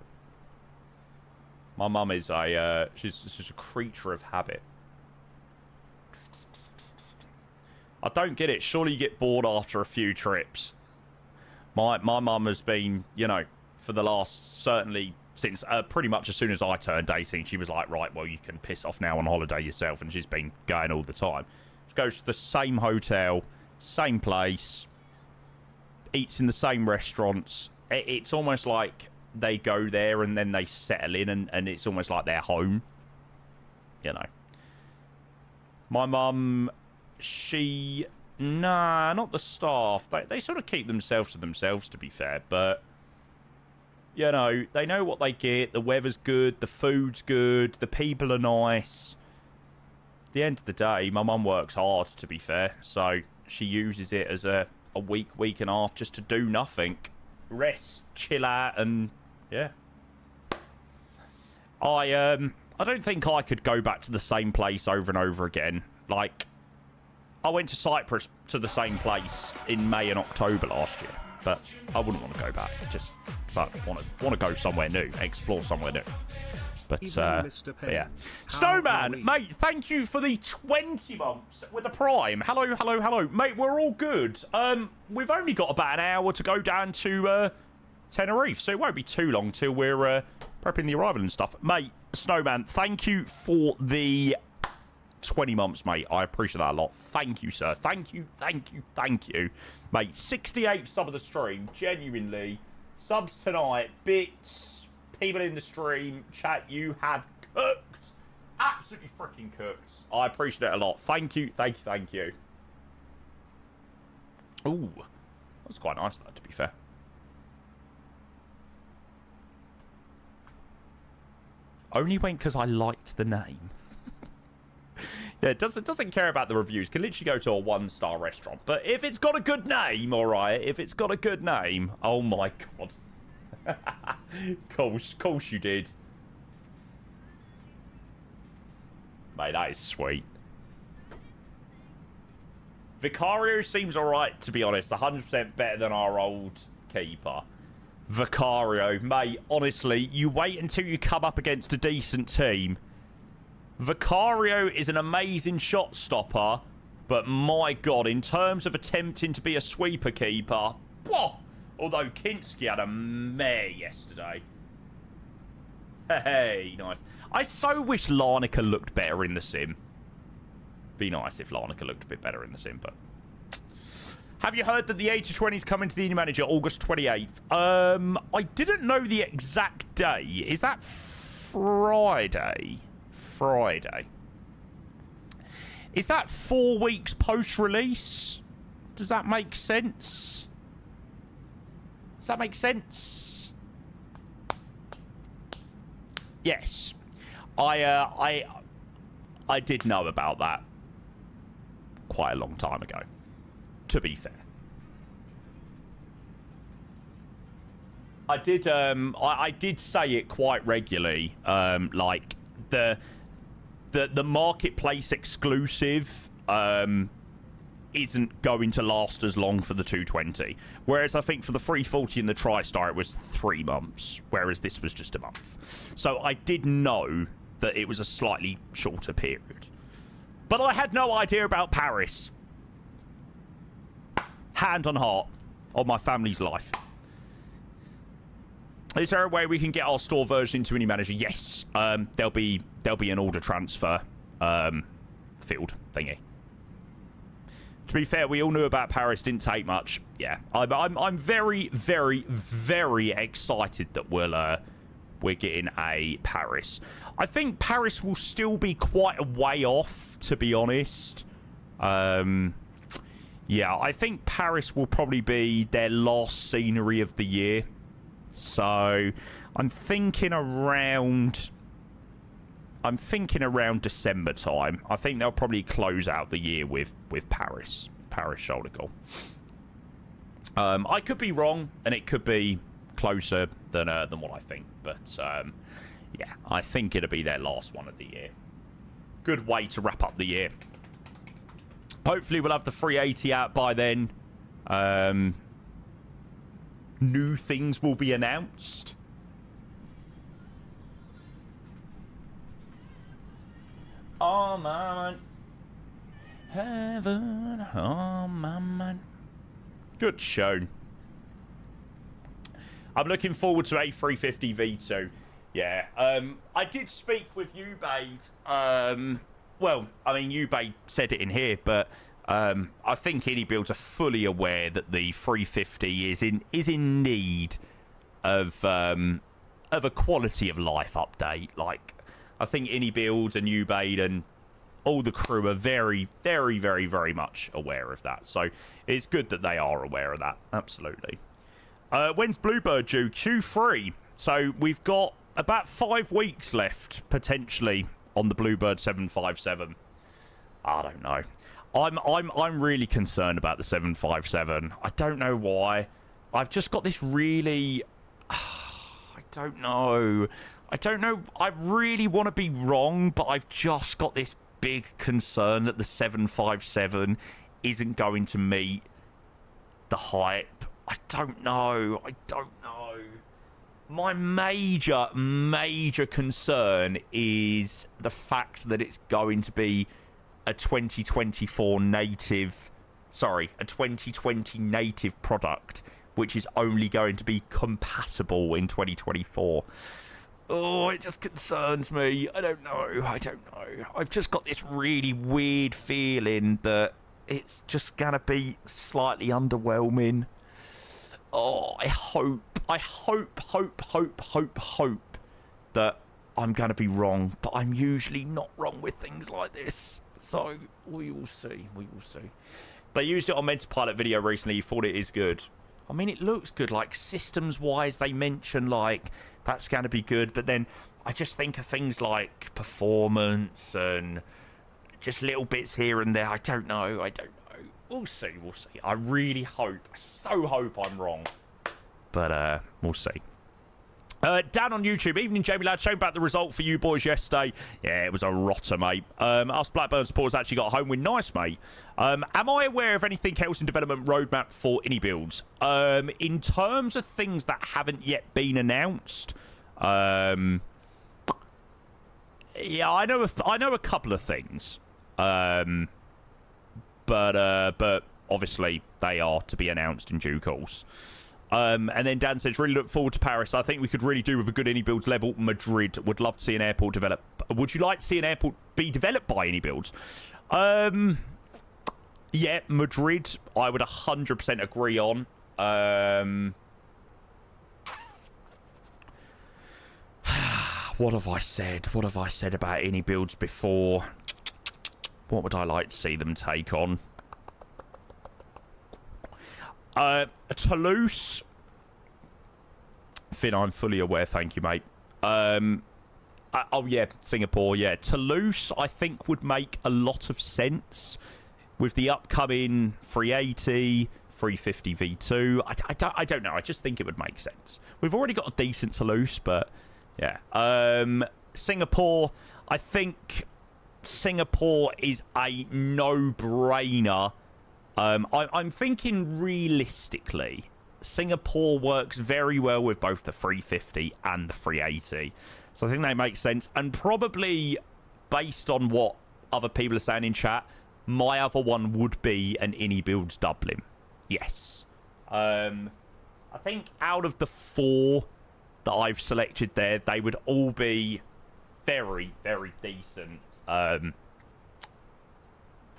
My mum is she's a creature of habit. I don't get it. Surely you get bored after a few trips. My mum has been, you know, for the last, certainly since pretty much as soon as I turned 18, she was like, right, well, you can piss off now on holiday yourself. And she's been going all the time. She goes to the same hotel, same place, eats in the same restaurants. It's almost like they go there and then they settle in and it's almost like their home. You know. My mum, nah, not the staff. They sort of keep themselves to themselves, to be fair. But, you know, they know what they get. The weather's good. The food's good. The people are nice. At the end of the day, my mum works hard, to be fair. So she uses it as a week and a half just to do nothing. Rest, chill out, and yeah. I don't think I could go back to the same place over and over again. Like, I went to Cyprus to the same place in May and October last year, but I wouldn't want to go back. Just want to go somewhere new, explore somewhere new. But yeah. Snowman, mate, thank you for the 20 months with the Prime. Hello. Mate, we're all good. We've only got about an hour to go down to Tenerife, so it won't be too long till we're prepping the arrival and stuff. Mate, Snowman, thank you for the 20 months, mate. I appreciate that a lot. Thank you, sir. Thank you. Mate, 68 sub of the stream. Genuinely. Subs tonight. Bits. People in the stream. Chat, you have cooked. Absolutely freaking cooked. I appreciate it a lot. Thank you. Ooh. That's quite nice, though, to be fair. Only went because I liked the name. Yeah, it doesn't care about the reviews. Can literally go to a 1-star restaurant. But if it's got a good name, all right. If it's got a good name, oh my god. Course you did. Mate, that is sweet. Vicario seems all right, to be honest. 100% better than our old keeper. Vicario, mate, honestly, you wait until you come up against a decent team. Vicario is an amazing shot stopper, but my god, in terms of attempting to be a sweeper keeper, whoa, although Kinski had a mare yesterday. Hey, nice. I so wish Larnaca looked better in the sim. Be nice if Larnaca looked a bit better in the sim, but... Have you heard that the 80-20 is coming to the Indie Manager August 28th? I didn't know the exact day. Is that Friday? Is that 4 weeks post-release? Does that make sense? Yes. I did know about that quite a long time ago, to be fair. I did say it quite regularly, like the marketplace exclusive isn't going to last as long for the 220. Whereas I think for the 340 and the TriStar, it was 3 months, whereas this was just a month. So I did know that it was a slightly shorter period. But I had no idea about Paris. Hand on heart of my family's life. Is there a way we can get our store version into Indie Manager? Yes. There'll be an order transfer field thingy. To be fair, we all knew about Paris. Didn't take much. Yeah, I'm very, very, very excited that we're getting a Paris. I think Paris will still be quite a way off, to be honest. Yeah, I think Paris will probably be their last scenery of the year, So I'm thinking around December time. I think they'll probably close out the year with Paris shoulder goal. I could be wrong, and it could be closer than what I think. But yeah, I think it'll be their last one of the year. Good way to wrap up the year. Hopefully we'll have the 380 out by then. New things will be announced. Oh, my man. Heaven, oh, my man. Good show. I'm looking forward to A350 V2. Yeah. I did speak with Ubaid. Well, I mean, Ubaid said it in here, but I think Builds are fully aware that the 350 is in need of a quality of life update. Like, I think Builds and Ubaid and all the crew are very, very, very, very much aware of that. So it's good that they are aware of that. Absolutely. When's Bluebird due? Q3. So we've got about 5 weeks left, potentially, on the Bluebird 757. I don't know. I'm really concerned about the 757. I don't know why. I've just got this really... I don't know. I really want to be wrong, but I've just got this big concern that the 757 isn't going to meet the hype. I don't know. My major concern is the fact that it's going to be a 2024 native, a 2020 native product, which is only going to be compatible in 2024. Oh, it just concerns me. I don't know. I've just got this really weird feeling that it's just going to be slightly underwhelming. Oh, I hope that I'm going to be wrong, but I'm usually not wrong with things like this. So, we will see. They used it on Mentor Pilot video recently. You thought it is good. I mean, it looks good. Like, systems-wise, they mention, like, that's going to be good. But then I just think of things like performance and just little bits here and there. I don't know. We'll see. I so hope I'm wrong. But we'll see. Dan on YouTube, evening Jamie Lad, showing back the result for you boys yesterday. Yeah, it was a rotter, mate. Us Blackburn supporters actually got home with nice, mate. Am I aware of anything else in development roadmap for Builds? In terms of things that haven't yet been announced, yeah, I know a couple of things. But obviously they are to be announced in due course. And then Dan says, really look forward to Paris. I think we could really do with a good Builds level. Madrid, would love to see an airport develop. Would you like to see an airport be developed by Builds? Yeah, Madrid, I would 100% agree on. What have I said? What have I said about Builds before? What would I like to see them take on? Toulouse. Finn, I'm fully aware. Thank you, mate. Oh, yeah, Singapore. Yeah, Toulouse, I think, would make a lot of sense with the upcoming 380, 350 V2. I don't know. I just think it would make sense. We've already got a decent Toulouse, but yeah. Singapore, I think Singapore is a no-brainer. I'm thinking realistically, Singapore works very well with both the 350 and the 380. So I think they make sense. And probably based on what other people are saying in chat, my other one would be an Builds Dublin. Yes. I think out of the 4 that I've selected there, they would all be very, very decent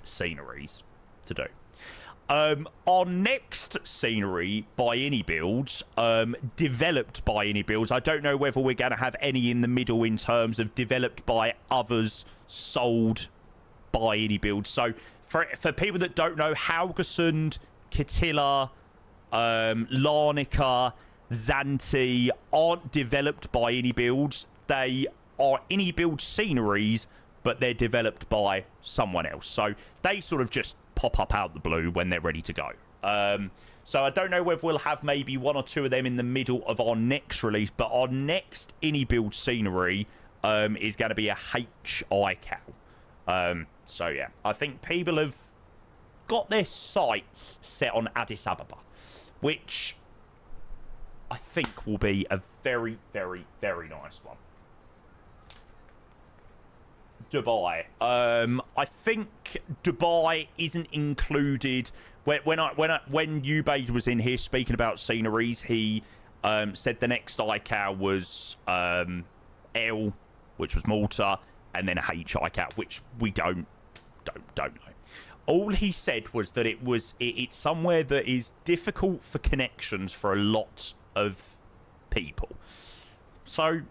sceneries to do. Our next scenery by Builds, developed by Builds. I don't know whether we're going to have any in the middle in terms of developed by others, sold by Builds. So for people that don't know, Haugesund, Kitila, Larnaca, Zante aren't developed by any builds. They are any build sceneries, but they're developed by someone else. So they sort of just pop up out the blue when they're ready to go. So I don't know whether we'll have maybe 1 or 2 of them in the middle of our next release, but our next any build scenery is going to be a HI cow. So yeah, I think people have got their sights set on Addis Ababa, which I think will be a very, very, very nice one. Dubai. I think Dubai isn't included. When Ubade was in here speaking about sceneries, he said the next ICAO was L, which was Malta, and then H ICAO, which we don't know. All he said was that it's somewhere that is difficult for connections for a lot of people. So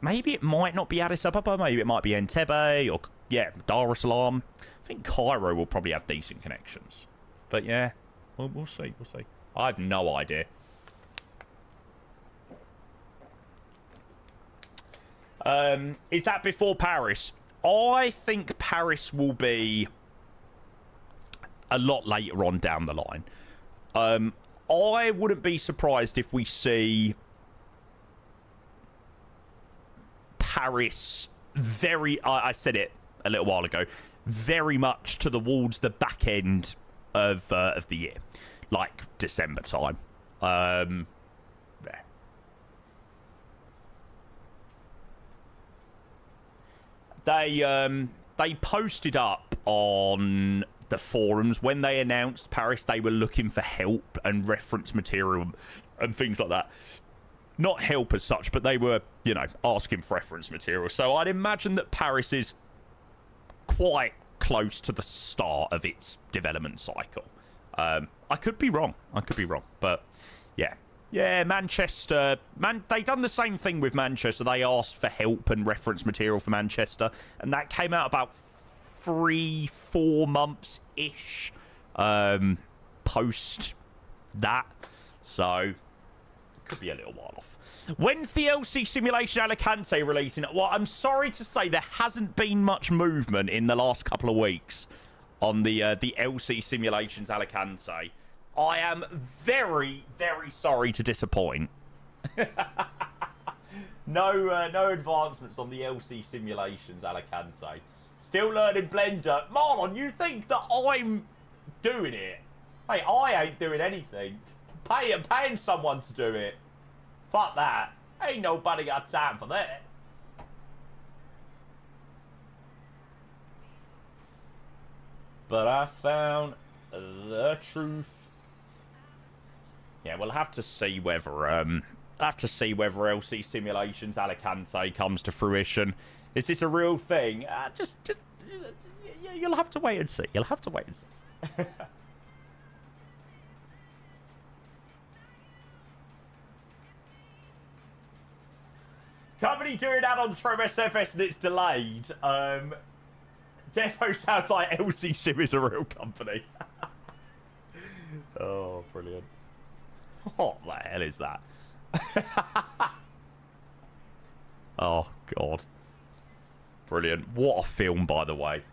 maybe it might not be Addis Ababa, maybe it might be Entebbe, or yeah, Dar es Salaam. I think Cairo will probably have decent connections. But yeah, we'll see. I have no idea. Is that before Paris? I think Paris will be a lot later on down the line. I wouldn't be surprised if we see Paris I said it a little while ago, very much towards the back end of the year, like December time. Yeah. They posted up on the forums when they announced Paris. They were looking for help and reference material and things like that. Not help as such, but they were, you know, asking for reference material. So I'd imagine that Paris is quite close to the start of its development cycle. I could be wrong. But yeah, Manchester. They done the same thing with Manchester. They asked for help and reference material for Manchester, and that came out about 3-4 months ish post that. So it could be a little while off. When's the LC Simulation Alicante releasing? Well, I'm sorry to say there hasn't been much movement in the last couple of weeks on the LC Simulations Alicante. I am very, very sorry to disappoint. No advancements on the LC Simulations Alicante. Still learning Blender. Marlon, you think that I'm doing it? Hey, I ain't doing anything. Paying someone to do it. Fuck that. Ain't nobody got time for that. But I found the truth. Yeah, we'll have to see whether LC Simulations Alicante comes to fruition. Is this a real thing? You'll have to wait and see. Company doing add-ons for MSFS and it's delayed. Defo sounds like LC Sim is a real company. Oh, brilliant. What the hell is that? Oh, God. Brilliant. What a film, by the way.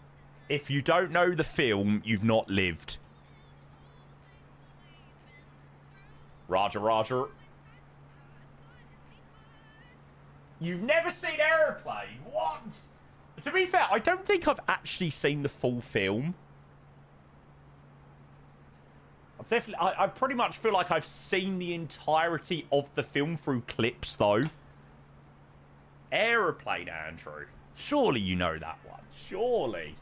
If you don't know the film, you've not lived. Roger. You've never seen Aeroplane? What? To be fair, I don't think I've actually seen the full film. I pretty much feel like I've seen the entirety of the film through clips, though. Aeroplane, Andrew. Surely you know that one. Surely.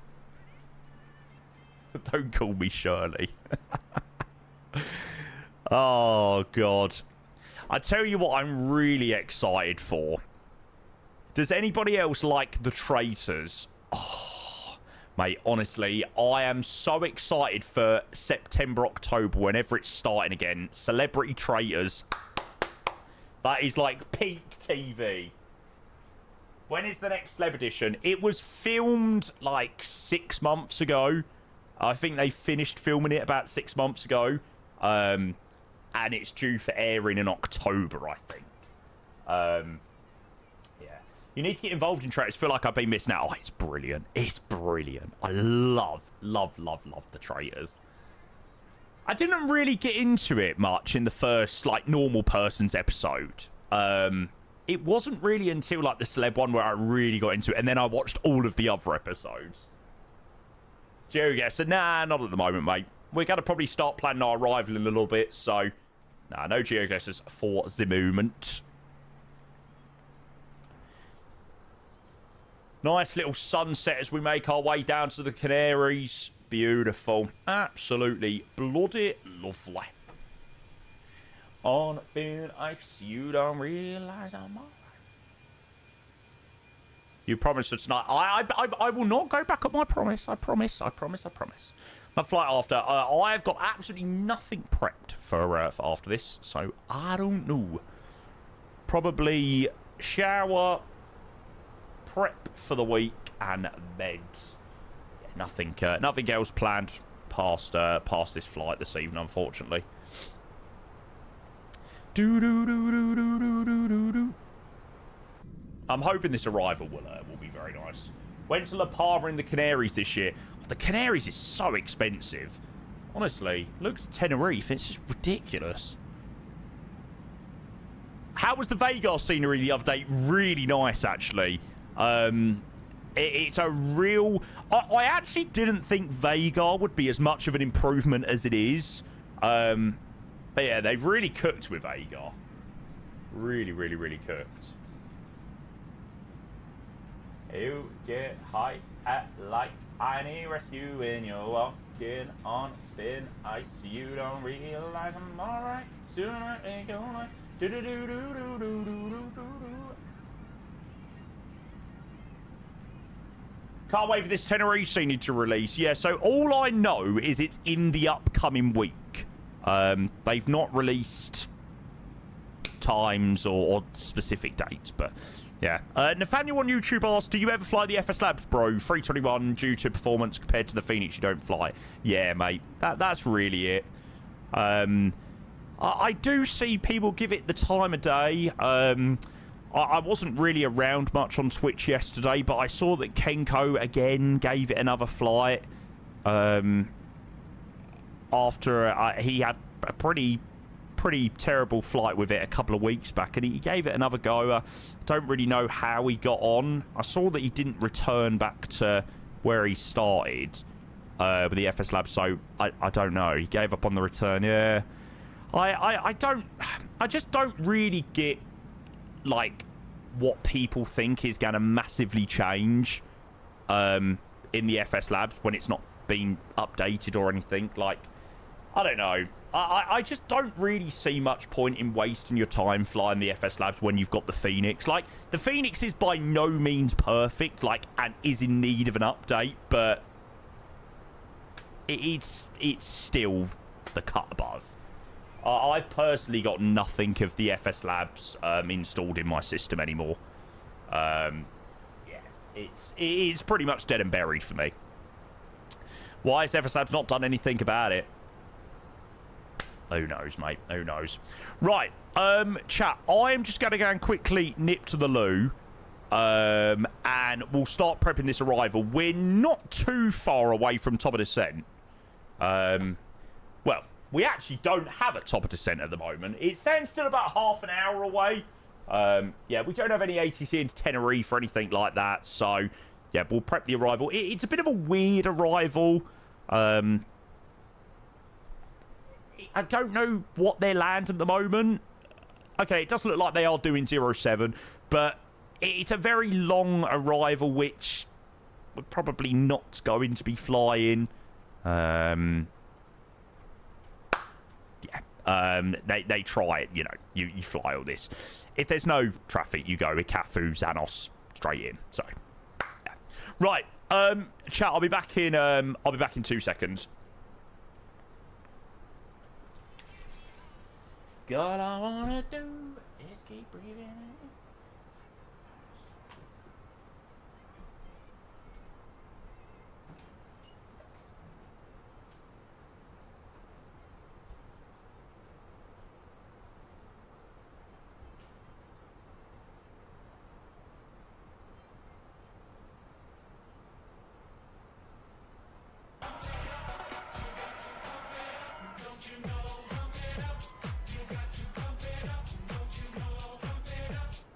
Don't call me Shirley. Oh, God. I tell you what I'm really excited for. Does anybody else like The Traitors? Oh, mate, honestly, I am so excited for September, October, whenever it's starting again. Celebrity Traitors. That is like peak TV. When is the next Celeb Edition? It was filmed like 6 months ago. I think they finished filming it about 6 months ago. and it's due for airing in October, I think. Yeah. You need to get involved in traitors. Feel like I've been missing out. Oh, it's brilliant. It's brilliant. I love the traitors. I didn't really get into it much in the first, like, normal person's episode. It wasn't really until, like, the celeb one where I really got into it, and then I watched all of the other episodes. Joe said, nah, not at the moment, mate. We're going to probably start planning our arrival in a little bit, so... Nah, no geoguesses for the moment. Nice little sunset as we make our way down to the Canaries. Beautiful. Absolutely bloody lovely. On thin ice, you don't realize I'm alright. You promised for tonight. I will not go back on my promise. I promise. My flight after. I've got absolutely nothing prepped for after this, so I don't know. Probably shower, prep for the week, and bed. Yeah, nothing else planned past this flight this evening, unfortunately. I'm hoping this arrival will be very nice. Went to La Palma in the Canaries this year. The Canaries is so expensive. Honestly, looks at Tenerife, it's just ridiculous. How was the Vegas scenery the other day? Really nice, actually. It's a real... I actually didn't think Vega would be as much of an improvement as it is. But yeah, they've really cooked with Vega. Really cooked. You get high at like I need rescue when you're walking on thin ice. You don't realize I'm alright. Tonight ain't gonna do do do do do do do do. Can't wait for this Tenerife scenery to release. Yeah, so all I know is it's in the upcoming week. They've not released times or specific dates, but yeah. Nathaniel on YouTube asks, do you ever fly the FS Labs, bro? 321 due to performance compared to the Fenix, you don't fly. Yeah, mate. That's really it. I do see people give it the time of day. I wasn't really around much on Twitch yesterday, but I saw that Kenko again gave it another flight. After he had a pretty terrible flight with it a couple of weeks back, and he gave it another go. I don't really know how he got on. I saw that he didn't return back to where he started with the FS Lab, so I don't know. He gave up on the return. Yeah, I just don't really get like what people think is going to massively change in the FS Labs when it's not been updated or anything. Like, I don't know. I just don't really see much point in wasting your time flying the FS Labs when you've got the Fenix. Like, the Fenix is by no means perfect, like, and is in need of an update, but it's still the cut above. I've personally got nothing of the FS Labs installed in my system anymore. Yeah, it's pretty much dead and buried for me. Why has FS Labs not done anything about it? Who knows, mate? Who knows? Right, chat, I'm just going to go and quickly nip to the loo, and we'll start prepping this arrival. We're not too far away from top of descent. Well, we actually don't have a top of descent at the moment. It's still about half an hour away. Yeah, we don't have any ATC into Tenerife or anything like that, so yeah, we'll prep the arrival. It's a bit of a weird arrival. I don't know what their land at the moment. Okay, it does look like they are doing 07, but it's a very long arrival, which we're probably not going to be flying. Yeah. They try it, you know, you fly all this. If there's no traffic, you go Ikafu, Xanos, straight in. So, yeah. Right, chat, I'll be back in 2 seconds. All I wanna do is keep breathing.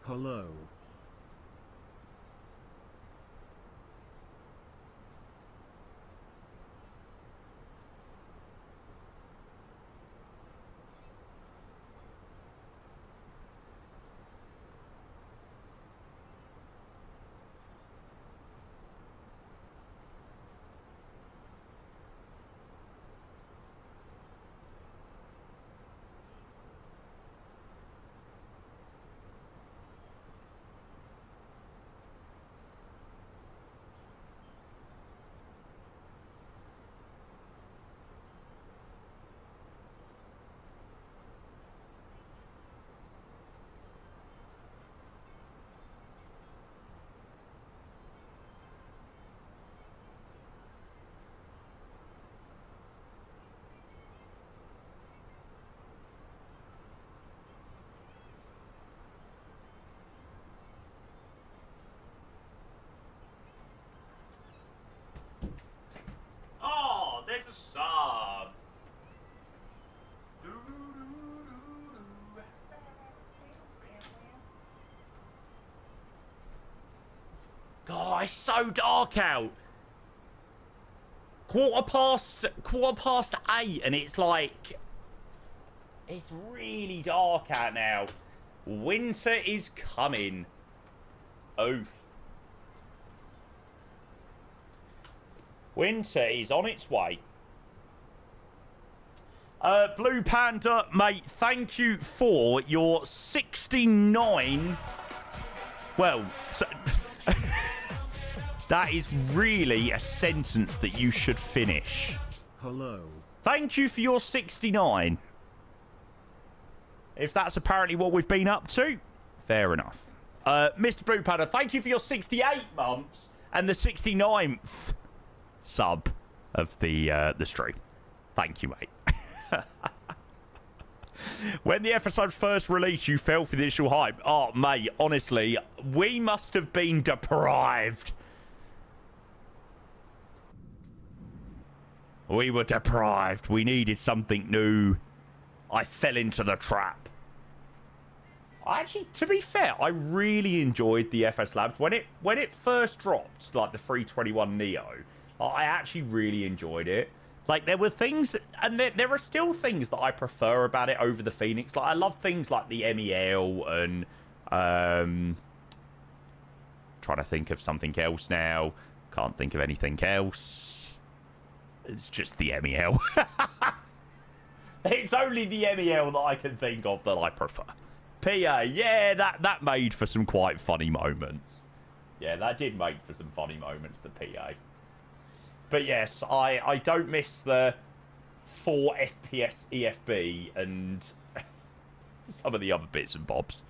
Hello. Oh, there's a sub. God, it's so dark out. Quarter past 8, and it's like, it's really dark out now. Winter is coming. Oof. Winter is on its way. Blue Panda, mate, thank you for your 69. Well, so that is really a sentence that you should finish. Hello. Thank you for your 69. If that's apparently what we've been up to, fair enough. Mr. Blue Panda, thank you for your 68 months and the 69th sub of the stream. Thank you, mate. When the episodes first released, you fell for the initial hype. Oh, mate, honestly, we must have been deprived. We were deprived. We needed something new. I fell into the trap. Actually, to be fair, I really enjoyed the FS Labs. When it first dropped, like the 321 Neo, I actually really enjoyed it. Like, there were things that, and there are still things that I prefer about it over the Fenix. Like, I love things like the MEL and trying to think of something else now. Can't think of anything else. It's just the MEL. It's only the MEL that I can think of that I prefer. PA, yeah, that made for some quite funny moments. Yeah, that did make for some funny moments, the PA. But yes, I don't miss the 4 FPS EFB and some of the other bits and bobs.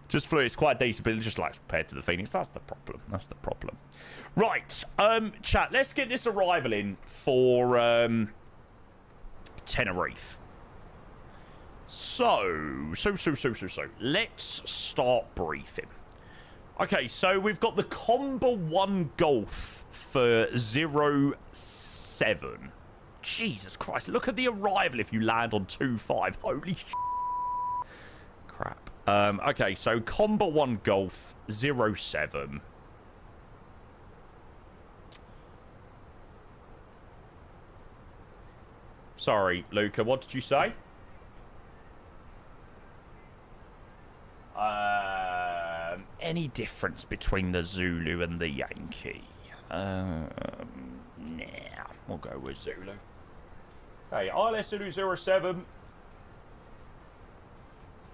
Just flew, it's quite decent, but it just lacks compared to the Fenix. That's the problem. That's the problem. Right, chat, let's get this arrival in for Tenerife. So, let's start briefing. Okay, so we've got the Combo 1 Golf for 07. Jesus Christ, look at the arrival if you land on 25. Holy sh**. Crap. Okay, so Combo 1 Golf 07. Sorry, Luca, what did you say? Any difference between the Zulu and the Yankee? Nah, we'll go with Zulu. Okay, ILS Zulu 07.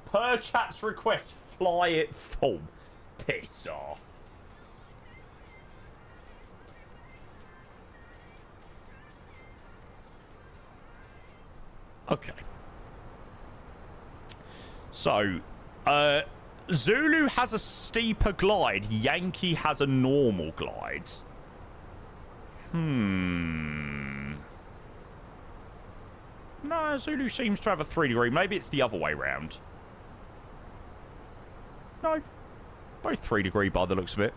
Per chat's request, fly it full. Piss off. Okay. So, Zulu has a steeper glide. Yankee has a normal glide. No, Zulu seems to have a 3 degree. Maybe it's the other way round. No. Both 3 degree by the looks of it.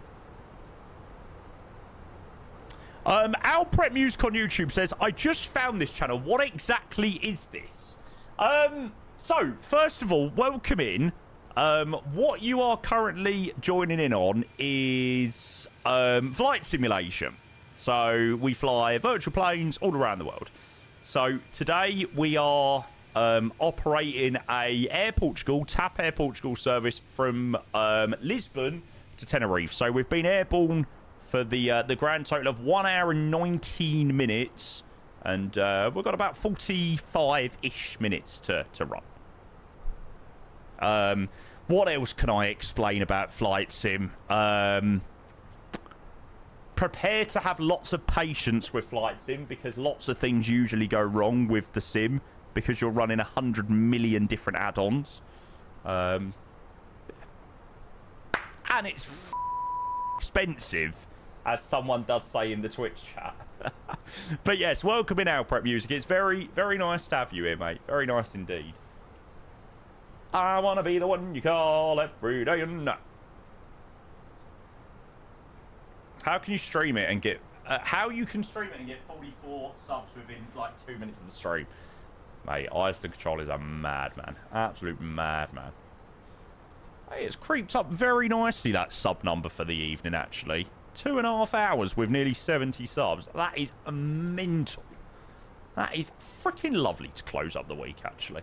Al Prep Music on YouTube says, I just found this channel. What exactly is this? So, first of all, welcome in. What you are currently joining in on is flight simulation. So we fly virtual planes all around the world. So today we are operating a TAP Air Portugal service from Lisbon to Tenerife. So we've been airborne for the grand total of 1 hour and 19 minutes. And we've got about 45-ish minutes to run. What else can I explain about flight sim? Prepare to have lots of patience with flight sim because lots of things usually go wrong with the sim because you're running 100 million different add-ons. And it's expensive, as someone does say in the Twitch chat. But yes, welcome in Alprep Music. It's very, very nice to have you here, mate. Very nice indeed. I want to be the one you call every day and night. How can you stream it and get... how you can stream it and get 44 subs within, like, 2 minutes of the stream? Mate, Iceland Control is a madman. Absolute madman. Hey, it's creeped up very nicely, that sub number for the evening, actually. 2.5 hours with nearly 70 subs. That is mental. That is freaking lovely to close up the week, actually.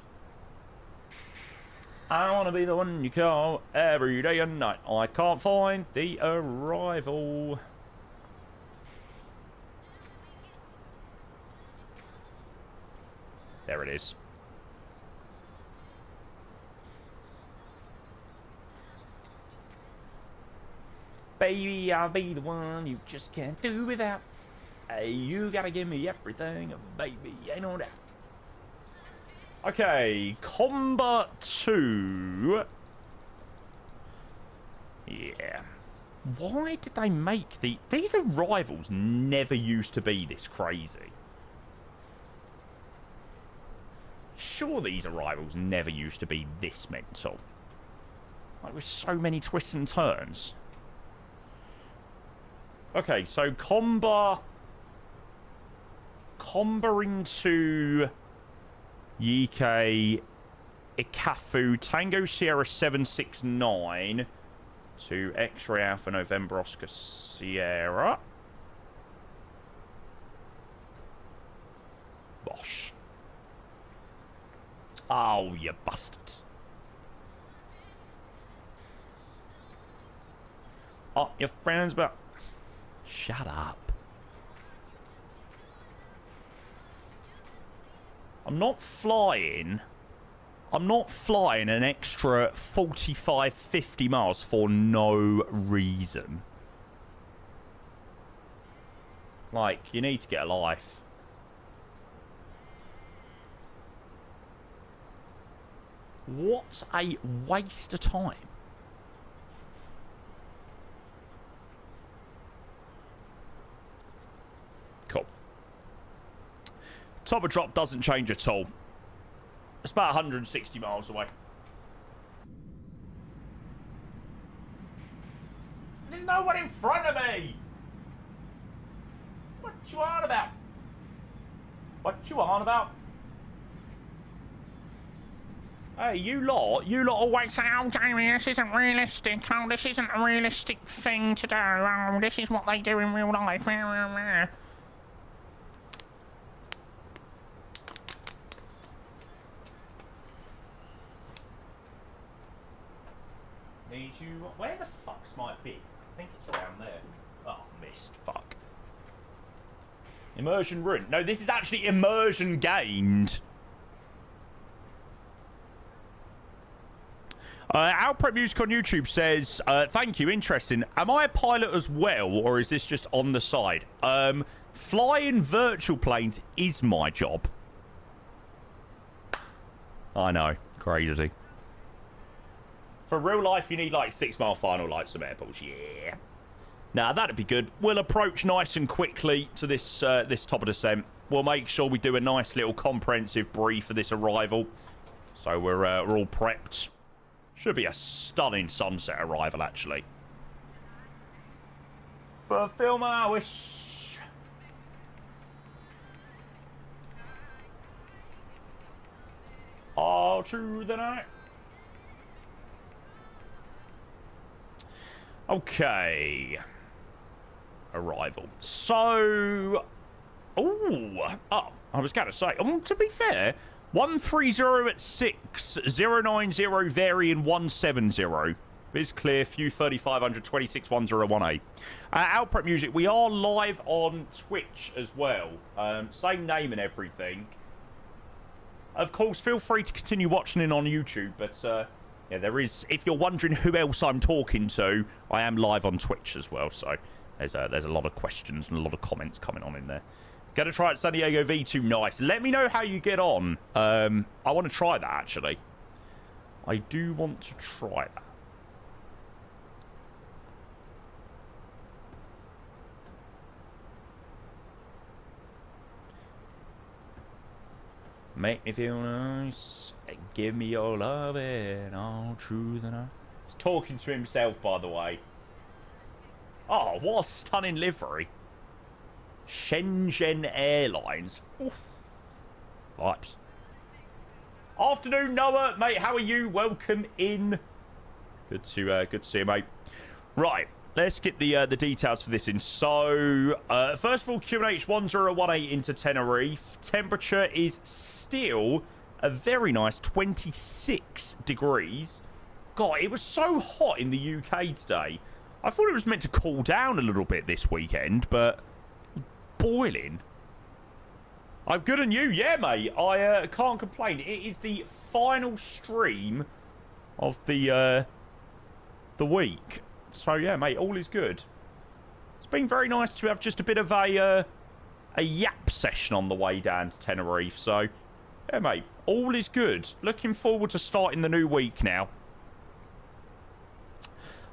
I want to be the one you call every day and night. I can't find the arrival. There it is. Baby, I'll be the one you just can't do without. Hey, you gotta give me everything, baby, ain't no doubt. Okay, Combat 2. Yeah. Why did they make these arrivals never used to be this crazy? Sure, these arrivals never used to be this mental. Like, with so many twists and turns. Okay, so Comba into Yike Ikafu Tango Sierra 769 to X-Ray Alpha November Oscar Sierra. Bosh. Oh, you bastard. Oh, your friends, but... Shut up. I'm not flying an extra 45, 50 miles for no reason. Like, you need to get a life. What a waste of time. Cool. Top of drop doesn't change at all. It's about 160 miles away. There's no one in front of me! What you on about? What you on about? Hey, you lot always say, oh, Jamie, this isn't realistic. Oh, this isn't a realistic thing to do. Oh, this is what they do in real life. Need you... Where the fuck's my bit? I think it's around there. Oh, missed. Fuck. Immersion ruined. No, this is actually immersion gained. Alprep Music on YouTube says, thank you, interesting. Am I a pilot as well, or is this just on the side? Flying virtual planes is my job. I know. Crazy. For real life, you need, like, 6 mile final lights some airports. Yeah. Now, that'd be good. We'll approach nice and quickly to this this top of descent. We'll make sure we do a nice little comprehensive brief for this arrival. So we're all prepped. Should be a stunning sunset arrival, actually. Fulfill my wish. All through the night. Okay. Arrival. So... Oh, I was going to say, to be fair, 130 at 6, 090 varying 170. Is clear, few 3500, 26 1018. Output Music, we are live on Twitch as well. Same name and everything. Of course, feel free to continue watching it on YouTube, but yeah, there is, if you're wondering who else I'm talking to, I am live on Twitch as well, so there's a lot of questions and a lot of comments coming on in there. Gonna try it, San Diego V2, nice. Let me know how you get on. I want to try that, actually. I do want to try that. Make me feel nice. Give me your love and all truth and all. He's talking to himself, by the way. Oh, what a stunning livery. Shenzhen Airlines. Oof. Vibes. Afternoon, Noah. Mate, how are you? Welcome in. Good to see you, mate. Right. Let's get the details for this in. So, first of all, QNH 1018 into Tenerife. Temperature is still a very nice 26 degrees. God, it was so hot in the UK today. I thought it was meant to cool down a little bit this weekend, but boiling. I'm good on you. Yeah, mate. I can't complain. It is the final stream of the week. So, yeah, mate, all is good. It's been very nice to have just a bit of a yap session on the way down to Tenerife. So, yeah, mate, all is good. Looking forward to starting the new week now.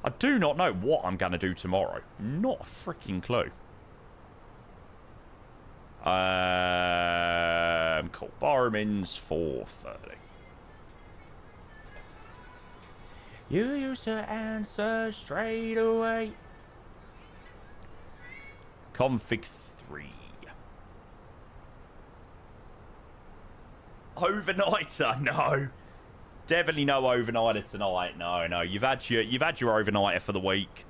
I do not know what I'm going to do tomorrow. Not a freaking clue. Cool. Barrowman's 4:30. You used to answer straight away. Config 3. Overnighter? No. Definitely no overnighter tonight. No, no. You've had your overnighter for the week.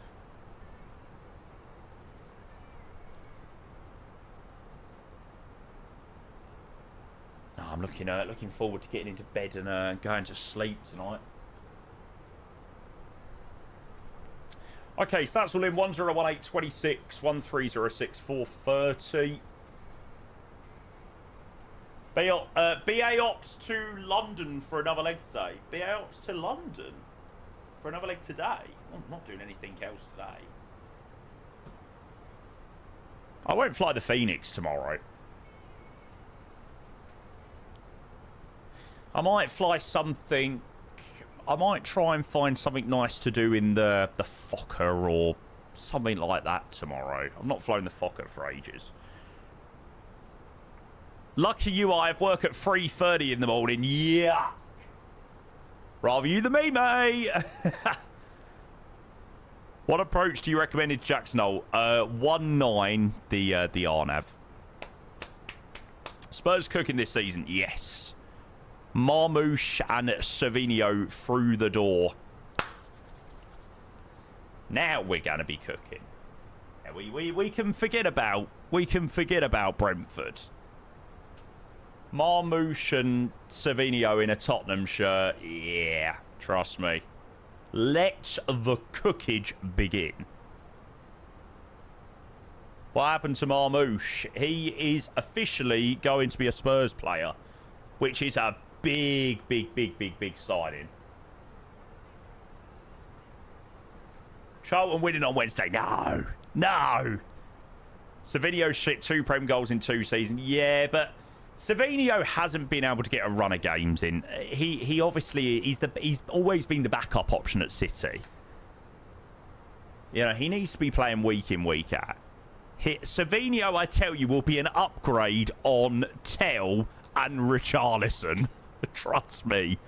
No, I'm looking forward to getting into bed and going to sleep tonight. Okay, so that's all in. 101826 1306 430. BA Ops to London for another leg today. BA Ops to London for another leg today. I'm not doing anything else today. I won't fly the Fenix tomorrow. I might fly something. I might try and find something nice to do in the Fokker or something like that tomorrow. I've not flown the Fokker for ages. Lucky you, I have work at 3:30 in the morning. Yeah. Rather you than me, mate. What approach do you recommend in Jackson Hole? 1-9, the RNAV. Spurs cooking this season? Yes. Marmouche and Savinio through the door. Now we're going to be cooking. Yeah, we can forget about Brentford. Marmouche and Savinio in a Tottenham shirt. Yeah, trust me. Let the cookage begin. What happened to Marmouche? He is officially going to be a Spurs player, which is a big signing. Charlton winning on Wednesday. No. Savinio shipped 2 Prem goals in 2 seasons. Yeah, but Savinio hasn't been able to get a run of games in. He obviously he's always been the backup option at City. You know, he needs to be playing week in, week out. Savinio, I tell you, will be an upgrade on Tell and Richarlison. Trust me.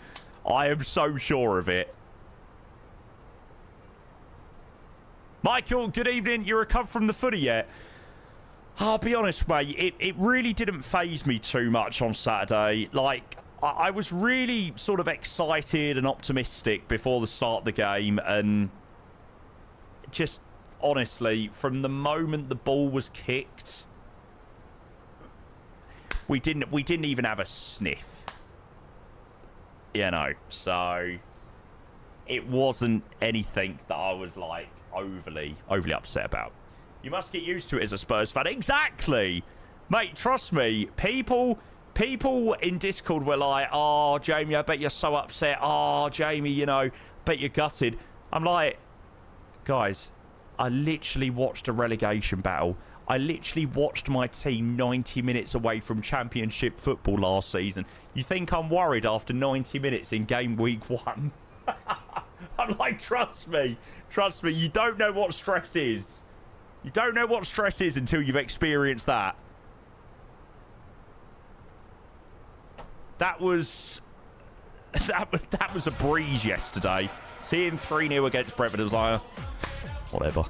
I am so sure of it. Michael, good evening. You recovered from the footy yet? I'll be honest, mate. It really didn't faze me too much on Saturday. Like, I was really sort of excited and optimistic before the start of the game, and just honestly, from the moment the ball was kicked, we didn't even have a sniff. You know, so it wasn't anything that I was like overly upset about. You must get used to it as a Spurs fan. Exactly. Mate, trust me, people in Discord were like, oh, Jamie, I bet you're so upset. Oh, Jamie, you know, bet you're gutted. I'm like, guys, I literally watched a relegation battle. I literally watched my team 90 minutes away from championship football last season. You think I'm worried after 90 minutes in game week 1? I'm like, trust me, you don't know what stress is. You don't know what stress is until you've experienced that. That was a breeze yesterday. Seeing 3-0 against Brentford, it was like, whatever.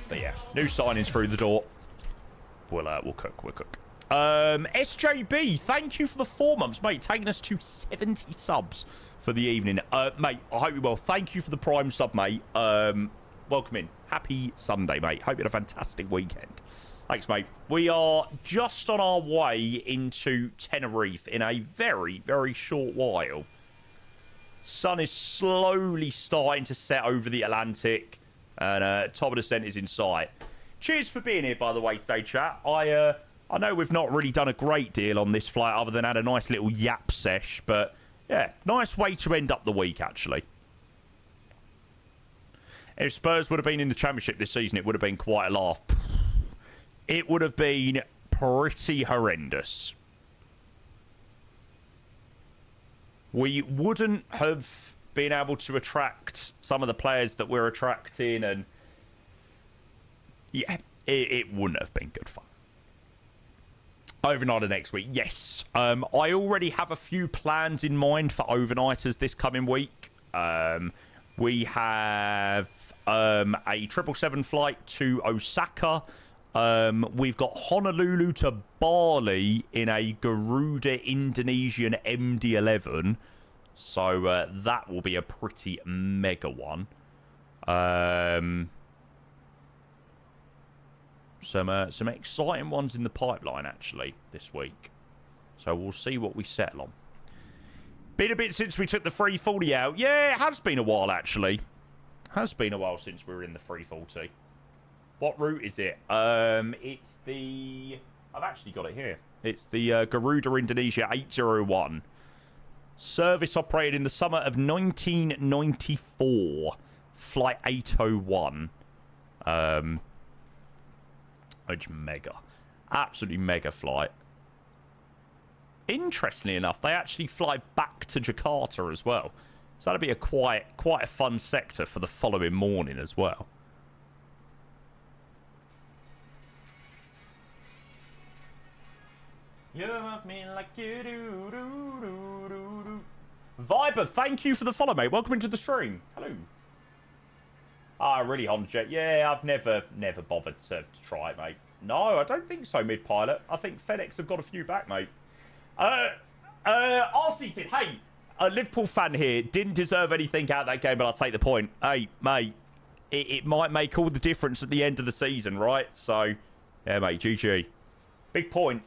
But yeah, new signings through the door. We'll cook. SJB, thank you for the 4 months, mate. Taking us to 70 subs for the evening. Mate, I hope you're well. Thank you for the Prime sub, mate. Welcome in. Happy Sunday, mate. Hope you had a fantastic weekend. Thanks, mate. We are just on our way into Tenerife in a very, very short while. Sun is slowly starting to set over the Atlantic. And top of the descent is in sight. Cheers for being here, by the way, today, chat. I know we've not really done a great deal on this flight other than had a nice little yap sesh. But, yeah, nice way to end up the week, actually. If Spurs would have been in the Championship this season, it would have been quite a laugh. It would have been pretty horrendous. We wouldn't have been able to attract some of the players that we're attracting, and yeah, it wouldn't have been good fun. Overnighter next week, yes. I already have a few plans in mind for overnighters this coming week. We have a 777 flight to Osaka. We've got Honolulu to Bali in a Garuda Indonesian MD-11. So that will be a pretty mega one. Some exciting ones in the pipeline, actually, this week. So we'll see what we settle on. Been a bit since we took the 340 out. Yeah, it has been a while, actually. Has been a while since we were in the 340. What route is it? It's the... I've actually got it here. It's the Garuda Indonesia 801. Service operated in the summer of 1994. Flight 801. Which mega. Absolutely mega flight. Interestingly enough, they actually fly back to Jakarta as well. So that'll be a quite a fun sector for the following morning as well. You love me like you do, do, do, do, do. Viber, thank you for the follow, mate. Welcome into the stream. Hello. Ah, really, Honda Jet. Yeah, I've never bothered to try it, mate. No, I don't think so, mid-pilot. I think Fenix have got a few back, mate. RC-Tid, hey, a Liverpool fan here. Didn't deserve anything out of that game, but I'll take the point. Hey, mate, it might make all the difference at the end of the season, right? So, yeah, mate, GG. Big point.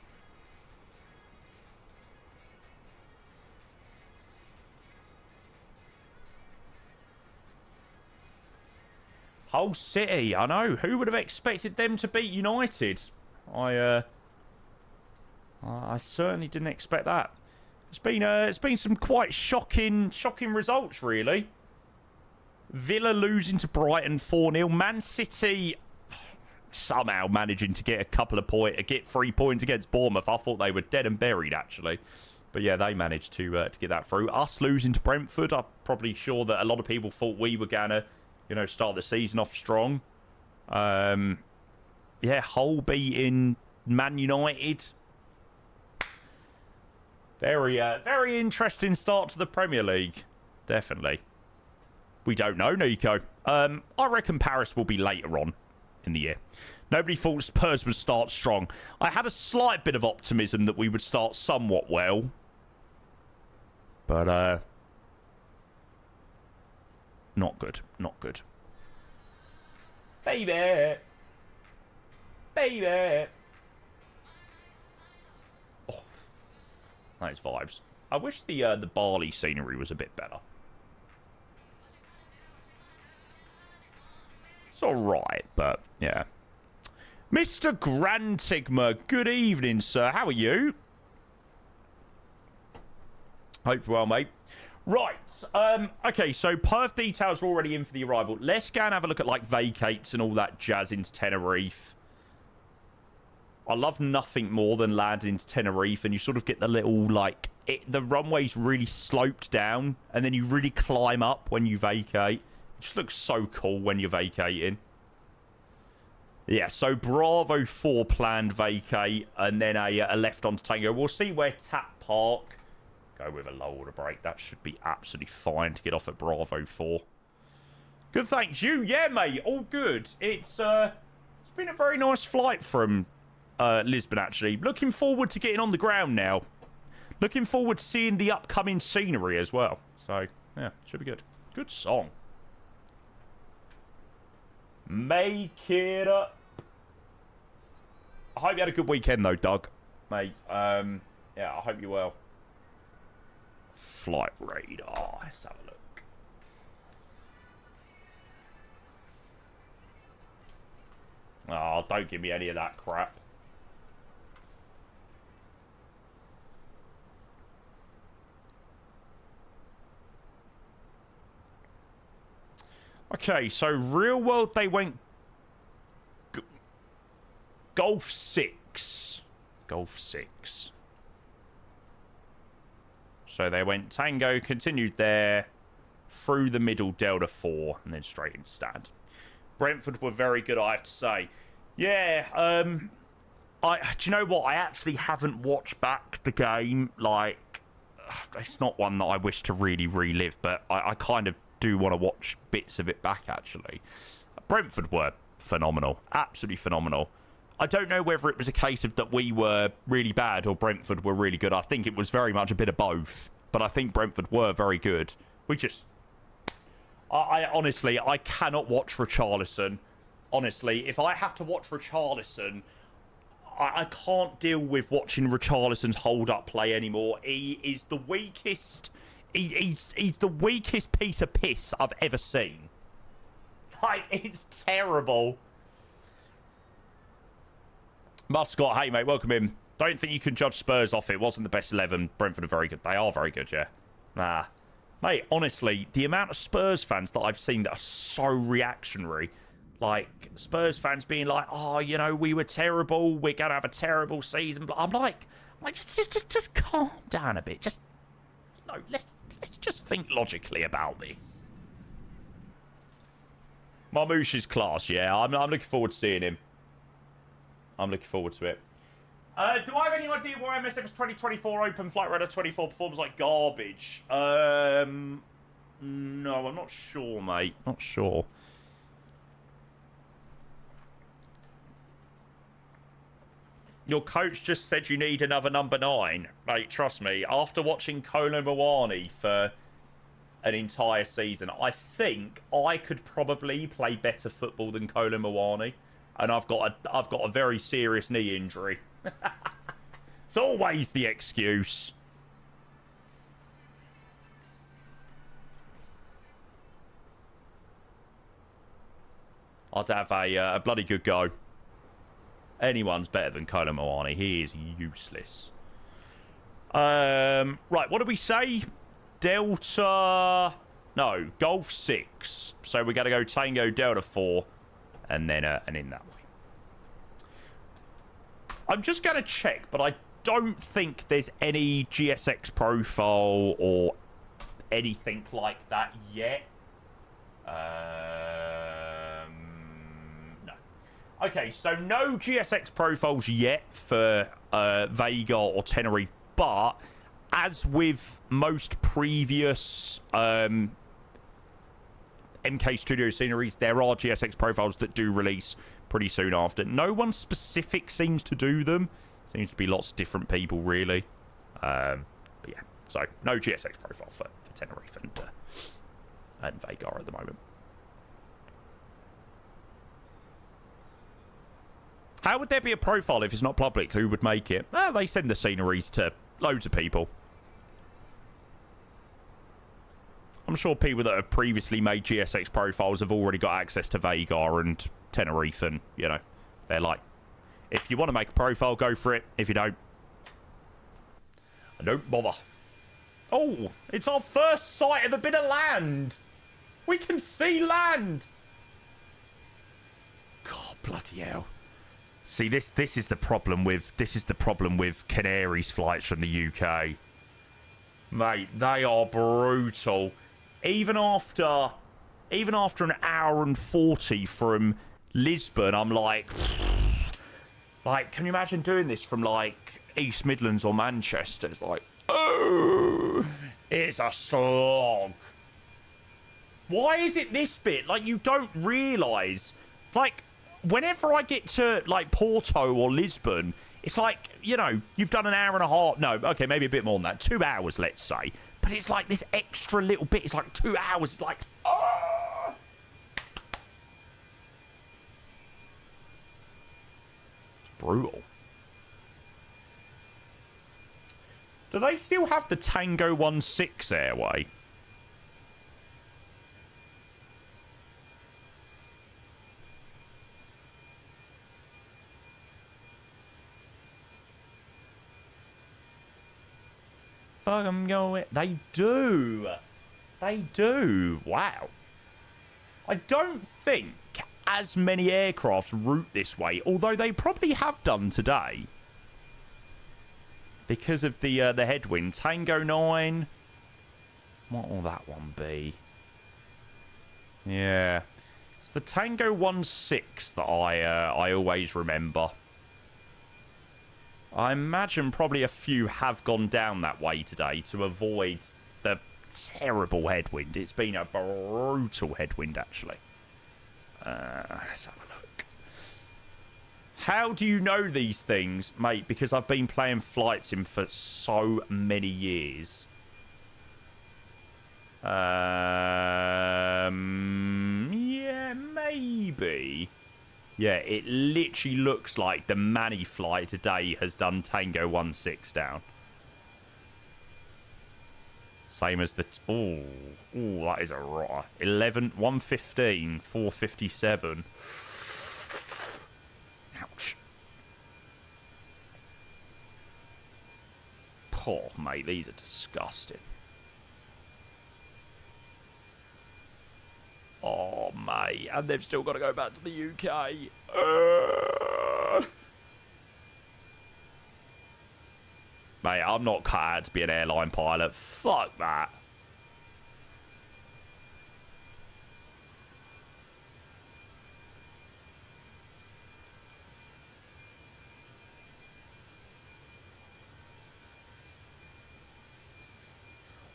Hull City, I know. Who would have expected them to beat United? I certainly didn't expect that. It's been some quite shocking results, really. Villa losing to Brighton 4-0. Man City somehow managing to get a couple of points, get 3 points against Bournemouth. I thought they were dead and buried, actually. But yeah, they managed to get that through. Us losing to Brentford, I'm probably sure that a lot of people thought we were gonna, you know, start the season off strong. Yeah, Hull beating Man United. Very interesting start to the Premier League. Definitely. We don't know, Nico. I reckon Paris will be later on in the year. Nobody thought Spurs would start strong. I had a slight bit of optimism that we would start somewhat well. But, not good. Not good. Baby. Baby. Oh, nice vibes. I wish the Bali scenery was a bit better. It's alright, but yeah. Mr. Grantigma, good evening, sir. How are you? Hope you're well, mate. Right. Okay, so perf details are already in for the arrival. Let's go and have a look at, like, vacates and all that jazz into Tenerife. I love nothing more than landing into Tenerife and you sort of get the little, like... the runway's really sloped down and then you really climb up when you vacate. It just looks so cool when you're vacating. Yeah, so Bravo 4 planned vacate and then a left onto Tango. We'll see where Tap Park... Go with a low order break. That should be absolutely fine to get off at Bravo 4. Good, thanks. You? Yeah, mate. All good. It's been a very nice flight from Lisbon, actually. Looking forward to getting on the ground now. Looking forward to seeing the upcoming scenery as well. So, yeah, should be good. Good song. Make it up. I hope you had a good weekend, though, Doug. Mate, yeah, I hope you're well. Flight radar. Let's have a look. Oh, don't give me any of that crap. Okay, so real world, they went Golf 6. Golf 6. So they went Tango, continued there, through the middle Delta 4, and then straight into stand. Brentford were very good, I have to say. Yeah, do you know what? I actually haven't watched back the game. Like, it's not one that I wish to really relive, but I kind of do want to watch bits of it back, actually. Brentford were phenomenal. Absolutely phenomenal. I don't know whether it was a case of that we were really bad or Brentford were really good. I think it was very much a bit of both. But I think Brentford were very good. We just... I honestly, I cannot watch Richarlison. Honestly, if I have to watch Richarlison, I can't deal with watching Richarlison's hold-up play anymore. He is the weakest... He's the weakest piece of piss I've ever seen. Like, it's terrible. Muscott, hey mate, welcome in. Don't think you can judge Spurs off it. Wasn't the best 11. Brentford are very good. They are very good, yeah. Nah. Mate, honestly, the amount of Spurs fans that I've seen that are so reactionary. Like, Spurs fans being like, oh, you know, we were terrible. We're going to have a terrible season. I'm like just calm down a bit. Just, you know, let's just think logically about this. Marmouche is class, yeah. I'm looking forward to seeing him. I'm looking forward to it. Do I have any idea why MSF's 2024 Open Flight Radar 24 performs like garbage? No, I'm not sure, mate. Not sure. Your coach just said you need another number 9. Mate, trust me. After watching Kolo Muani for an entire season, I think I could probably play better football than Kolo Muani. And I've got a very serious knee injury. It's always the excuse. I'd have a bloody good go. Anyone's better than Kolo Muani. He is useless. Right, what did we say? Delta... No, Golf 6. So we're going to go Tango Delta 4. And then in that way. I'm just going to check, but I don't think there's any GSX profile or anything like that yet. No. Okay, so no GSX profiles yet for Vega or Tenerife, but as with most previous MKStudios sceneries, there are GSX profiles that do release pretty soon after. No one specific seems to do them. Seems to be lots of different people, really. But yeah, so no GSX profile for Tenerife and Vega at the moment. How would there be a profile if it's not public? Who would make it? Well, they send the sceneries to loads of people. I'm sure people that have previously made GSX profiles have already got access to Vega and Tenerife, and, you know, they're like, if you want to make a profile, go for it. If you don't bother. Oh, it's our first sight of a bit of land. We can see land. God, bloody hell. See, this is the problem with Canaries flights from the UK. Mate, they are brutal. Even after an hour and 40 from Lisbon, I'm like, can you imagine doing this from like East Midlands or Manchester? It's like, oh, it's a slog. Why is it this bit? Like, you don't realise, like, whenever I get to like Porto or Lisbon, it's like, you know, you've done an hour and a half. No, okay, maybe a bit more than that. 2 hours, let's say. But it's like this extra little bit. It's like 2 hours. It's like, oh! It's brutal. Do they still have the Tango 16 airway? Fuck, I'm going. They do. They do. Wow. I don't think as many aircrafts route this way, although they probably have done today. Because of the headwind. Tango 9. What will that one be? Yeah. It's the Tango 16 that I always remember. I imagine probably a few have gone down that way today to avoid the terrible headwind. It's been a brutal headwind, actually. Let's have a look. How do you know these things, mate? Because I've been playing flight sim for so many years. Yeah, maybe. Yeah, it literally looks like the Manny flight today has done Tango 16 down. Same as the... Oh, that is a rotter. 115, 457. Ouch. Poor mate, these are disgusting. Oh, mate. And they've still got to go back to the UK. Mate, I'm not cut out to be an airline pilot. Fuck that.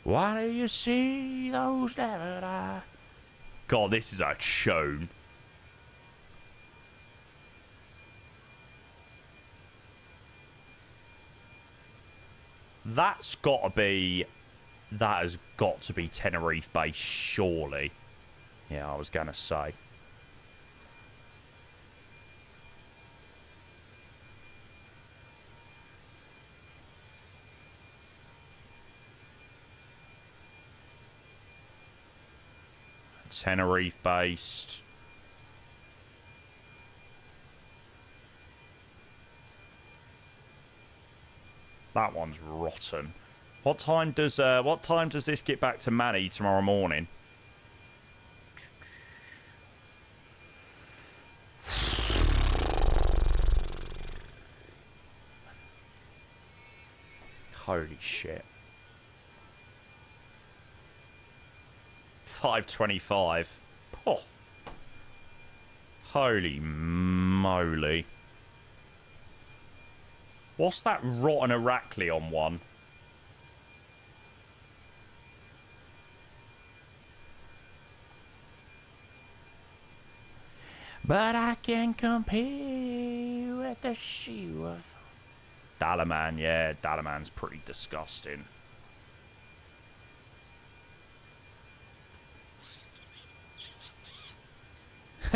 Why do you see those never die? God, this is a tune. That has got to be Tenerife base, surely. Yeah, I was gonna say. Tenerife based. That one's rotten. What time does this get back to Manny tomorrow morning? Holy shit. 5:25. Oh. Holy moly. What's that rotten Heraklion one? But I can compare with the shoe of... Dalaman, yeah. Dalaman's pretty disgusting.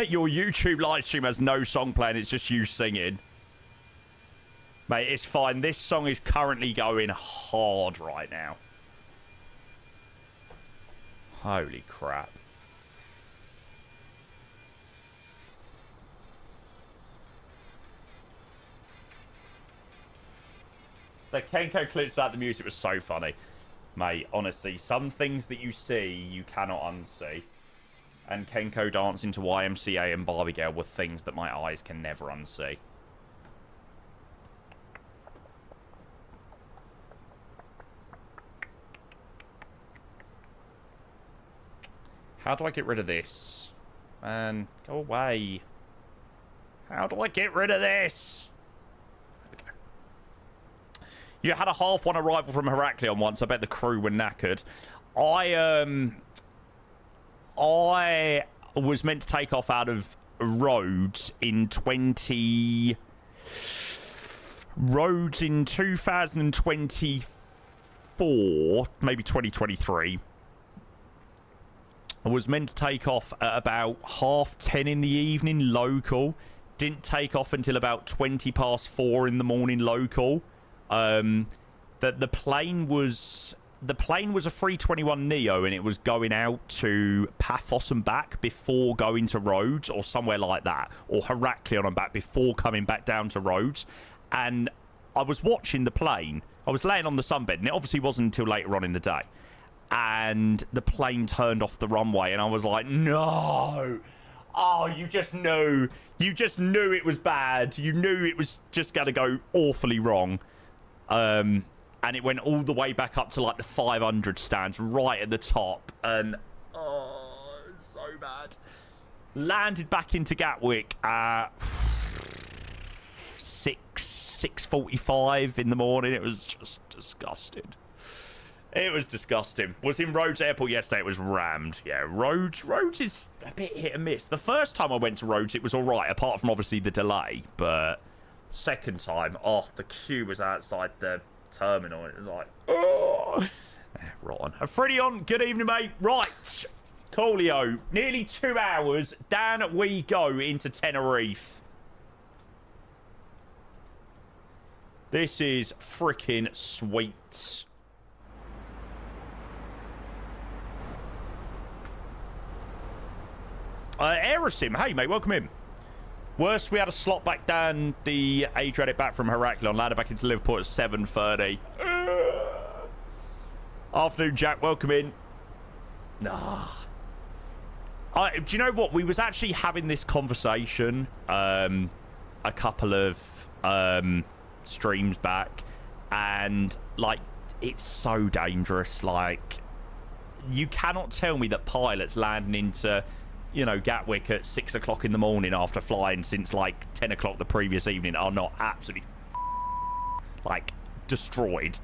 Your YouTube live stream has no song playing. It's just you singing. Mate, it's fine. This song is currently going hard right now. Holy crap. The Kenko clips out the music was so funny. Mate, honestly, some things that you see, you cannot unsee. And Kenko dancing to YMCA and Barbie Girl were things that my eyes can never unsee. How do I get rid of this? Man, go away. How do I get rid of this? Okay. You had a half-one arrival from Heraklion once. I bet the crew were knackered. I was meant to take off out of Rhodes in 2024, maybe 2023. I was meant to take off at about 10:30 in the evening local. Didn't take off until about 4:20 in the morning local. The plane was a 321 Neo, and it was going out to Paphos and back before going to Rhodes, or somewhere like that, or Heraklion and back before coming back down to Rhodes. And I was watching the plane. I was laying on the sunbed, and it obviously wasn't until later on in the day. And the plane turned off the runway, and I was like, no. Oh, you just knew. You just knew it was bad. You knew it was just going to go awfully wrong. And it went all the way back up to like the 500 stands, right at the top. And, oh, so bad. Landed back into Gatwick at 6:45 in the morning. It was just disgusting. It was disgusting. Was in Rhodes Airport yesterday. It was rammed. Yeah, Rhodes is a bit hit and miss. The first time I went to Rhodes, it was all right, apart from obviously the delay. But second time, oh, the queue was outside the terminal. It was like, oh, rotten. Freddie, good evening, mate. Right, Coolio, nearly 2 hours. Down we go into Tenerife. This is freaking sweet. Aerosim, hey mate, welcome in. Worst, we had a slot back down the Adriatic back from Heraklion, landed back into Liverpool at 7:30. Afternoon, Jack, welcome in. Nah. Do you know what? We was actually having this conversation a couple of streams back, and like, it's so dangerous. Like, you cannot tell me that pilots landing into, you know, Gatwick at 6 o'clock in the morning after flying since like 10 o'clock the previous evening are not absolutely like destroyed.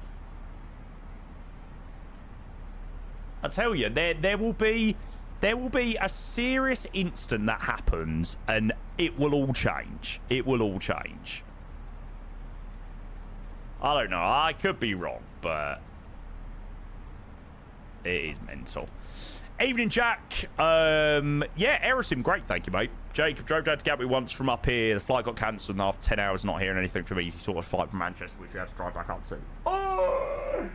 I tell you, there will be a serious instant that happens, and it will all change. It will all change. I don't know. I could be wrong, but it is mental. Evening, Jack. Yeah, Aerosim, great, thank you, mate. Jacob drove down to Gatwick once from up here. The flight got cancelled, and after 10 hours not hearing anything from easy sort of flight from Manchester, which we had to drive back up to. Oh!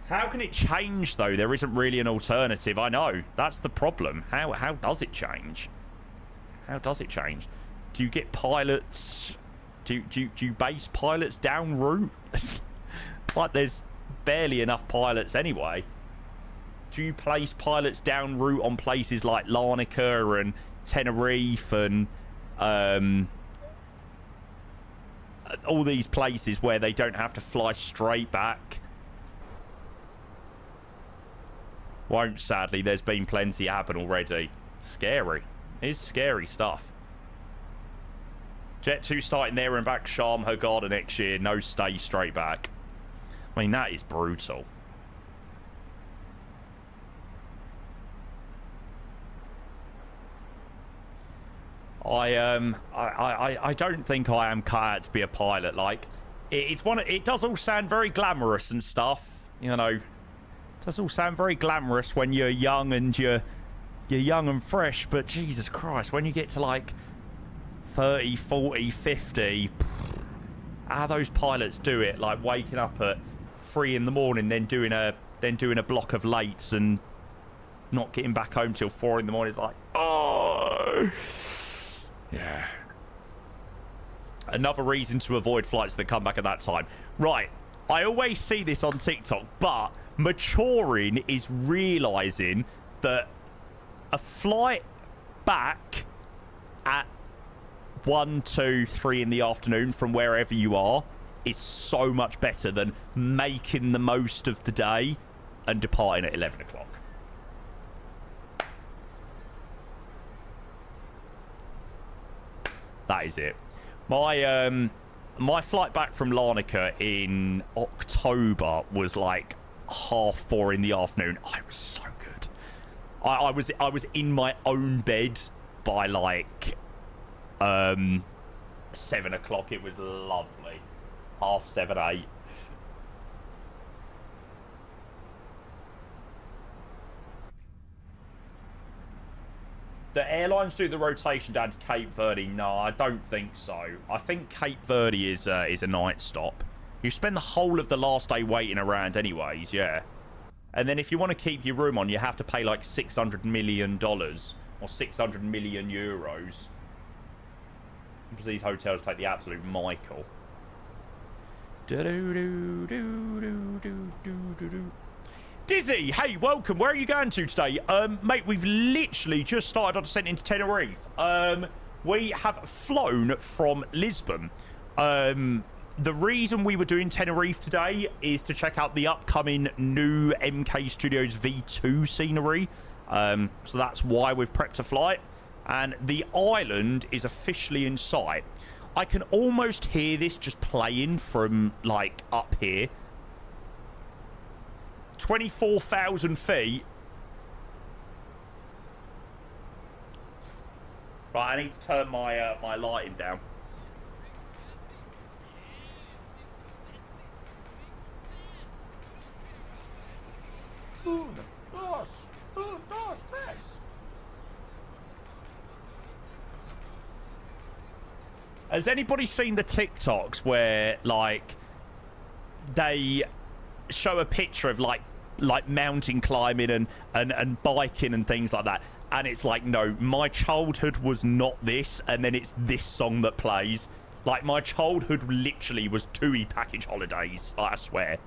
How can it change, though? There isn't really an alternative. I know. That's the problem. How does it change? How does it change? Do you get pilots? Do you base pilots down route? Like, there's barely enough pilots anyway. Do you place pilots down route on places like Larnaca and Tenerife and all these places where they don't have to fly straight back? Won't, sadly. There's been plenty happen already. Scary. It's scary stuff. Jet 2 starting there and back Sharm Hurghada next year. No stay straight back. I mean, that is brutal. I don't think I am cut out to be a pilot. Like, it does all sound very glamorous and stuff, you know. It does all sound very glamorous when you're young and you're you're young and fresh, but Jesus Christ, when you get to like 30, 40, 50, how those pilots do it, like waking up at 3 in the morning, then doing a block of lates and not getting back home till 4 in the morning. It's like, oh, yeah. Another reason to avoid flights that come back at that time. Right, I always see this on TikTok, but maturing is realising that a flight back at 1, 2, 3 in the afternoon from wherever you are is so much better than making the most of the day and departing at 11 o'clock. That is it. My flight back from Larnaca in October was like 4:30 in the afternoon. I was so good. I was in my own bed by like 7 o'clock. It was lovely. 7:30, 8. The airlines do the rotation down to Cape Verde? No, I don't think so. I think Cape Verde is a night stop. You spend the whole of the last day waiting around anyways, yeah. And then if you want to keep your room on, you have to pay like $600 million or 600 million euros. Because these hotels take the absolute Michael. Dizzy, hey, welcome. Where are you going to today? Mate, we've literally just started our descent into Tenerife. We have flown from Lisbon. The reason we were doing Tenerife today is to check out the upcoming new MKStudios V2 scenery. So that's why we've prepped a flight. And the island is officially in sight. I can almost hear this just playing from, like, up here. 24,000 feet. Right, I need to turn my my lighting down. Has anybody seen the TikToks where, like, they show a picture of like mountain climbing and biking and things like that, and it's like, no, my childhood was not this, and then it's this song that plays. Like, my childhood literally was TUI package holidays, I swear.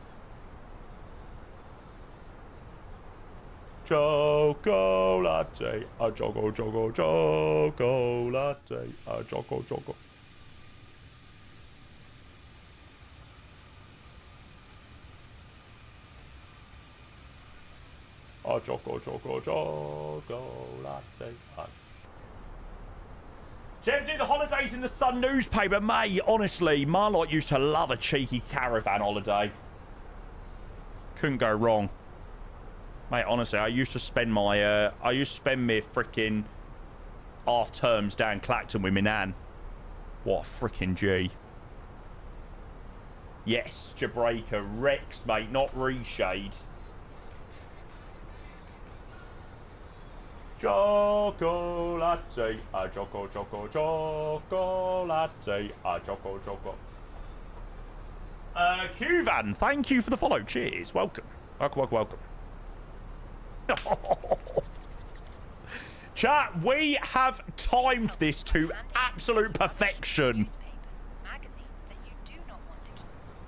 Chocolate, a choco chocolate, a choco. Chocolate. Jeff, do the holidays in the Sun newspaper, mate. Honestly, my lot used to love a cheeky caravan holiday. Couldn't go wrong, mate. Honestly, I used to spend my freaking half terms down Clacton with my nan. What a freaking G. Yes, Jabraica Rex, mate, not Reshade. Chocolate, a choco, chocolate, a choco. Qvan, thank you for the follow. Cheers. Welcome. Welcome. Chat, we have timed this to absolute perfection.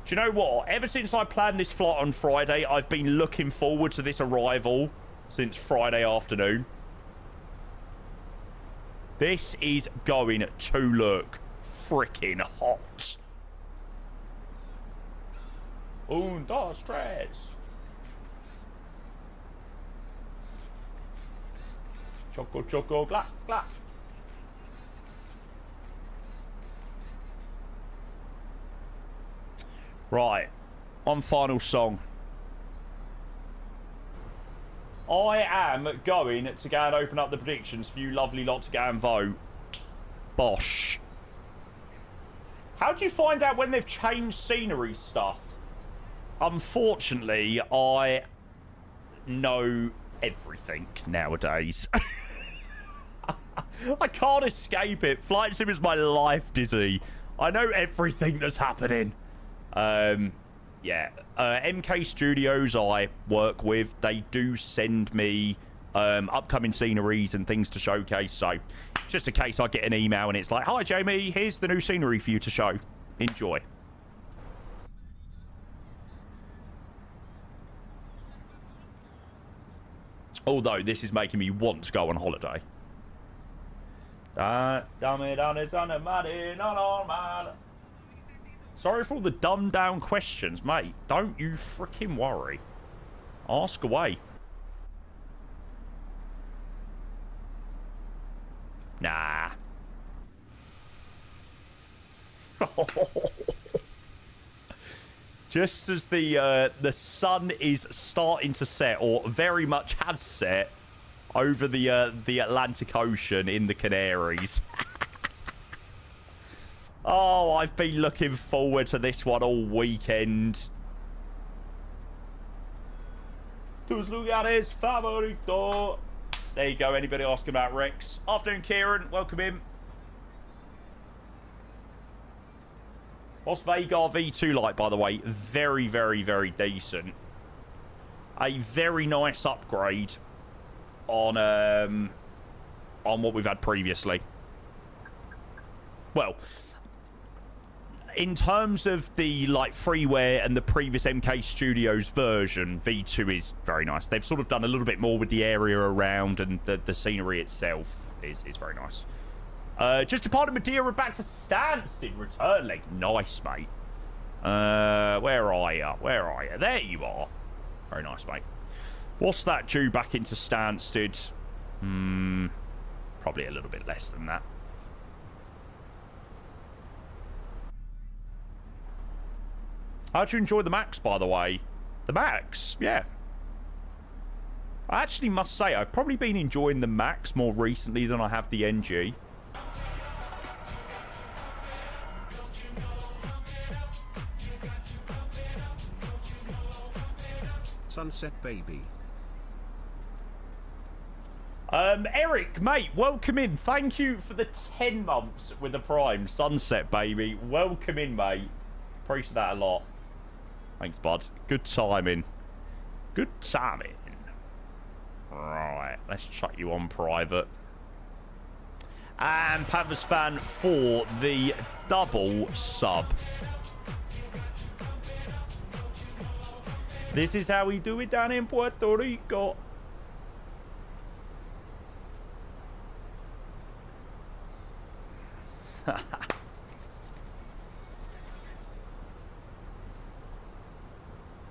Do you know what? Ever since I planned this flight on Friday, I've been looking forward to this arrival since Friday afternoon. This is going to look freaking hot. Un, dos, tres. Choco, glack. Right. One final song. I am going to go and open up the predictions for you lovely lot to go and vote. Bosh. How do you find out when they've changed scenery stuff? Unfortunately, I know everything nowadays. I can't escape it. Flight sim is my life, Dizzy. I know everything that's happening. Yeah. MKStudios I work with, they do send me upcoming sceneries and things to showcase. So, just a case I get an email and it's like, hi, Jamie, here's the new scenery for you to show. Enjoy. Although, this is making me want to go on holiday. Sorry for all the dumbed down questions, mate. Don't you freaking worry. Ask away. Nah. Just as the sun is starting to set, or very much has set, over the Atlantic Ocean in the Canaries. Oh, I've been looking forward to this one all weekend. Tus lugares favorito. There you go. Anybody asking about Rex? Afternoon, Kieran. Welcome in. What's Vagar V2 like, by the way? Very, very, very decent. A very nice upgrade on what we've had previously. Well, in terms of the like freeware and the previous MKStudios version, V2 is very nice. They've sort of done a little bit more with the area around, and the scenery itself is very nice. Just departed Madeira back to Stansted. Return leg. Nice, mate. Where are you? Where are you? There you are. Very nice, mate. What's that due back into Stansted? Probably a little bit less than that. How'd you enjoy the Max, by the way? The Max? Yeah. I actually must say, I've probably been enjoying the Max more recently than I have the NG. Sunset baby. Eric, mate, welcome in. Thank you for the 10 months with the Prime. Sunset baby. Welcome in, mate. Appreciate that a lot. Thanks, bud. Good timing. Good timing. Right, let's chuck you on private. And Panthers fan for the double sub. This is how we do it down in Puerto Rico.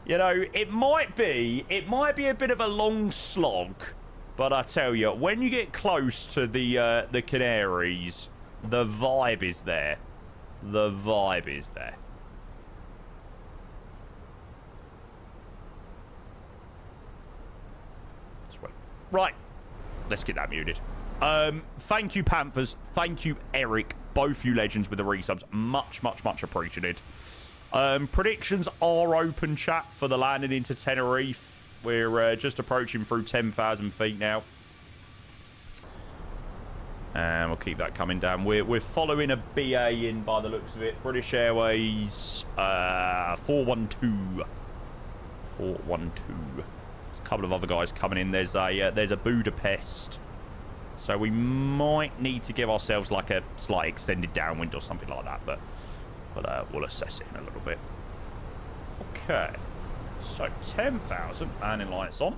You know, it might be a bit of a long slog, but I tell you, when you get close to the Canaries, the vibe is there. The vibe is there. Sweet. Right, let's get that muted. Thank you, Panthers. Thank you, Eric. Both you legends with the resubs. Much, much, much appreciated. Predictions are open, chat, for the landing into Tenerife. We're just approaching through 10,000 feet now. And we'll keep that coming down. We're following a BA in by the looks of it. British Airways 412. 412. There's a couple of other guys coming in. There's a Budapest. So we might need to give ourselves like a slight extended downwind or something like that, but we'll assess it in a little bit. Okay, so 10,000, landing lights on.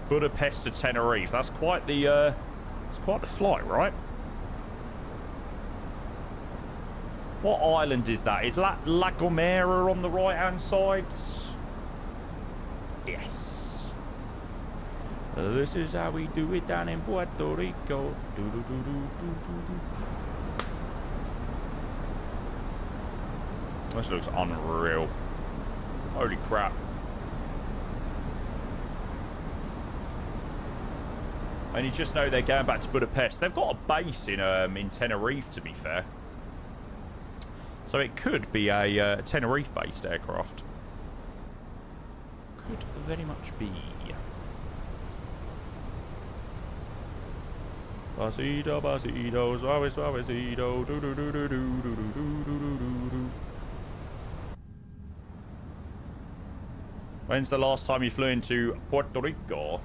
Budapest to Tenerife. That's quite the flight, right? What island is that? Is that La Gomera on the right-hand side? Yes. This is how we do it down in Puerto Rico. This looks unreal. Holy crap. And you just know they're going back to Budapest. They've got a base in Tenerife, to be fair. So it could be a Tenerife-based aircraft. Could very much be. Pasito, pasito, suave, suavecito, do do do do do do do do do do do. When's the last time you flew into Puerto Rico?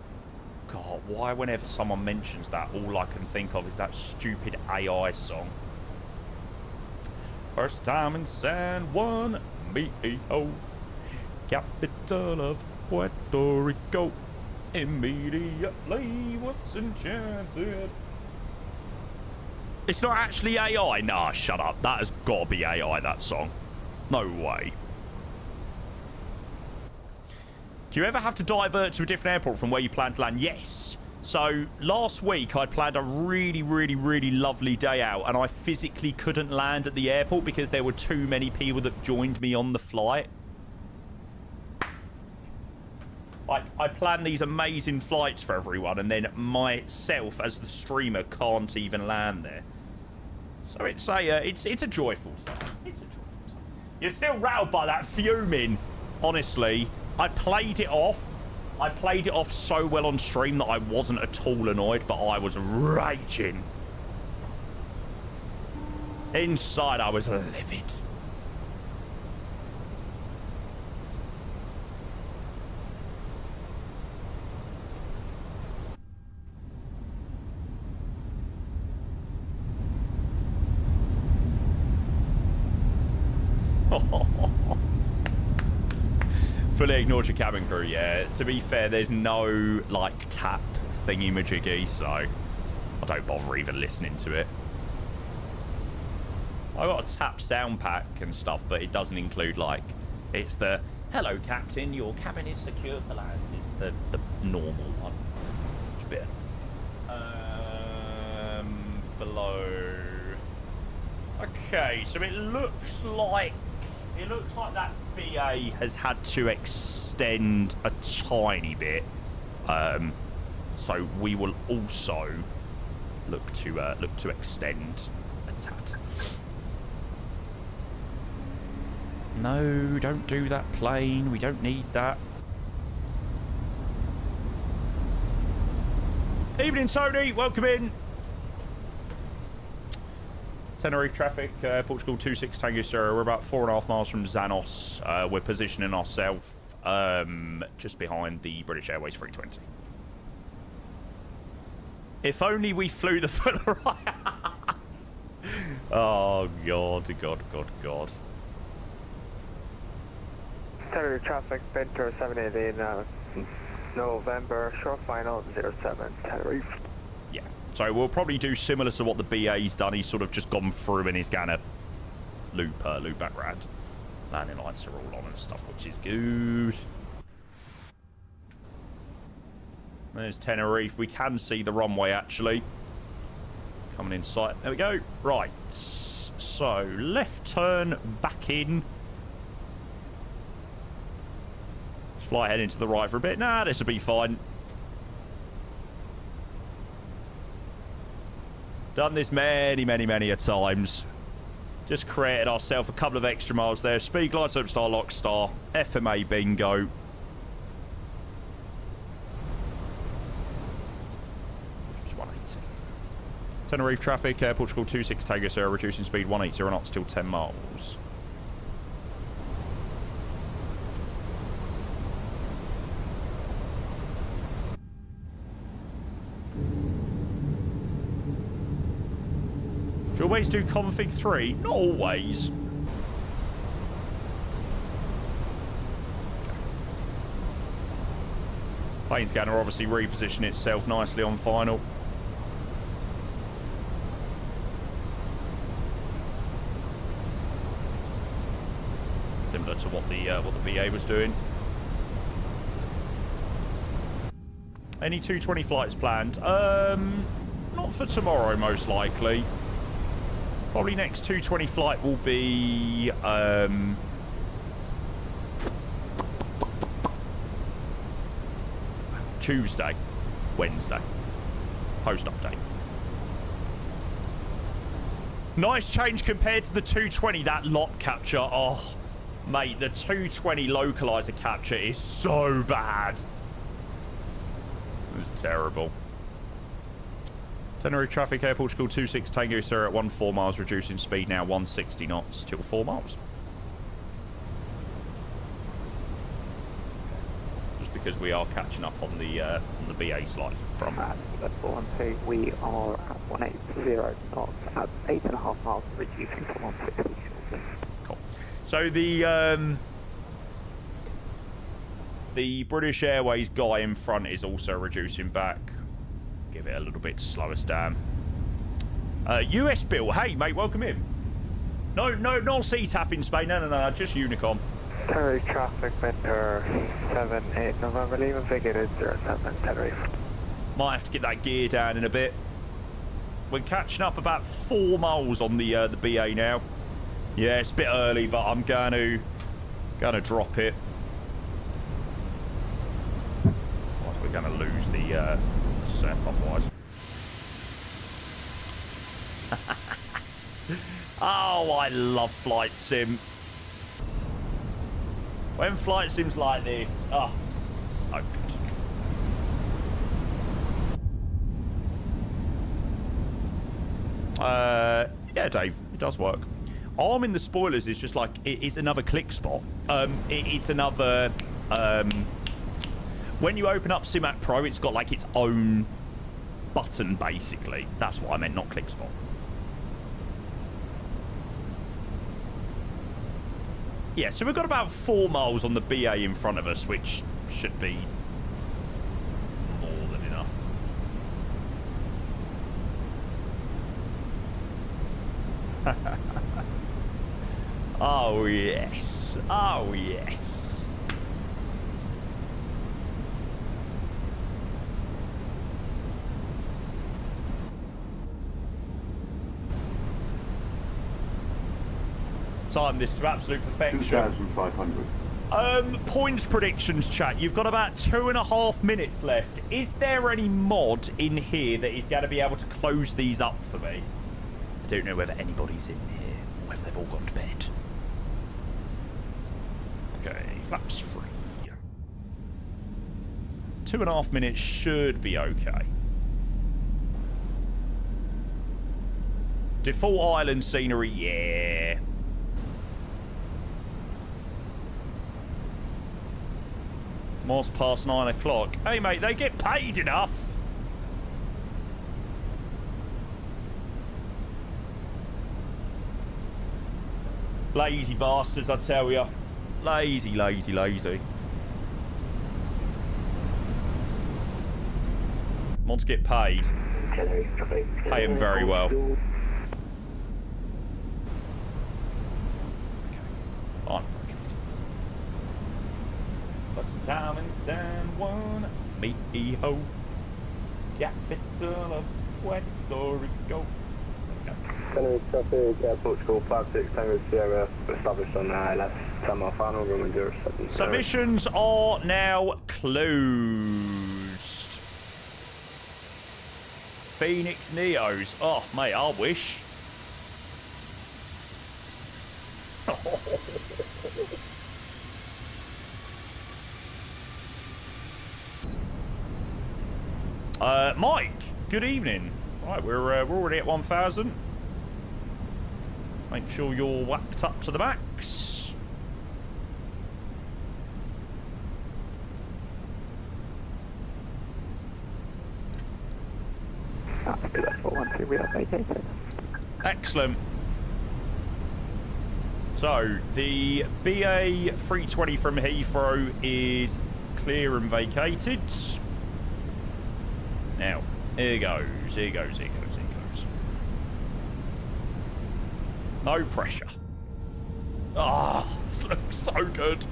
God, why whenever someone mentions that, all I can think of is that stupid AI song. First time in San Juan, Mexico, capital of Puerto Rico. Immediately was enchanted. It's not actually AI. Nah, shut up. That has got to be AI, that song. No way. Do you ever have to divert to a different airport from where you plan to land? Yes. So last week I planned a really, really, really lovely day out, and I physically couldn't land at the airport because there were too many people that joined me on the flight. I plan these amazing flights for everyone, and then myself as the streamer can't even land there. So it's a joyful time. It's a joyful time. You're still rattled by that fuming. Honestly, I played it off. I played it off so well on stream that I wasn't at all annoyed, but I was raging. Inside, I was livid. Fully ignored your cabin crew, yeah. To be fair, there's no, like, tap thingy-majiggy, so I don't bother even listening to it. I got a tap sound pack and stuff, but it doesn't include, like, it's the, hello, Captain, your cabin is secure for land. It's the normal one. It's a bit, below. Okay, so it looks like that BA has had to extend a tiny bit. So we will also look to extend a tad. No, don't do that plane. We don't need that. Evening, Tony. Welcome in. Tenerife traffic, Portugal 26 Tango Sierra. We're about 4.5 miles from Zanos. We're positioning ourselves just behind the British Airways 320. If only we flew the full right. Oh, God, God, God, God. Tenerife traffic, Ventura 788 November, short final 07, Tenerife. Yeah. So we'll probably do similar to what the BA's done. He's sort of just gone through and he's going to loop back round. Landing lights are all on and stuff, which is good. There's Tenerife. We can see the runway, actually. Coming in sight. There we go. Right. So, left turn back in. Let's fly heading to the right for a bit. Nah, this will be fine. Done this many, many, many a times. Just created ourselves a couple of extra miles there. Speed, glide, slope, star, lock, star. FMA bingo. Just 180. Tenerife traffic, Portugal 26 Tango Sierra, reducing speed 180 knots till 10 miles. Do you always do config 3? Not always. Okay. Plane scanner obviously repositioning itself nicely on final. Similar to what the BA was doing. Any 220 flights planned? Not for tomorrow, most likely. Probably next 220 flight will be Tuesday, Wednesday, post update. Nice change compared to the 220, that lock capture. Oh, mate, the 220 localizer capture is so bad. It was terrible. Tenerife traffic, Air Portugal 26 Tango Sir at 14 miles, reducing speed now 160 knots, till 4 miles. Just because we are catching up on the BA slightly from. We are at 180 knots at 8.5 miles, reducing to 160. Cool. So the British Airways guy in front is also reducing back. Give it a little bit to slow us down. US Bill, hey mate, welcome in. No CTAF in Spain, no, just Unicom. Tenerife traffic, Winter 7-8 November, leaving vacated 07 Tenerife. Might have to get that gear down in a bit. We're catching up about 4 miles on the BA now. Yeah, it's a bit early, but I'm gonna drop it. Otherwise we're gonna lose the set otherwise. Oh, I love Flight Sim. When Flight Sim's like this, oh, so good. Yeah, Dave, it does work. Arming the spoilers is just like, it's another click spot. It's another, when you open up Simac Pro, it's got like its own button, basically. That's what I meant, not click spot. Yeah, so we've got about 4 miles on the BA in front of us, which should be more than enough. Oh, yes. Oh, yes. Time this to absolute perfection. 2,500. Points predictions, chat. You've got about 2.5 minutes left. Is there any mod in here that is going to be able to close these up for me? I don't know whether anybody's in here, or whether they've all gone to bed. Okay, flaps free. 2.5 minutes should be okay. Default island scenery, yeah. Miles past 9 o'clock. Hey, mate, they get paid enough. Lazy bastards, I tell ya. Lazy, lazy, lazy. Mods get paid. Pay them very well. Okay. On approach. First time in San Juan, Mexico, capital of Puerto Rico. Tenerife traffic, Air Portugal 56 Tango Sierra, established on left 10 mile final, room 07. Submissions are now closed. Fenix Neos. Oh, mate, I wish. Mike, good evening. Right, we're already at 1,000. Make sure you're whacked up to the max. We are vacated. Excellent. So, the BA 320 from Heathrow is clear and vacated. Now, here goes, here goes, here goes, here goes. No pressure. Ah, oh, this looks so good.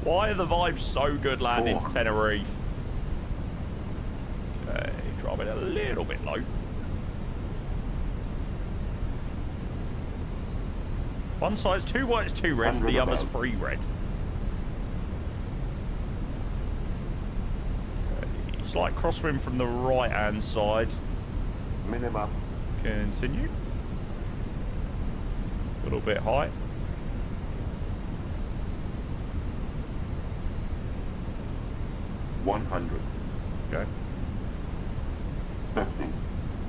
Why are the vibes so good landing to Tenerife? Okay, drop it a little bit low. One side's 2 whites, 2 reds, the other's 3 red. Okay, slight crosswind from the right-hand side. Minimum. Continue. little bit high. $100. Okay. 50,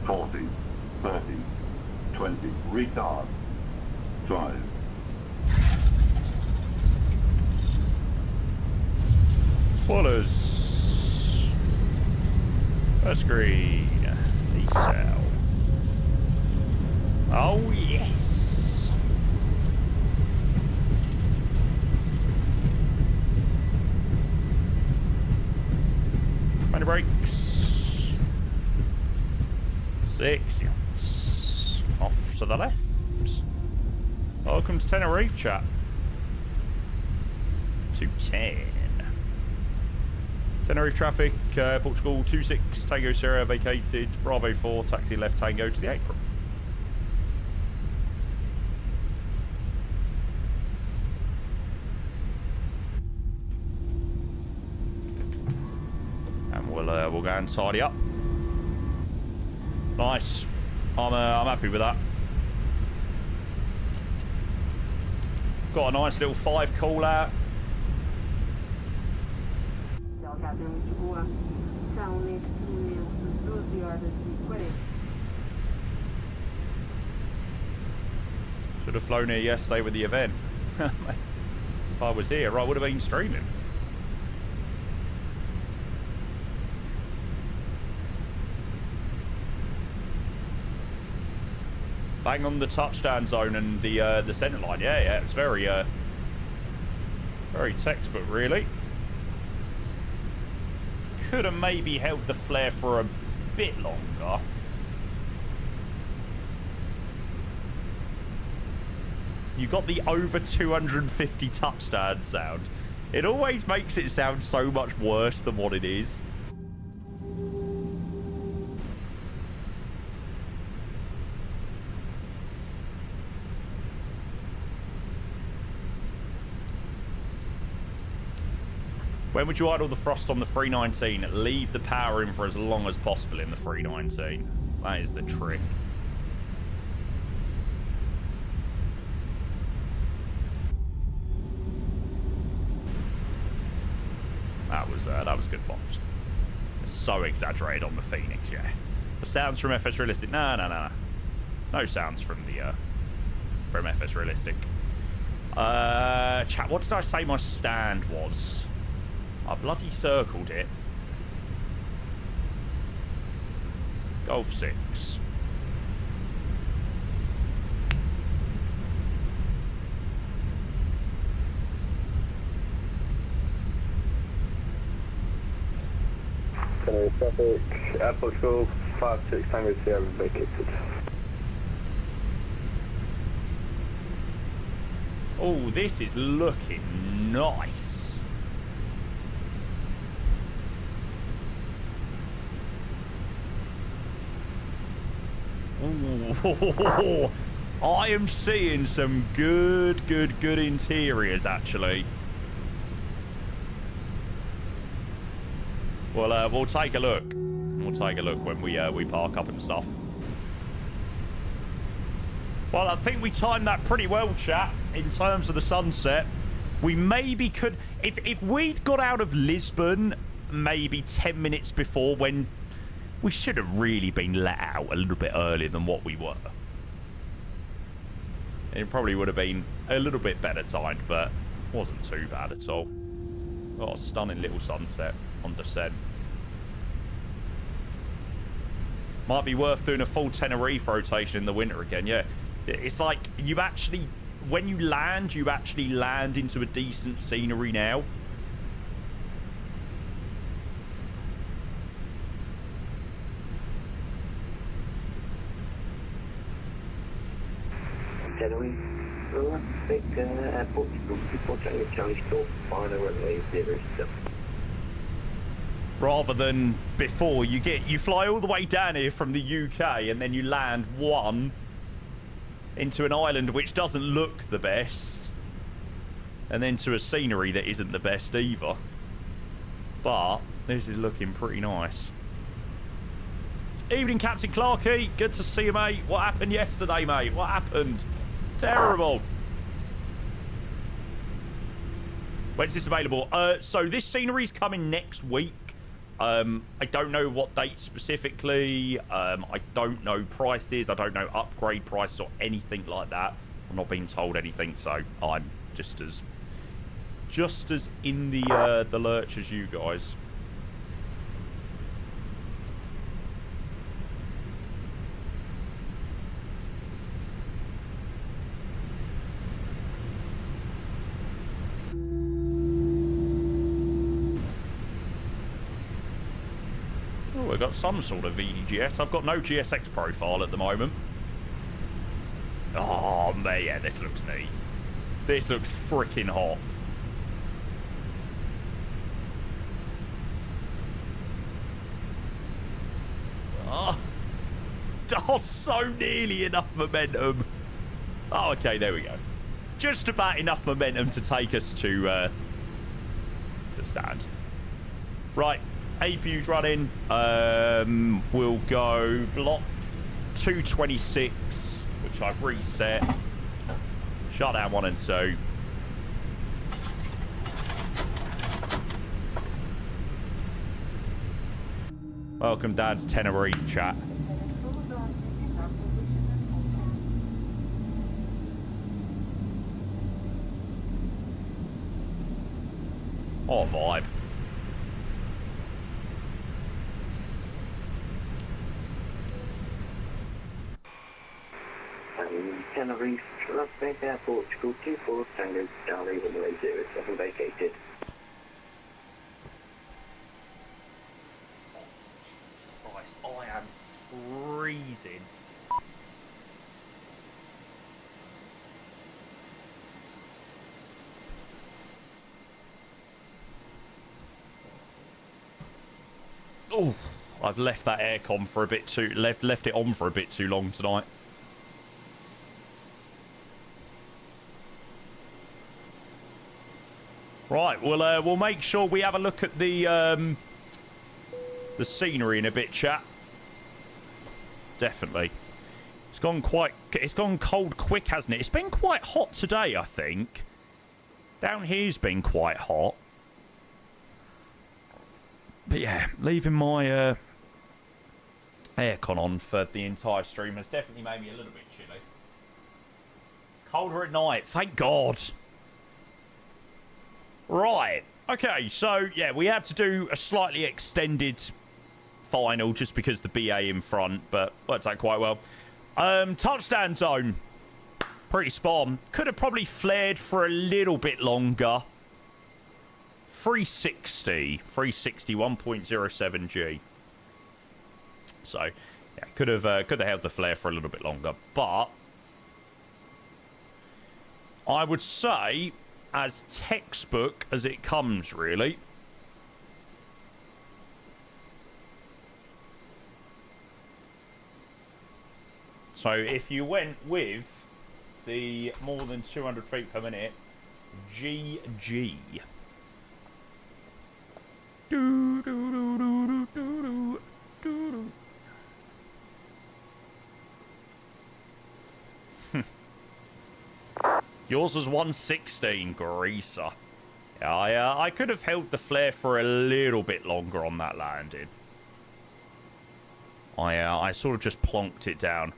40, 30, 20. Retard. 5. Spoilers. First green. Decel. Oh, yes. Minor brakes. 6. Yes. Off to the left. Welcome to Tenerife, chat. 210. Tenerife traffic, Portugal 26, Tango Sierra vacated, Bravo 4, taxi left Tango to the apron. And we'll go and tidy up. Nice. I'm happy with that. Got a nice little 5 call out. Should have flown here yesterday with the event. If I was here, I would have been streaming. Bang on the touchdown zone and the centre line. Yeah, it's very very textbook, really. Could have maybe held the flare for a bit longer. You got the over 250 touchdown sound. It always makes it sound so much worse than what it is. When would you idle the thrust on the 319? Leave the power in for as long as possible in the 319. That is the trick. That was good vibes. So exaggerated on the Fenix, yeah. The sounds from FS Realistic. No. No sounds from the from FS Realistic. Chat, what did I say my stand was? I bloody circled it. Golf 6. Traffic, Airport School, 56 Tango Sierra vacated. Oh, this is looking nice. Ooh, I am seeing some good interiors, actually. Well, we'll take a look. We'll take a look when we park up and stuff. Well, I think we timed that pretty well, chat, in terms of the sunset. We maybe could... If we'd got out of Lisbon maybe 10 minutes before, when we should have really been let out a little bit earlier than what we were. It probably would have been a little bit better timed, but wasn't too bad at all. Oh, stunning little sunset on descent. Might be worth doing a full Tenerife rotation in the winter again, yeah. It's like you actually, when you actually land into a decent scenery now. Tenerife, traffic, Airport School, Charlie Store, final runway 07. Rather than before, you fly all the way down here from the UK and then you land into an island which doesn't look the best, and then to a scenery that isn't the best either. But this is looking pretty nice. Evening, Captain Clarkey. Good to see you, mate. What happened yesterday, mate? What happened? Terrible. When's this available? So this scenery's coming next week. I don't know what date specifically. I don't know prices. I don't know upgrade prices or anything like that. I'm not being told anything, so I'm just as in the lurch as you guys. Oh, we've got some sort of VDGS. I've got no GSX profile at the moment. Oh, man, yeah, this looks neat. This looks freaking hot. Oh, so nearly enough momentum. Oh, okay, there we go. Just about enough momentum to take us to stand. Right, APU's running. We'll go block 226, which I've reset. Shut down 1 and 2. Welcome down to Tenerife, chat. Oh, vibe. Tenerife, Las Vegas, Portugal, 24 Tango Charlie, runway 07 vacated. Christ, I am freezing. Oh, I've left that aircon for a bit too left it on for a bit too long tonight. Right, we'll make sure we have a look at the scenery in a bit, chat. Definitely. It's gone cold quick, hasn't it? It's been quite hot today, I think. Down here's been quite hot. But yeah, leaving my aircon on for the entire stream has definitely made me a little bit chilly. Colder at night, thank God. Right, okay, so yeah, we had to do a slightly extended final just because the BA in front, but worked out quite well. Touchdown zone, pretty spot on. Could have probably flared for a little bit longer. 360, 1.07 G. So, yeah, could have held the flare for a little bit longer, but I would say as textbook as it comes, really. So if you went with the more than 200 feet per minute, GG. Do, do, do, do, do, do, do, do. Yours was 116, Greaser. Yeah, I could have held the flare for a little bit longer on that landing. I sort of just plonked it down.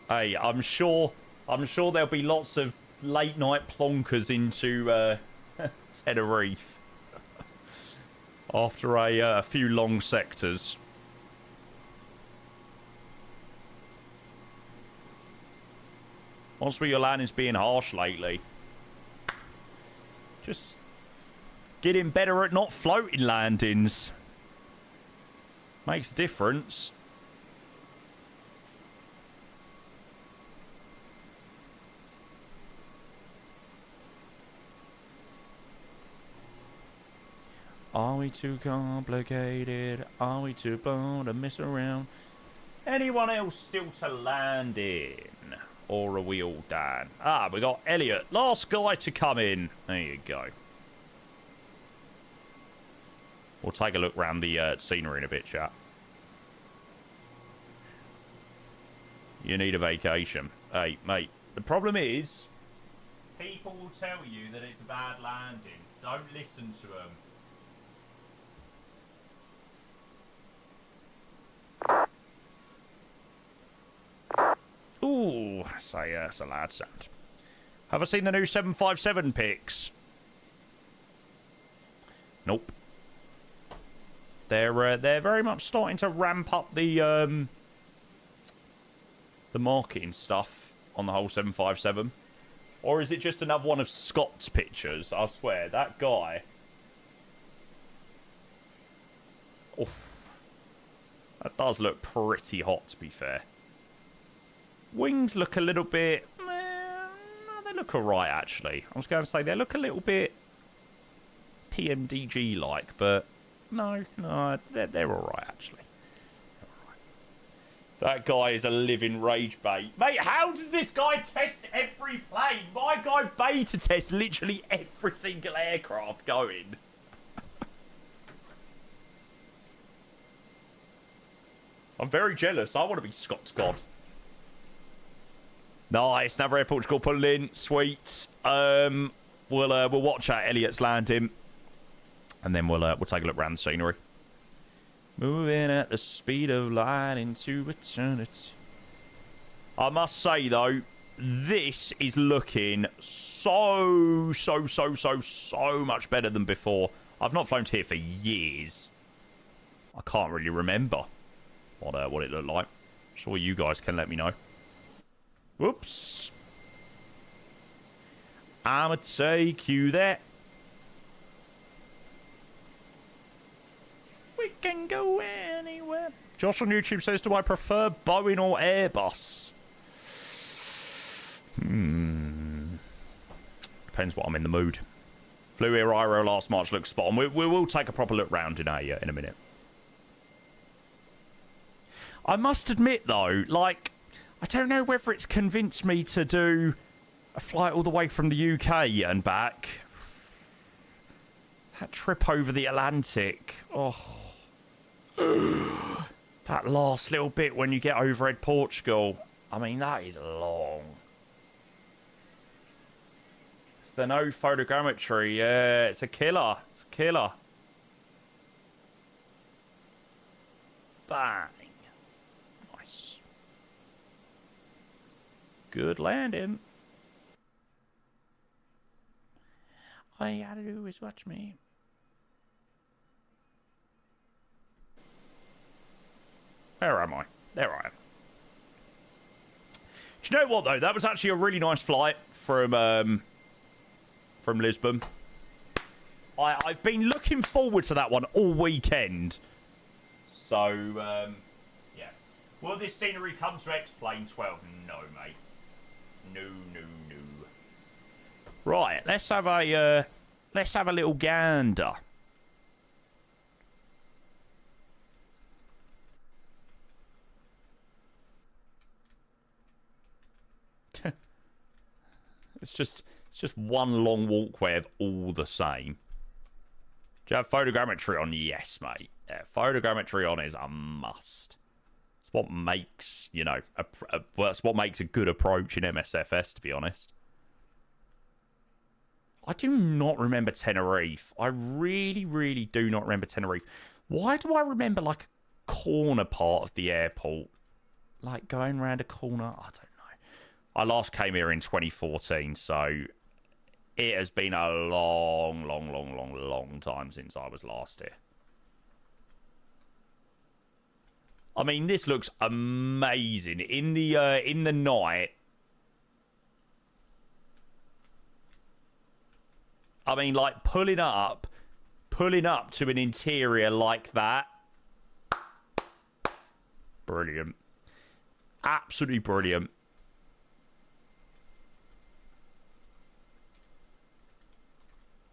Hey, I'm sure there'll be lots of late night plonkers into Tenerife after a few long sectors. What's with your landings being harsh lately? Just getting better at not floating landings. Makes a difference. Are we too complicated? Are we too bold to mess around? Anyone else still to land in? Or are we all done? Ah, we got Elliot. Last guy to come in. There you go. We'll take a look around the scenery in a bit, chat. You need a vacation. Hey, mate, the problem is, people will tell you that it's a bad landing. Don't listen to them. Ooh, that's a loud sound. Have I seen the new 757 pics? Nope. They're very much starting to ramp up the marketing stuff on the whole 757. Or is it just another one of Scott's pictures? I swear, that guy. Oh, that does look pretty hot, to be fair. Wings look a little bit... no, they look alright, actually. I was going to say, they look a little bit PMDG-like, but no, they're alright, actually. That guy is a living rage bait. Mate, how does this guy test every plane? My guy beta tests literally every single aircraft going. I'm very jealous. I want to be Scott's god. Nice, Navarre Portugal pulling in. Sweet. We'll watch out Elliot's landing. And then we'll take a look around the scenery. Moving at the speed of light into eternity. I must say, though, this is looking so much better than before. I've not flown here for years. I can't really remember what it looked like. Sure you guys can let me know. Whoops. I'ma take you there. We can go anywhere. Josh on YouTube says, do I prefer Boeing or Airbus? Depends what I'm in the mood. Flew here IRO last March, looks spot on. We will take a proper look round in a minute. I must admit, though, like, I don't know whether it's convinced me to do a flight all the way from the UK and back. That trip over the Atlantic. Oh. That last little bit when you get overhead Portugal. I mean, that is long. Is there no photogrammetry? Yeah, it's a killer. It's a killer. Bang. Nice. Good landing. All you gotta do is watch me. Where am I? There I am. Do you know what, though? That was actually a really nice flight from Lisbon. I've been looking forward to that one all weekend. So, yeah. Will this scenery come to X-Plane 12? No, mate. No. Right, let's have a little gander. It's just one long walkway of all the same. Do you have photogrammetry on? Yes, mate. Yeah, photogrammetry on is a must. It's what makes, you know, it's what makes a good approach in MSFS, to be honest. I do not remember Tenerife. I really do not remember Tenerife. Why do I remember, like, a corner part of the airport? Like, going around a corner? I don't know. I last came here in 2014, so it has been a long time since I was last here. I mean, this looks amazing. In the night, I mean, like, pulling up to an interior like that. Brilliant. Absolutely brilliant.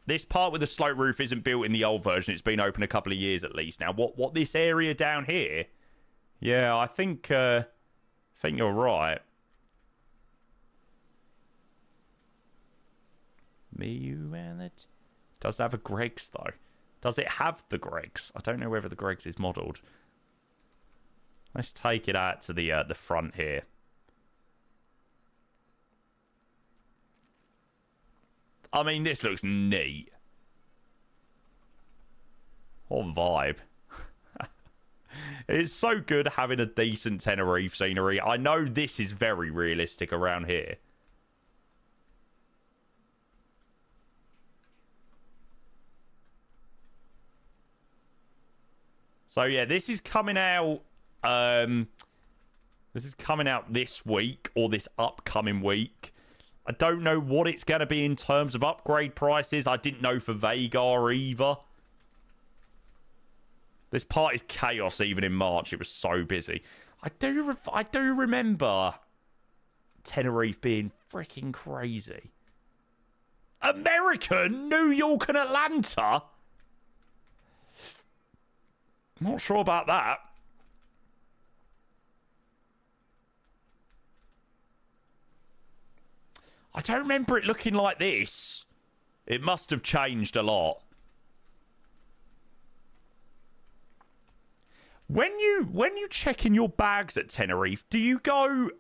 This part with the slope roof isn't built in the old version. It's been open a couple of years at least now. What this area down here? Yeah, I think you're right. Me, you, and it. Does it have a Greg's, though? Does it have the Greg's? I don't know whether the Greg's is modelled. Let's take it out to the front here. I mean, this looks neat. What vibe. It's so good having a decent Tenerife scenery. I know this is very realistic around here. So yeah, this is coming out. This is coming out this week or this upcoming week. I don't know what it's going to be in terms of upgrade prices. I didn't know for Vega either. This part is chaos even in March. It was so busy. I do remember Tenerife being freaking crazy. American, New York and Atlanta? Not sure about that. I don't remember it looking like this. It must have changed a lot. When you check in your bags at Tenerife, do you go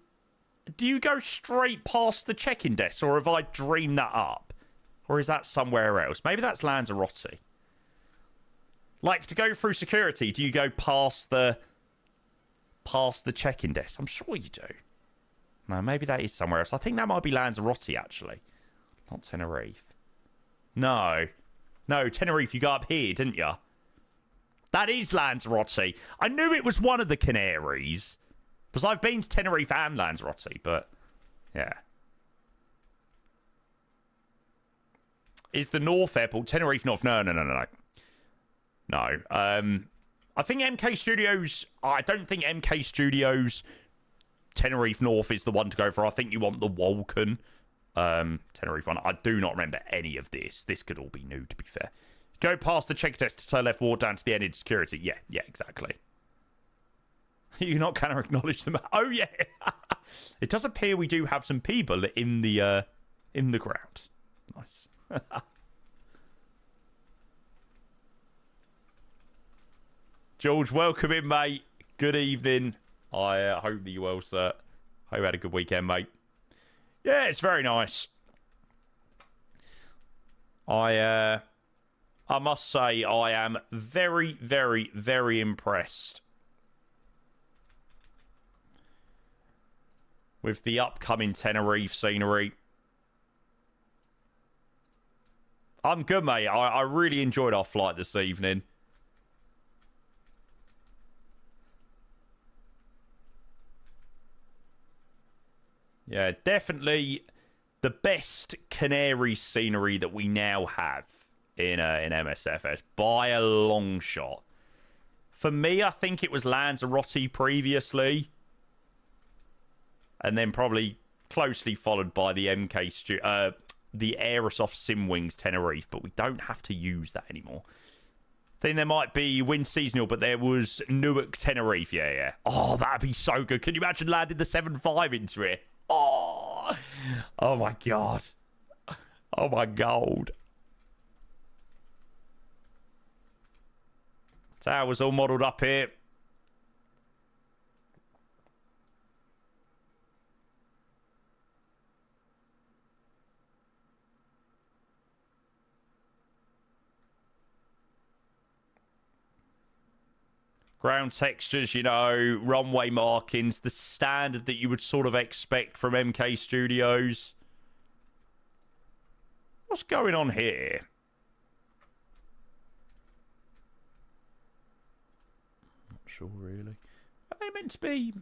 straight past the check-in desk, or have I dreamed that up? Or is that somewhere else? Maybe that's Lanzarote. Like, to go through security, do you go past the check-in desk? I'm sure you do. No, maybe that is somewhere else. I think that might be Lanzarote, actually. Not Tenerife. No, Tenerife, you go up here, didn't you? That is Lanzarote. I knew it was one of the Canaries. Because I've been to Tenerife and Lanzarote, but... yeah. Is the North Airport... Tenerife North? No. No. I think MKStudios... I don't think MKStudios Tenerife North is the one to go for. I think you want the Vulcan Tenerife one. I do not remember any of this. This could all be new, to be fair. Go past the check test to turn left, walk down to the end in security. Yeah, exactly. You're not going to acknowledge them. Oh, yeah. It does appear we do have some people in the ground. Nice. George, welcome in, mate. Good evening. I hope that you're well, sir. Hope you had a good weekend, mate. Yeah, it's very nice. I must say, I am very, very, very impressed with the upcoming Tenerife scenery. I'm good, mate. I really enjoyed our flight this evening. Yeah, definitely the best Canary scenery that we now have in MSFS by a long shot. For me, I think it was Lanzarote previously, and then probably closely followed by the the Aerosoft Simwings Tenerife, but we don't have to use that anymore. I think there might be wind seasonal, but there was Newark Tenerife. Yeah. Oh, that'd be so good. Can you imagine landing the 7.5 into it? Oh my god. Oh my god. Tower's all modelled up here. Ground textures, you know, runway markings, the standard that you would sort of expect from MKStudios. What's going on here? Not sure, really. Are they meant to be...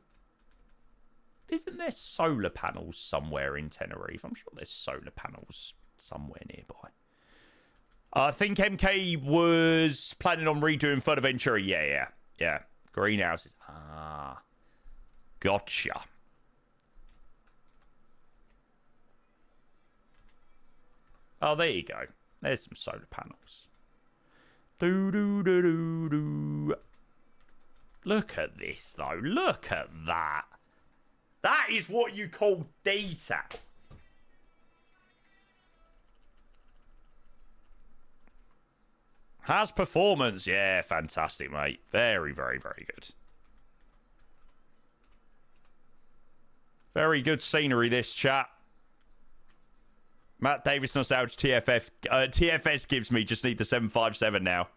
Isn't there solar panels somewhere in Tenerife? I'm sure there's solar panels somewhere nearby. I think MK was planning on redoing Fuerteventura. Yeah. Greenhouses. Ah. Gotcha. Oh, there you go. There's some solar panels. Do. Look at this, though. Look at that. That is what you call detail. Has performance. Yeah, fantastic, mate. Very, very, very good. Very good scenery, this chat. Matt Davis nostalgia TFS gives me. Just need the 757 now.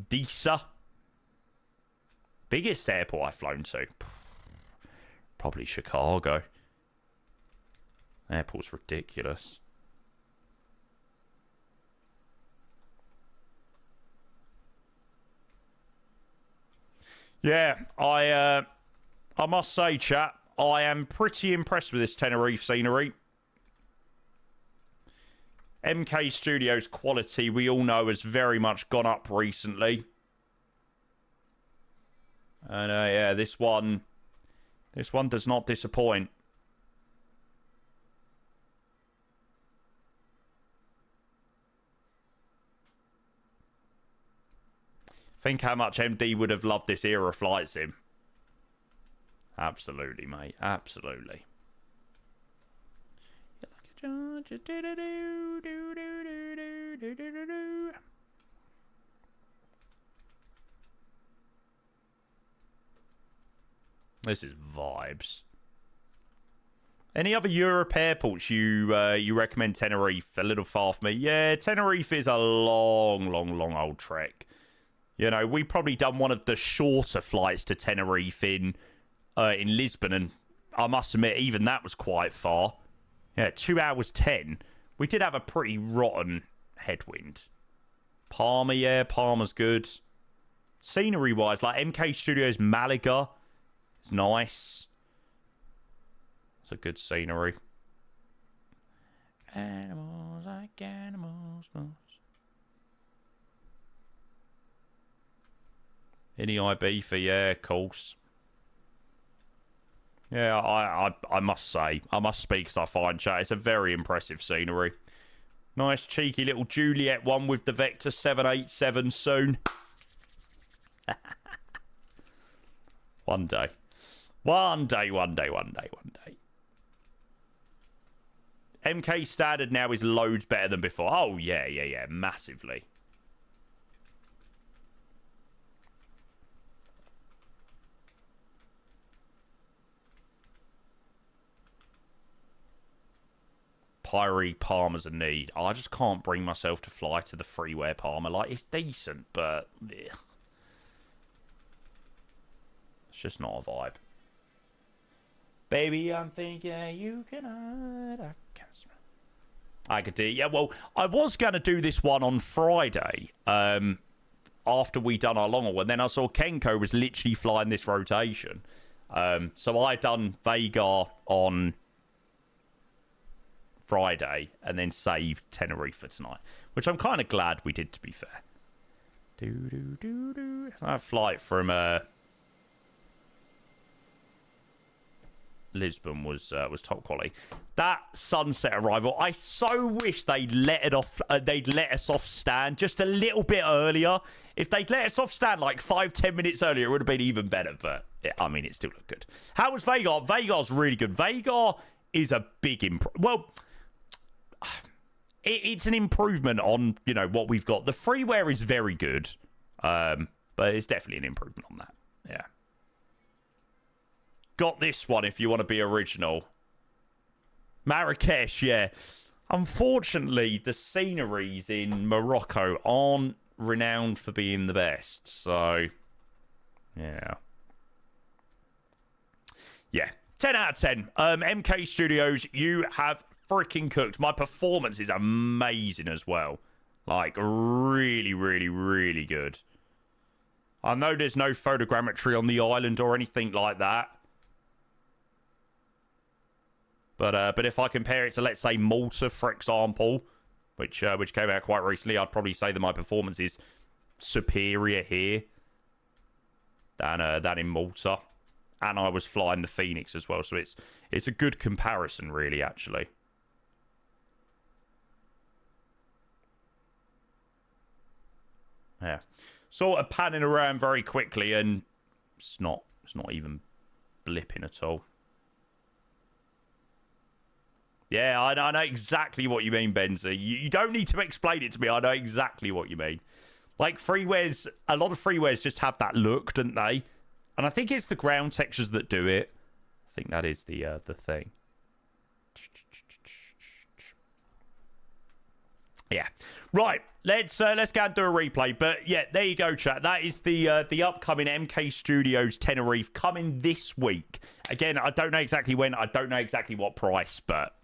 Disa. Biggest airport I've flown to. Probably Chicago. Airport's ridiculous. Yeah, I must say, chat, I am pretty impressed with this Tenerife scenery. MKStudios quality, we all know, has very much gone up recently. And yeah, this one does not disappoint. Think how much MD would have loved this era flight sim. Absolutely, mate. Absolutely. This is vibes. Any other Europe airports you recommend? Tenerife, a little far from me. Yeah, Tenerife is a long old trek. You know, we probably done one of the shorter flights to Tenerife in Lisbon, and I must admit, even that was quite far. Yeah, 2 hours 10. We did have a pretty rotten headwind. Palma, yeah, Palma's good. Scenery-wise, like MKStudios Malaga, it's nice. It's a good scenery. Animals like animals. Any IB for, yeah, of course. Yeah, I must say, I must speak as I find, chat. It's a very impressive scenery. Nice cheeky little Juliet one with the Vector 787 soon. One day. One day. MK standard now is loads better than before. Oh, yeah, massively. Pyre Palmer's a need. I just can't bring myself to fly to the freeware Palmer. Like, it's decent, but ugh. It's just not a vibe. Baby, I'm thinking you can hide. I could do. Yeah, well, I was going to do this one on Friday after we done our long haul, and then I saw Kenko was literally flying this rotation. So I done Vega on Friday and then saved Tenerife for tonight, which I'm kind of glad we did, to be fair. That flight from Lisbon was top quality. That sunset arrival, I so wish they'd let us off stand just a little bit earlier. If they'd let us off stand like 5-10 minutes earlier, it would have been even better. But yeah, I mean, it still looked good. How was Vega? Vega's really good. Vega is a big well, it's an improvement on, you know, what we've got. The freeware is very good, but it's definitely an improvement on that. Yeah. Got this one if you want to be original. Marrakesh, yeah. Unfortunately, the sceneries in Morocco aren't renowned for being the best. So, yeah. Yeah. 10 out of 10. MKStudios, you have freaking cooked. My performance is amazing as well. Like, really, really, really good. I know there's no photogrammetry on the island or anything like that. But if I compare it to, let's say, Malta, for example, which came out quite recently, I'd probably say that my performance is superior here than in Malta. And I was flying the Fenix as well, so it's a good comparison, really, actually. Yeah, sort of panning around very quickly, and it's not even blipping at all. Yeah, I know exactly what you mean, Benzi. You don't need to explain it to me. I know exactly what you mean. Like, freewares, a lot of freewares just have that look, don't they? And I think it's the ground textures that do it. I think that is the thing. Yeah. Right. Let's go and do a replay. But yeah, there you go, chat. That is the upcoming MKStudios Tenerife coming this week. Again, I don't know exactly when. I don't know exactly what price, but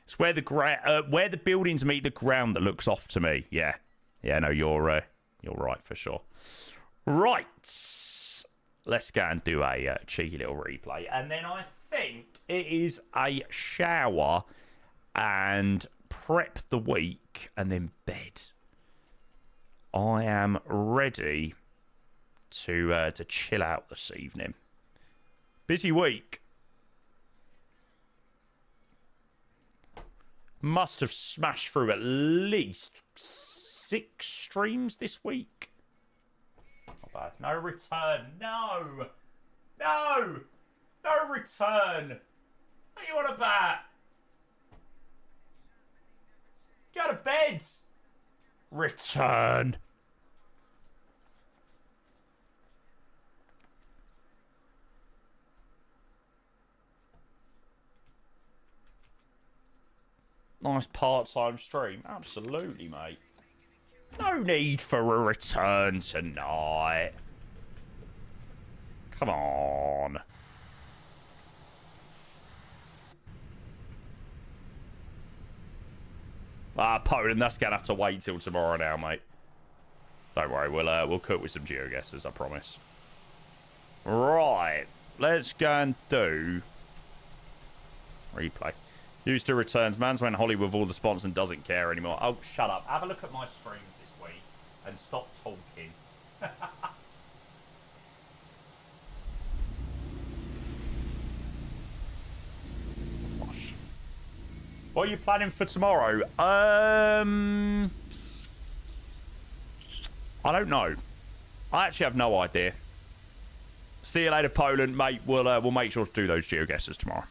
it's where the buildings meet the ground that looks off to me. Yeah. Yeah. No, you're right for sure. Right. Let's go and do a cheeky little replay, and then I think it is a shower and prep the week, and then bed. I am ready to chill out this evening. Busy week. Must have smashed through at least 6 streams this week. Not bad. No return. No. No. No return. What are you on about? Go to bed. Return. Nice part-time stream. Absolutely, mate. No need for a return tonight. Come on. Poland, that's going to have to wait till tomorrow now, mate. Don't worry, we'll cook with some geoguessers, I promise. Right. Let's go and do replay. Used to returns. Man's went Holly with all the sponsors and doesn't care anymore. Oh, shut up. Have a look at my streams this week and stop talking. Gosh. What are you planning for tomorrow? I don't know. I actually have no idea. See you later, Poland, mate. We'll make sure to do those geoguesses tomorrow.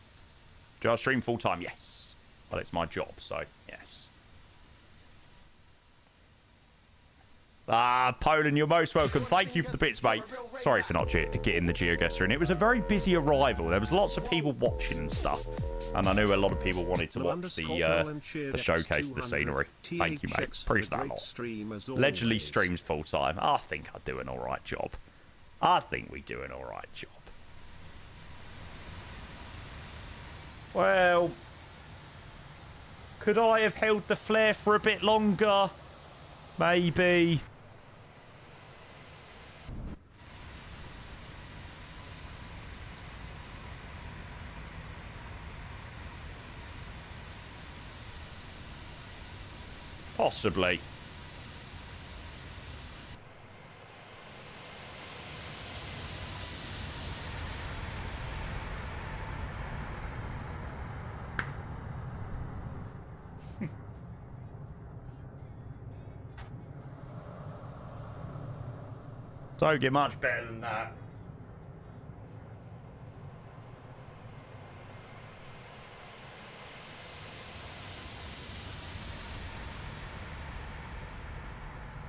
Do I stream full time? Yes. Well, it's my job, so yes. Poland, you're most welcome. Thank you for the bits, mate. Sorry for not getting the geoguesser in. It was a very busy arrival. There was lots of people watching and stuff, and I knew a lot of people wanted to watch the showcase of the scenery. Thank you, mate. Appreciate that a lot. Allegedly streams full time. I think I do an all right job. I think we do an all right job. Well, could I have held the flare for a bit longer? Maybe. Possibly. Don't get much better than that.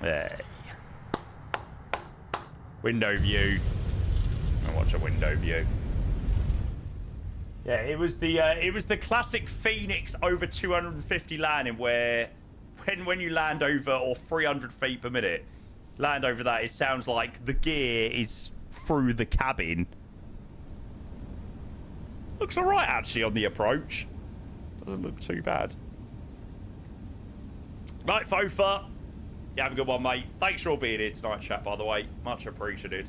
Hey. Window view. I'll watch a window view. Yeah, it was the classic Fenix over 250 landing where when you land over or 300 feet per minute, land over that, it sounds like the gear is through the cabin. Looks alright actually on the approach. Doesn't look too bad. Right, Fofa. You have a good one, mate. Thanks for all being here tonight, chat, by the way. Much appreciated.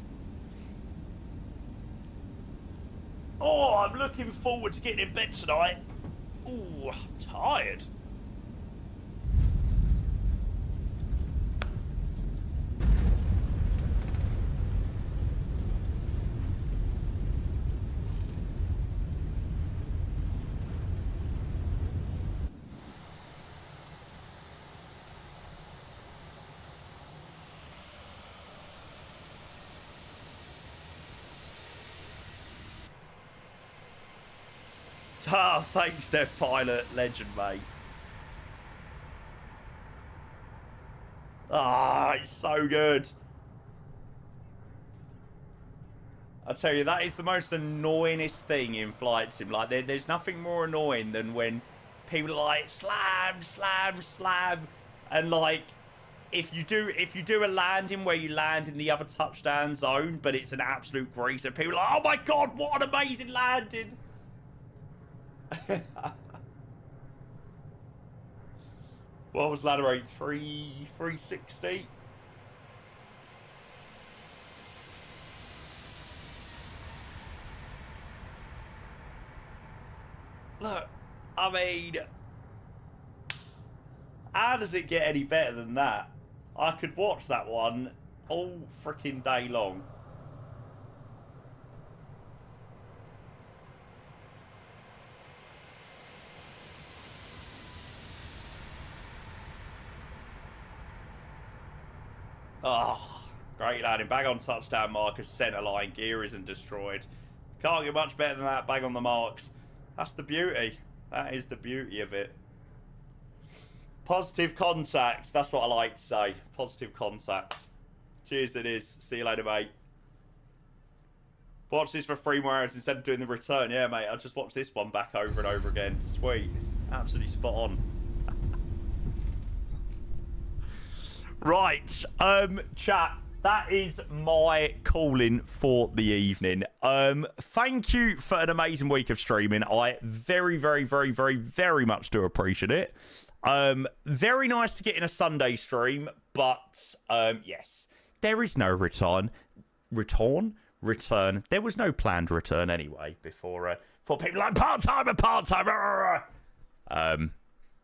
Oh, I'm looking forward to getting in bed tonight. Ooh, I'm tired. Ah, thanks, Dev Pilot. Legend, mate. Ah, it's so good. I tell you, that is the most annoyingest thing in Flight Sim. Like, there's nothing more annoying than when people are like, slam, slam, slam. And like, if you do a landing where you land in the other touchdown zone, but it's an absolute greaser, people are like, oh my God, what an amazing landing. What was ladder rate? 360? Look, I mean, how does it get any better than that? I could watch that one all freaking day long. Oh, great landing. Bag on touchdown markers, centre line, gear isn't destroyed. Can't get much better than that. Bag on the marks. That's the beauty. That is the beauty of it. Positive contacts. That's what I like to say. Positive contacts. Cheers, it is. See you later, mate. Watch this for 3 more hours instead of doing the return. Yeah, mate. I'll just watch this one back over and over again. Sweet. Absolutely spot on. Right. Chat. That is my calling for the evening. Thank you for an amazing week of streaming. I very, very, very, very, very much do appreciate it. Very nice to get in a Sunday stream, but yes, there is no return. There was no planned return anyway before people like part-time.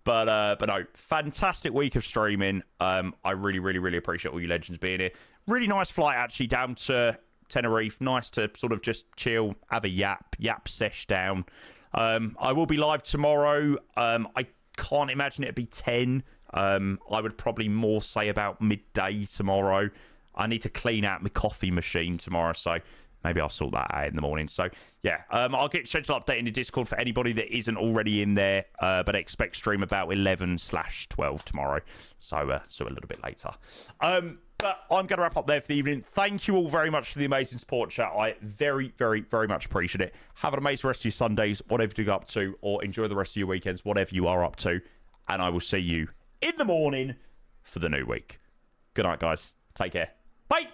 But no, fantastic week of streaming. I really, really, really appreciate all you legends being here. Really nice flight actually down to Tenerife. Nice to sort of just chill, have a yap sesh down. I will be live tomorrow. I can't imagine it'd be 10. I would probably more say about midday tomorrow. I need to clean out my coffee machine tomorrow, so maybe I'll sort that out in the morning. So, yeah, I'll get schedule update in the Discord for anybody that isn't already in there, but I expect stream about 11/12 tomorrow, so a little bit later. But I'm going to wrap up there for the evening. Thank you all very much for the amazing support, chat. I very, very, very much appreciate it. Have an amazing rest of your Sundays, whatever you go up to, or enjoy the rest of your weekends, whatever you are up to. And I will see you in the morning for the new week. Good night, guys. Take care. Bye.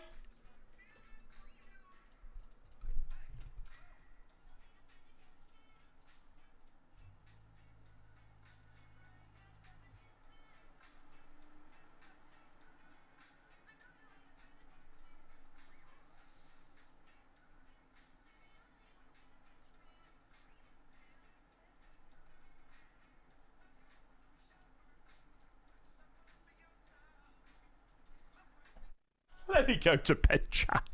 Let me go to bed, chat.